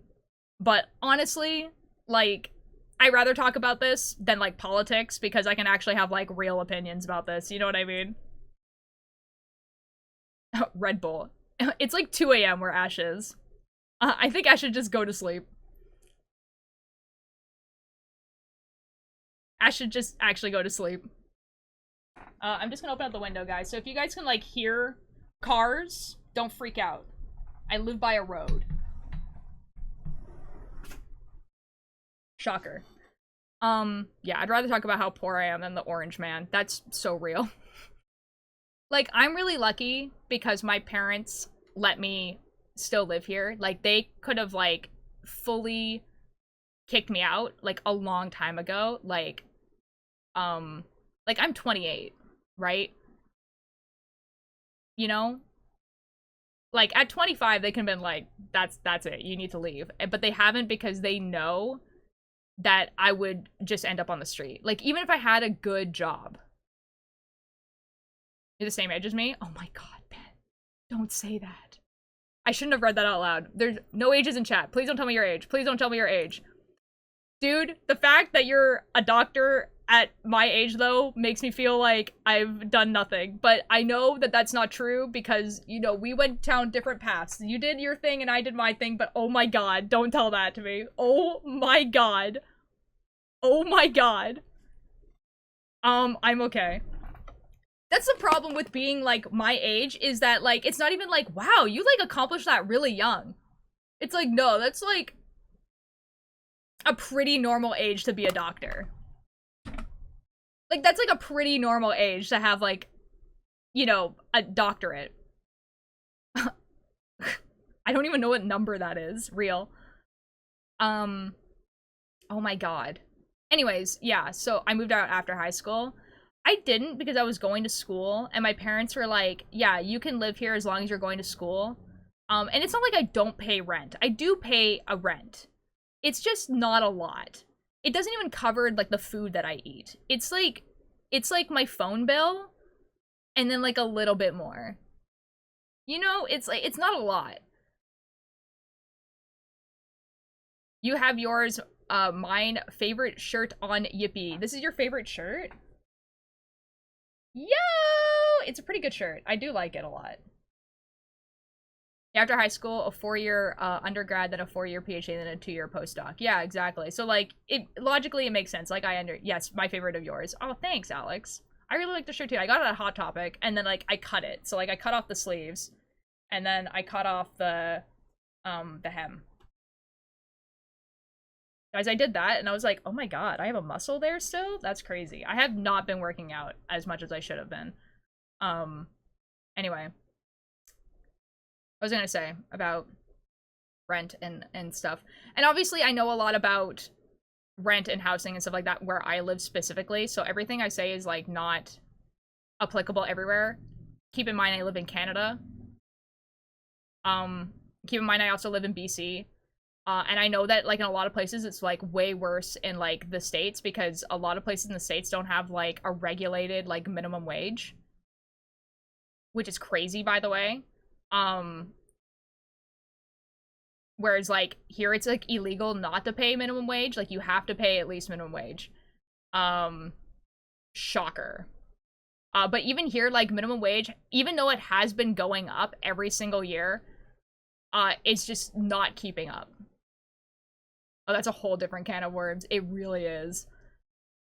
A: But honestly, like, I'd rather talk about this than, like, politics, because I can actually have, like, real opinions about this. You know what I mean? Red Bull. It's like 2 a.m. where Ash is. I think I should just go to sleep. I should just actually go to sleep. I'm just gonna open up the window, guys. So if you guys can, like, hear cars, don't freak out. I live by a road. Shocker. Yeah, I'd rather talk about how poor I am than the orange man. That's so real. Like, I'm really lucky because my parents let me still live here. Like, they could have, like, fully kicked me out, like, a long time ago. Like, I'm 28, right? You know? Like, at 25, they can have been like, that's it, you need to leave. But they haven't because they know that I would just end up on the street. Like, even if I had a good job. You're the same age as me? Oh my god, Ben. Don't say that. I shouldn't have read that out loud. There's no ages in chat. Please don't tell me your age. Please don't tell me your age. Dude, the fact that you're a doctor at my age, though, makes me feel like I've done nothing. But I know that that's not true because, you know, we went down different paths. You did your thing and I did my thing, but oh my god, don't tell that to me. Oh my god. Oh my god. I'm okay. That's the problem with being, like, my age, is that, like, it's not even like, wow, you, like, accomplished that really young. It's like, no, that's, like, a pretty normal age to be a doctor. Like, that's, like, a pretty normal age to have, like, you know, a doctorate. I don't even know what number that is. Real. Oh my god. Anyways, yeah, so I moved out after high school. I didn't because I was going to school, and my parents were like, yeah, you can live here as long as you're going to school. And it's not like I don't pay rent. I do pay a rent. It's just not a lot. it doesn't even cover like the food that I eat. It's like my phone bill and then like a little bit more. You know, it's like it's not a lot. You have yours, mine favorite shirt on Yippee. This is your favorite shirt? Yo! It's a pretty good shirt. I do like it a lot. After high school, a 4-year undergrad, then a 4-year PhD, then a 2-year postdoc. Yeah, exactly. So like, logically it makes sense. Like yes, my favorite of yours. Oh, thanks, Alex. I really like the shirt too. I got it at Hot Topic, and then like I cut it. So like I cut off the sleeves, and then I cut off the hem. Guys, I did that, and I was like, oh my god, I have a muscle there still? That's crazy. I have not been working out as much as I should have been. Anyway. I was gonna say about rent and stuff. And obviously I know a lot about rent and housing and stuff like that where I live specifically, so everything I say is like not applicable everywhere. Keep in mind I live in Canada. Keep in mind I also live in BC. And I know that like in a lot of places it's like way worse in like the States because a lot of places in the States don't have like a regulated like minimum wage. Which is crazy, by the way. Whereas like here it's like illegal not to pay minimum wage, like you have to pay at least minimum wage. Shocker. But even here, like minimum wage, even though it has been going up every single year, it's just not keeping up. Oh, that's a whole different can of worms. It really is.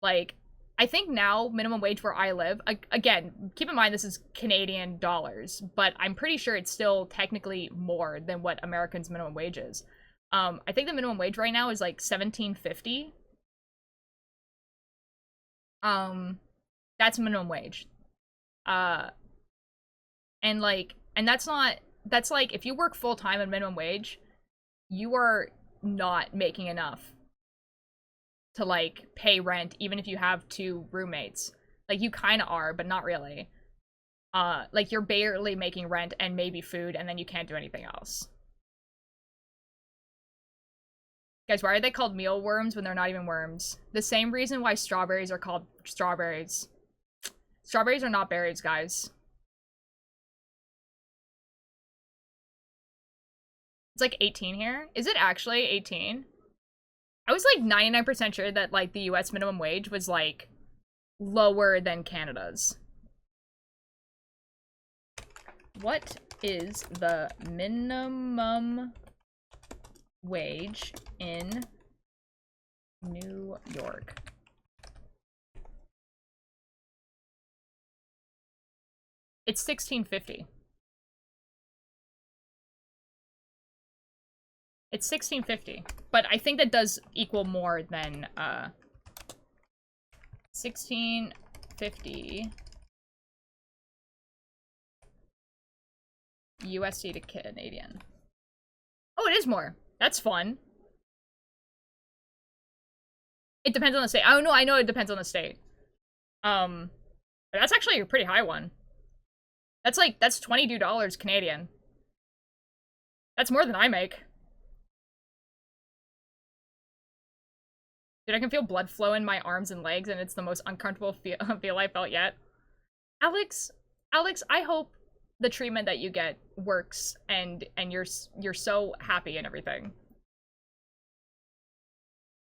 A: Like, I think now minimum wage where I live, again, keep in mind this is Canadian dollars, but I'm pretty sure it's still technically more than what Americans' minimum wage is. I think the minimum wage right now is like $17.50. That's minimum wage. And that's like if you work full time at minimum wage, you are not making enough to like pay rent even if you have 2 roommates. Like you kind of are, but not really. Like you're barely making rent and maybe food and then you can't do anything else. Guys, why are they called mealworms when they're not even worms? The same reason why strawberries are called strawberries. Strawberries are not berries, guys. It's like 18 here. Is it actually 18? I was like 99% sure that like the US minimum wage was like lower than Canada's. What is the minimum wage in New York? It's $16.50. It's $16.50, but I think that does equal more than $16.50 USD to Canadian. Oh, it is more. That's fun. It depends on the state. Oh no, I know it depends on the state. But that's actually a pretty high one. That's $22 Canadian. That's more than I make. Dude, I can feel blood flow in my arms and legs, and it's the most uncomfortable feel I felt yet. Alex, I hope the treatment that you get works, and you're so happy and everything.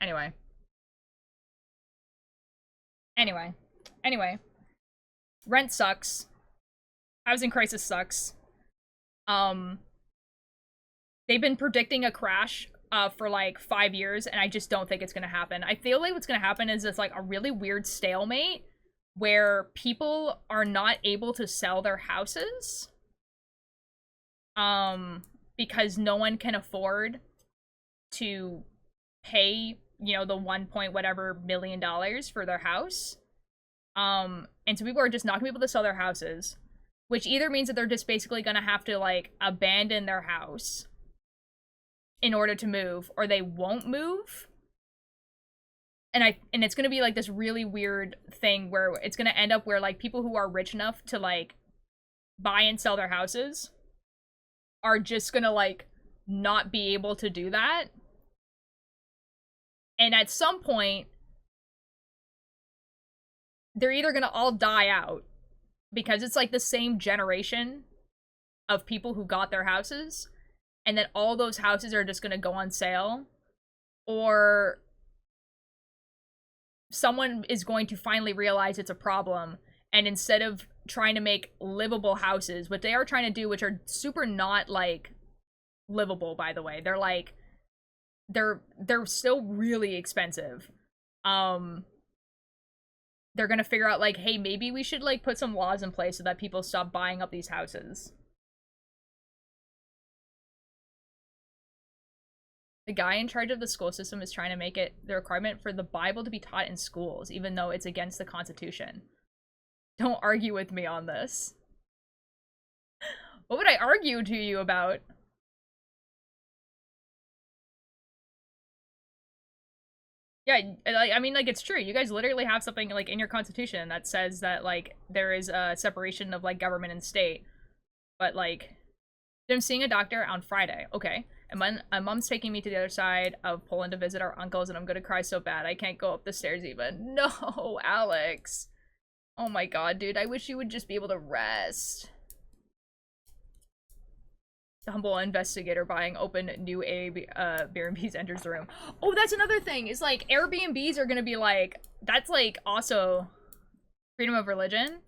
A: Anyway. Rent sucks. Housing crisis sucks. They've been predicting a crash for like 5 years, and I just don't think it's gonna happen. I feel like what's gonna happen is it's like a really weird stalemate where people are not able to sell their houses because no one can afford to pay, you know, the 1 point whatever million dollars for their house. And so people are just not gonna be able to sell their houses, which either means that they're just basically gonna have to like abandon their house in order to move, or they won't move. And it's gonna be like this really weird thing where it's gonna end up where like people who are rich enough to like buy and sell their houses are just gonna like not be able to do that. And at some point, they're either gonna all die out, because it's like the same generation of people who got their houses, and then all those houses are just gonna go on sale, or someone is going to finally realize it's a problem, and instead of trying to make livable houses, what they are trying to do, which are super not, like, livable, by the way, they're like, they're still really expensive. They're gonna figure out, like, hey, maybe we should, like, put some laws in place so that people stop buying up these houses. The guy in charge of the school system is trying to make it the requirement for the Bible to be taught in schools, even though it's against the Constitution. Don't argue with me on this. What would I argue to you about? Yeah, like, I mean, like, it's true. You guys literally have something, like, in your constitution that says that, like, there is a separation of, like, government and state. But, like, I'm seeing a doctor on Friday. Okay. And my mom's taking me to the other side of Poland to visit our uncles, and I'm gonna cry so bad I can't go up the stairs even. No, Alex. Oh my god, dude. I wish you would just be able to rest. The humble investigator buying open new Airbnbs enters the room. Oh, that's another thing. Is like Airbnbs are gonna be like, that's like also freedom of religion.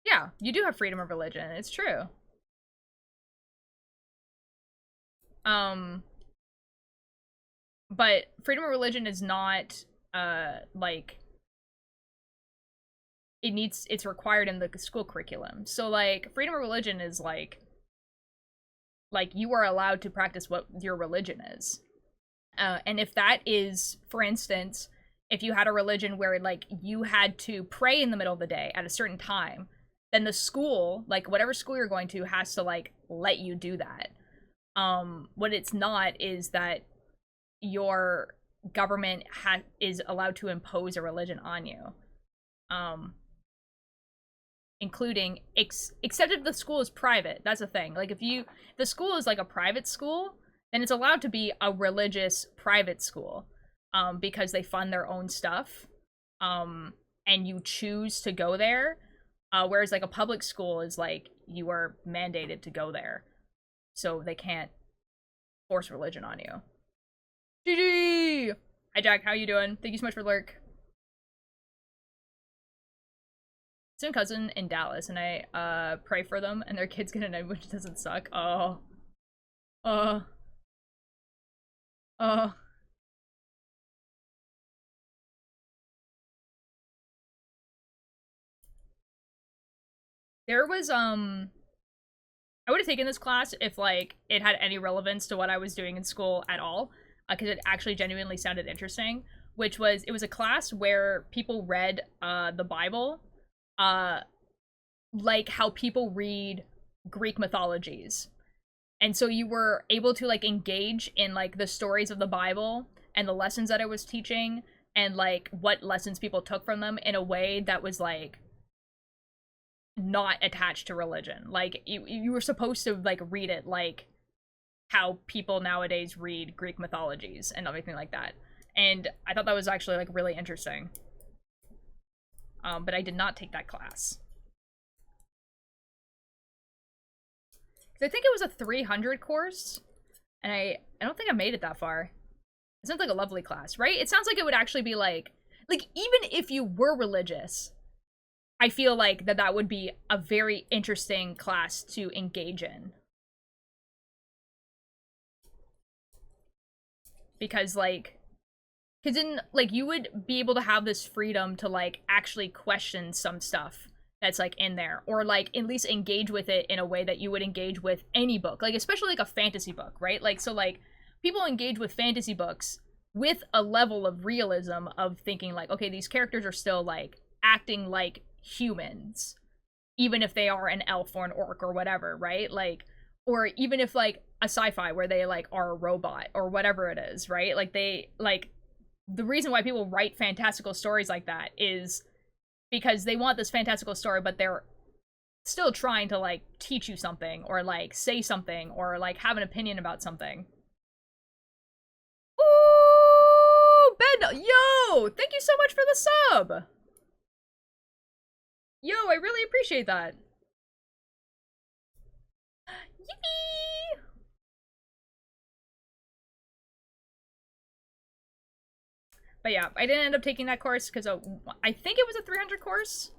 A: Yeah, you do have freedom of religion. It's true. But freedom of religion is not like, it's required in the school curriculum. So like freedom of religion is like you are allowed to practice what your religion is. And if that is, for instance, if you had a religion where like you had to pray in the middle of the day at a certain time, then the school, like whatever school you're going to, has to like let you do that. What it's not is that your government is allowed to impose a religion on you. Including, except if the school is private. That's the thing. Like, if the school is like a private school, then it's allowed to be a religious private school, because they fund their own stuff, and you choose to go there, whereas like a public school is like, you are mandated to go there, so they can't force religion on you. GG! Hi Jack, how you doing? Thank you so much for lurk. Some cousin in Dallas, and I pray for them, and their kids get an egg, which doesn't suck. Oh. There was, I would have taken this class if, like, it had any relevance to what I was doing in school at all, because it actually genuinely sounded interesting, which was, it was a class where people read, the Bible, like how people read Greek mythologies. And so you were able to like engage in like the stories of the Bible and the lessons that it was teaching, and like what lessons people took from them in a way that was like not attached to religion. Like you were supposed to like read it like how people nowadays read Greek mythologies and everything like that. And I thought that was actually like really interesting. But I did not take that class. I think it was a 300 course, and I don't think I made it that far. It sounds like a lovely class, right? It sounds like it would actually be like even if you were religious, I feel like that would be a very interesting class to engage in. Because then, like, you would be able to have this freedom to, like, actually question some stuff that's, like, in there. Or, like, at least engage with it in a way that you would engage with any book. Like, especially, like, a fantasy book, right? Like, so, like, people engage with fantasy books with a level of realism of thinking, like, okay, these characters are still, like, acting like humans. Even if they are an elf or an orc or whatever, right? Like, or even if, like, a sci-fi where they, like, are a robot or whatever it is, right? Like, they, like... The reason why people write fantastical stories like that is because they want this fantastical story, but they're still trying to, like, teach you something, or, like, say something, or, like, have an opinion about something. Ben! Yo! Thank you so much for the sub! Yo, I really appreciate that. Yippee! But yeah, I didn't end up taking that course because I think it was a 300 course.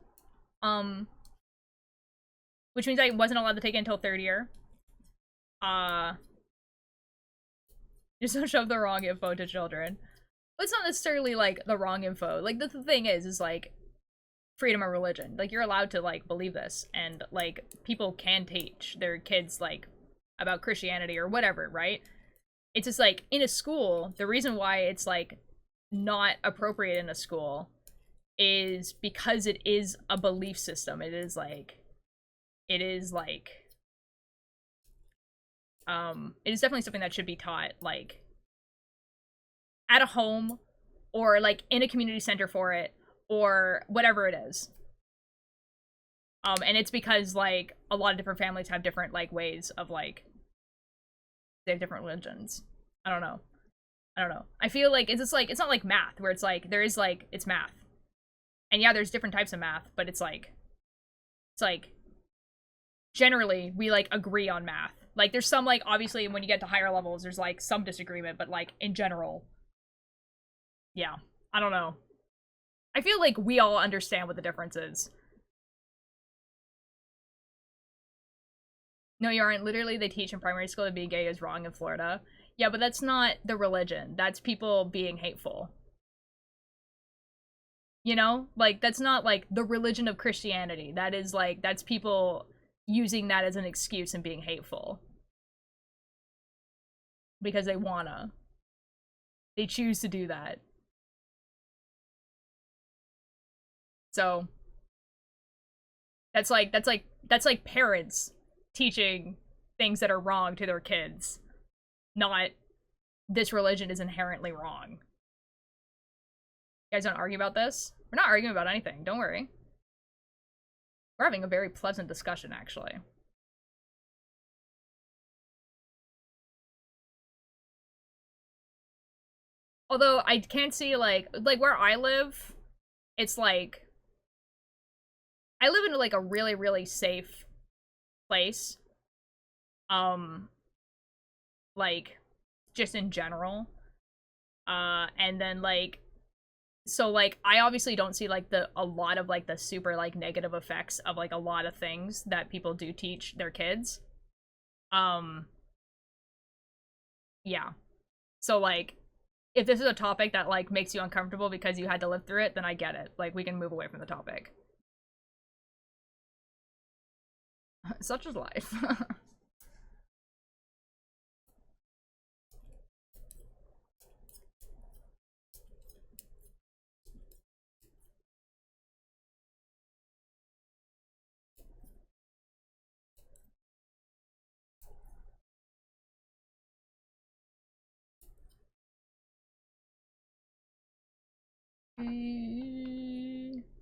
A: Which means I wasn't allowed to take it until third year. Just don't shove the wrong info to children. But it's not necessarily, like, the wrong info. Like, the thing is like, freedom of religion. Like, you're allowed to, like, believe this. And, like, people can teach their kids, like, about Christianity or whatever, right? It's just, like, in a school, the reason why it's, like, not appropriate in a school is because it is a belief system. It is, like, it is definitely something that should be taught, like, at a home, or, like, in a community center for it, or whatever it is. And it's because, like, a lot of different families have different, like, ways of, like, they have different religions. I don't know. I feel like it's just, like, it's not like math, where it's, like, there is, like, it's math. And yeah, there's different types of math, but it's, like, generally, we, like, agree on math. Like, there's some, like, obviously, when you get to higher levels, there's, like, some disagreement, but, like, in general, yeah. I don't know. I feel like we all understand what the difference is. No, you aren't. Literally, they teach in primary school that being gay is wrong in Florida. Yeah, but that's not the religion. That's people being hateful. You know? Like, that's not, like, the religion of Christianity. That is, like, that's people using that as an excuse and being hateful. Because they wanna. They choose to do that. So that's like parents teaching things that are wrong to their kids. Not this religion is inherently wrong. You guys don't argue about this? We're not arguing about anything, don't worry. We're having a very pleasant discussion, actually. Although I can't see, like where I live, it's like I live in, like, a really, really safe place. Like, just in general. And then, like, so, like, I obviously don't see, like, a lot of, like, the super, like, negative effects of, like, a lot of things that people do teach their kids. Yeah. So, like, if this is a topic that, like, makes you uncomfortable because you had to live through it, then I get it. Like, we can move away from the topic. Such is life.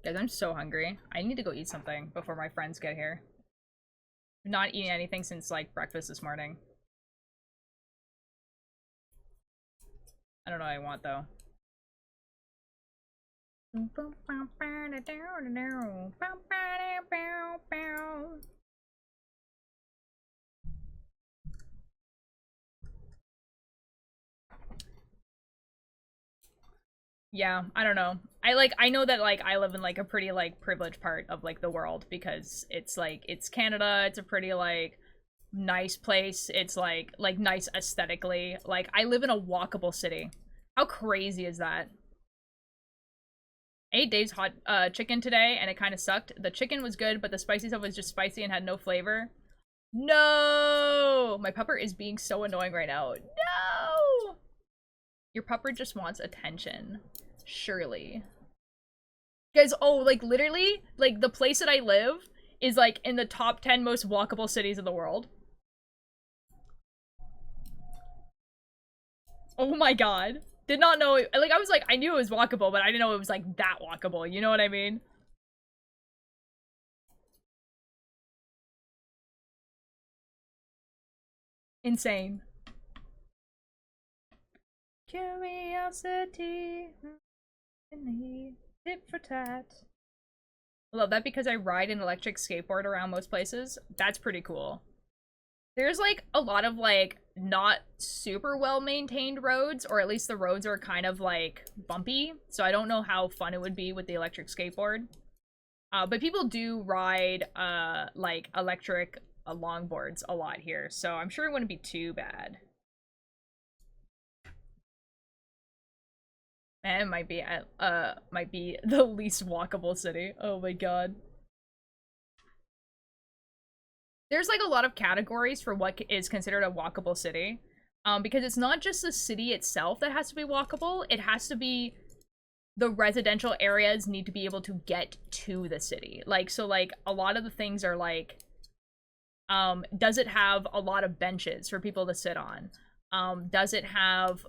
A: Guys, I'm so hungry. I need to go eat something before my friends get here. I'm not eating anything since, like, breakfast this morning. I don't know what I want, though. Yeah, I don't know. I know that, like, I live in, like, a pretty, like, privileged part of, like, the world, because it's, like, it's Canada, it's a pretty, like, nice place, it's, like, nice aesthetically. Like, I live in a walkable city. How crazy is that? I ate Dave's hot chicken today, and it kind of sucked. The chicken was good, but the spicy stuff was just spicy and had no flavor. No! My pupper is being so annoying right now. No! Your pupper just wants attention. Surely. Guys, oh, like, literally, like, the place that I live is, like, in the top 10 most walkable cities in the world. Oh my god. Did not know, like, I was like, I knew it was walkable, but I didn't know it was, like, that walkable, you know what I mean? Insane. curiosity. Tip for tat. I love that because I ride an electric skateboard around most places. That's pretty cool. There's like a lot of like not super well maintained roads, or at least the roads are kind of like bumpy. So I don't know how fun it would be with the electric skateboard. But people do ride like electric longboards a lot here, so I'm sure it wouldn't be too bad. And it might be the least walkable city. Oh my god. There's like a lot of categories for what is considered a walkable city. Because it's not just the city itself that has to be walkable, it has to be the residential areas need to be able to get to the city. Like, so like a lot of the things are like, does it have a lot of benches for people to sit on? Does it have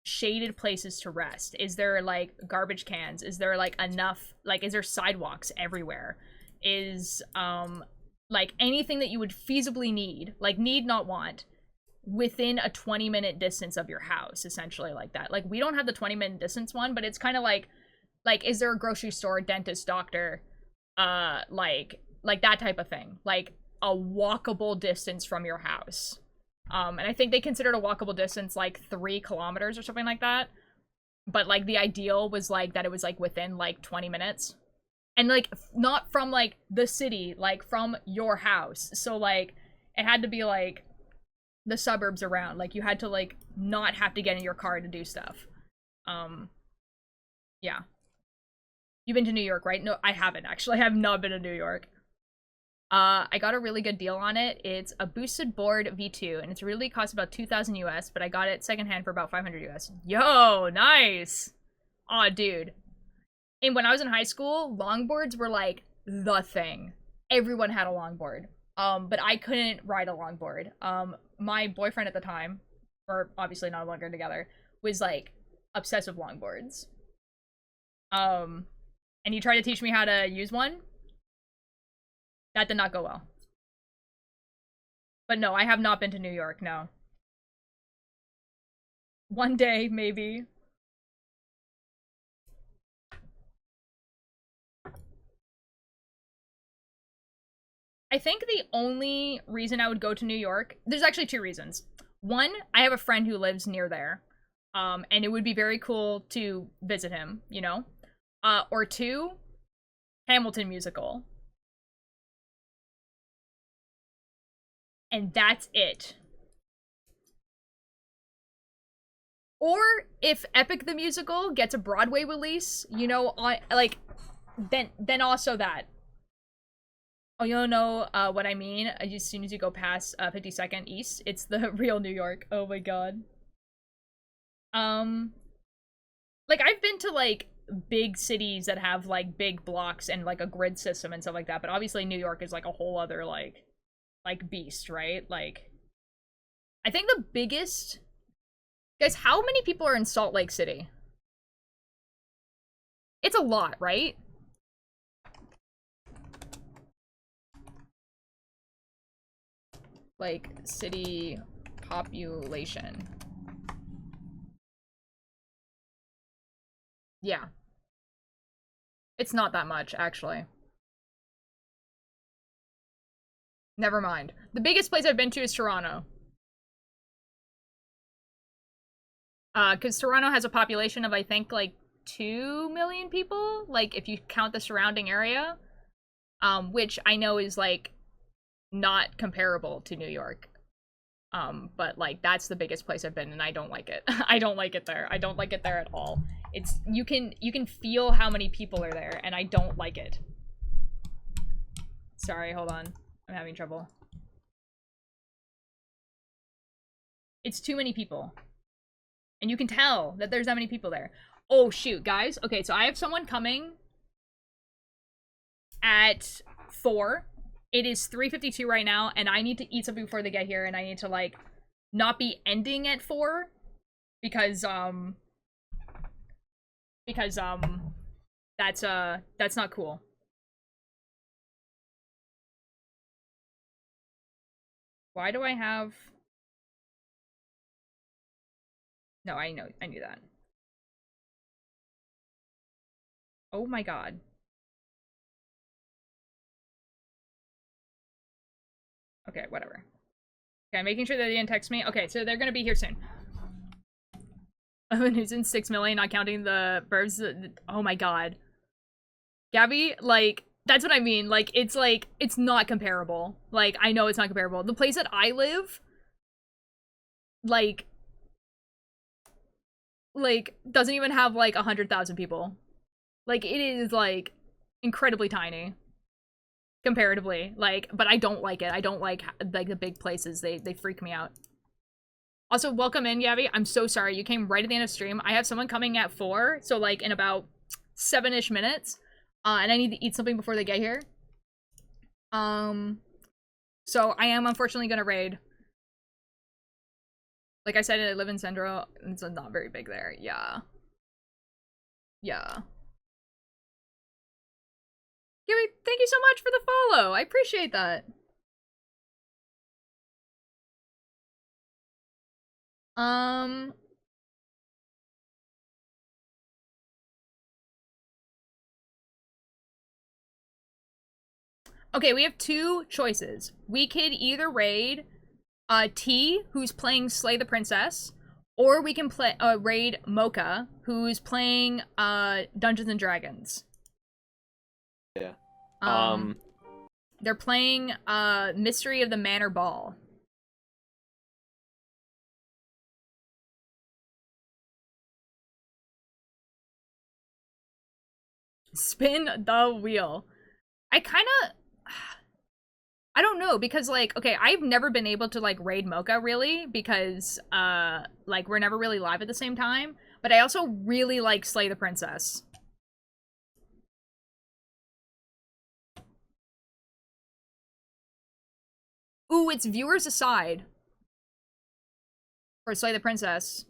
A: shaded places to rest? Is there like garbage cans? Is there like enough, like, is there sidewalks everywhere? Is like anything that you would feasibly need, like need not want, within a 20-minute distance of your house, essentially, like that. Like, we don't have the 20-minute distance one, but it's kind of like is there a grocery store, dentist, doctor, like that type of thing, like a walkable distance from your house. And I think they considered a walkable distance like 3 kilometers or something like that. But like the ideal was like that it was like within like 20 minutes. And like not from like the city, like from your house. So like it had to be like the suburbs around. Like you had to like not have to get in your car to do stuff. Yeah. You've been to New York, right? No, I haven't actually. I have not been to New York. I got a really good deal on it. It's a boosted board V2, and it's really cost about 2,000 US, but I got it secondhand for about 500 US. Yo, nice! Aw, dude. And when I was in high school, longboards were like the thing. Everyone had a longboard. But I couldn't ride a longboard. My boyfriend at the time, or obviously no longer together, was like obsessed with longboards. And he tried to teach me how to use one. That did not go well. But no, I have not been to New York, no. One day, maybe. I think the only reason I would go to New York, there's actually 2 reasons. One, I have a friend who lives near there. And it would be very cool to visit him, you know? Or 2, Hamilton musical. And that's it. Or if Epic the Musical gets a Broadway release, you know, on like then also that. Oh, you don't know what I mean? As soon as you go past 52nd East, it's the real New York. Oh my god. Like I've been to like big cities that have like big blocks and like a grid system and stuff like that, but obviously New York is like a whole other like beast, right? Like I think the biggest, guys, how many people are in Salt Lake City? It's a lot, right? Like city population. Yeah. It's not that much, actually. Never mind. The biggest place I've been to is Toronto. Because Toronto has a population of, I think, like, 2 million people? Like, if you count the surrounding area. Which I know is, like, not comparable to New York. But, like, that's the biggest place I've been, and I don't like it. I don't like it there. I don't like it there at all. It's, you can feel how many people are there, and I don't like it. Sorry, hold on. I'm having trouble. It's too many people. And you can tell that there's that many people there. Oh, shoot, guys. Okay, so I have someone coming at 4. It is 3:52 right now, and I need to eat something before they get here, and I need to, like, not be ending at 4. Because that's not cool. Why do I have... No, I knew that. Oh my god. Okay, whatever. Okay, making sure that they didn't text me. Okay, so they're gonna be here soon. Oh, and who's in 6 million, not counting the birds. Oh my god. Gabby, like, that's what I mean. Like, it's not comparable. Like, I know it's not comparable. The place that I live, like, doesn't even have, like, 100,000 people. Like, it is, like, incredibly tiny. Comparatively. Like, but I don't like it. I don't like the big places. They freak me out. Also, welcome in, Gabby. I'm so sorry. You came right at the end of stream. I have someone coming at 4, so, like, in about 7-ish minutes. And I need to eat something before they get here. So I am unfortunately gonna raid. Like I said, I live in Central. It's not very big there. Yeah. Yeah. Gabby, thank you so much for the follow. I appreciate that. Okay, we have 2 choices. We could either raid T, who's playing Slay the Princess, or we can play raid Mocha, who's playing Dungeons and Dragons.
C: Yeah.
A: They're playing Mystery of the Manor Ball. Spin the wheel. I don't know, because, like, okay, I've never been able to, like, raid Mocha, really, because, like, we're never really live at the same time, but I also really like Slay the Princess. Ooh, it's viewers aside for Slay the Princess.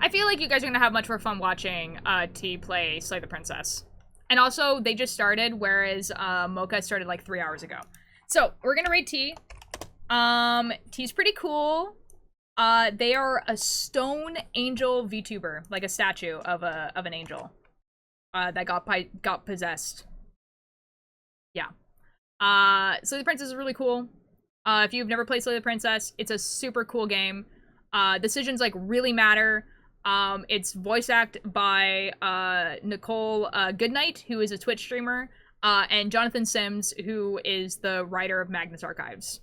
A: I feel like you guys are gonna have much more fun watching T play Slay the Princess. And also, they just started, whereas Mocha started like 3 hours ago. So, we're gonna raid T. T's pretty cool. They are a stone angel VTuber, like a statue of an angel. That got possessed. Yeah. Slay the Princess is really cool. If you've never played Slay the Princess, it's a super cool game. Decisions, like, really matter. It's voice acted by Nicole Goodnight, who is a Twitch streamer, and Jonathan Sims, who is the writer of Magnus Archives.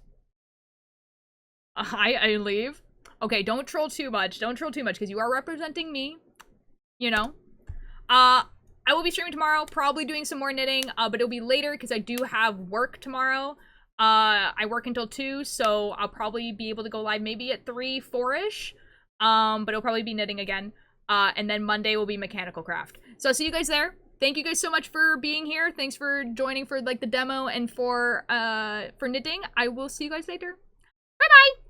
A: I leave. Okay, don't troll too much. Don't troll too much, because you are representing me. You know? I will be streaming tomorrow, probably doing some more knitting, but it'll be later, because I do have work tomorrow. I work until 2, so I'll probably be able to go live maybe at 3, 4-ish. But it'll probably be knitting again. And then Monday will be mechanical craft. So I'll see you guys there. Thank you guys so much for being here. Thanks for joining for, like, the demo and for knitting. I will see you guys later. Bye-bye!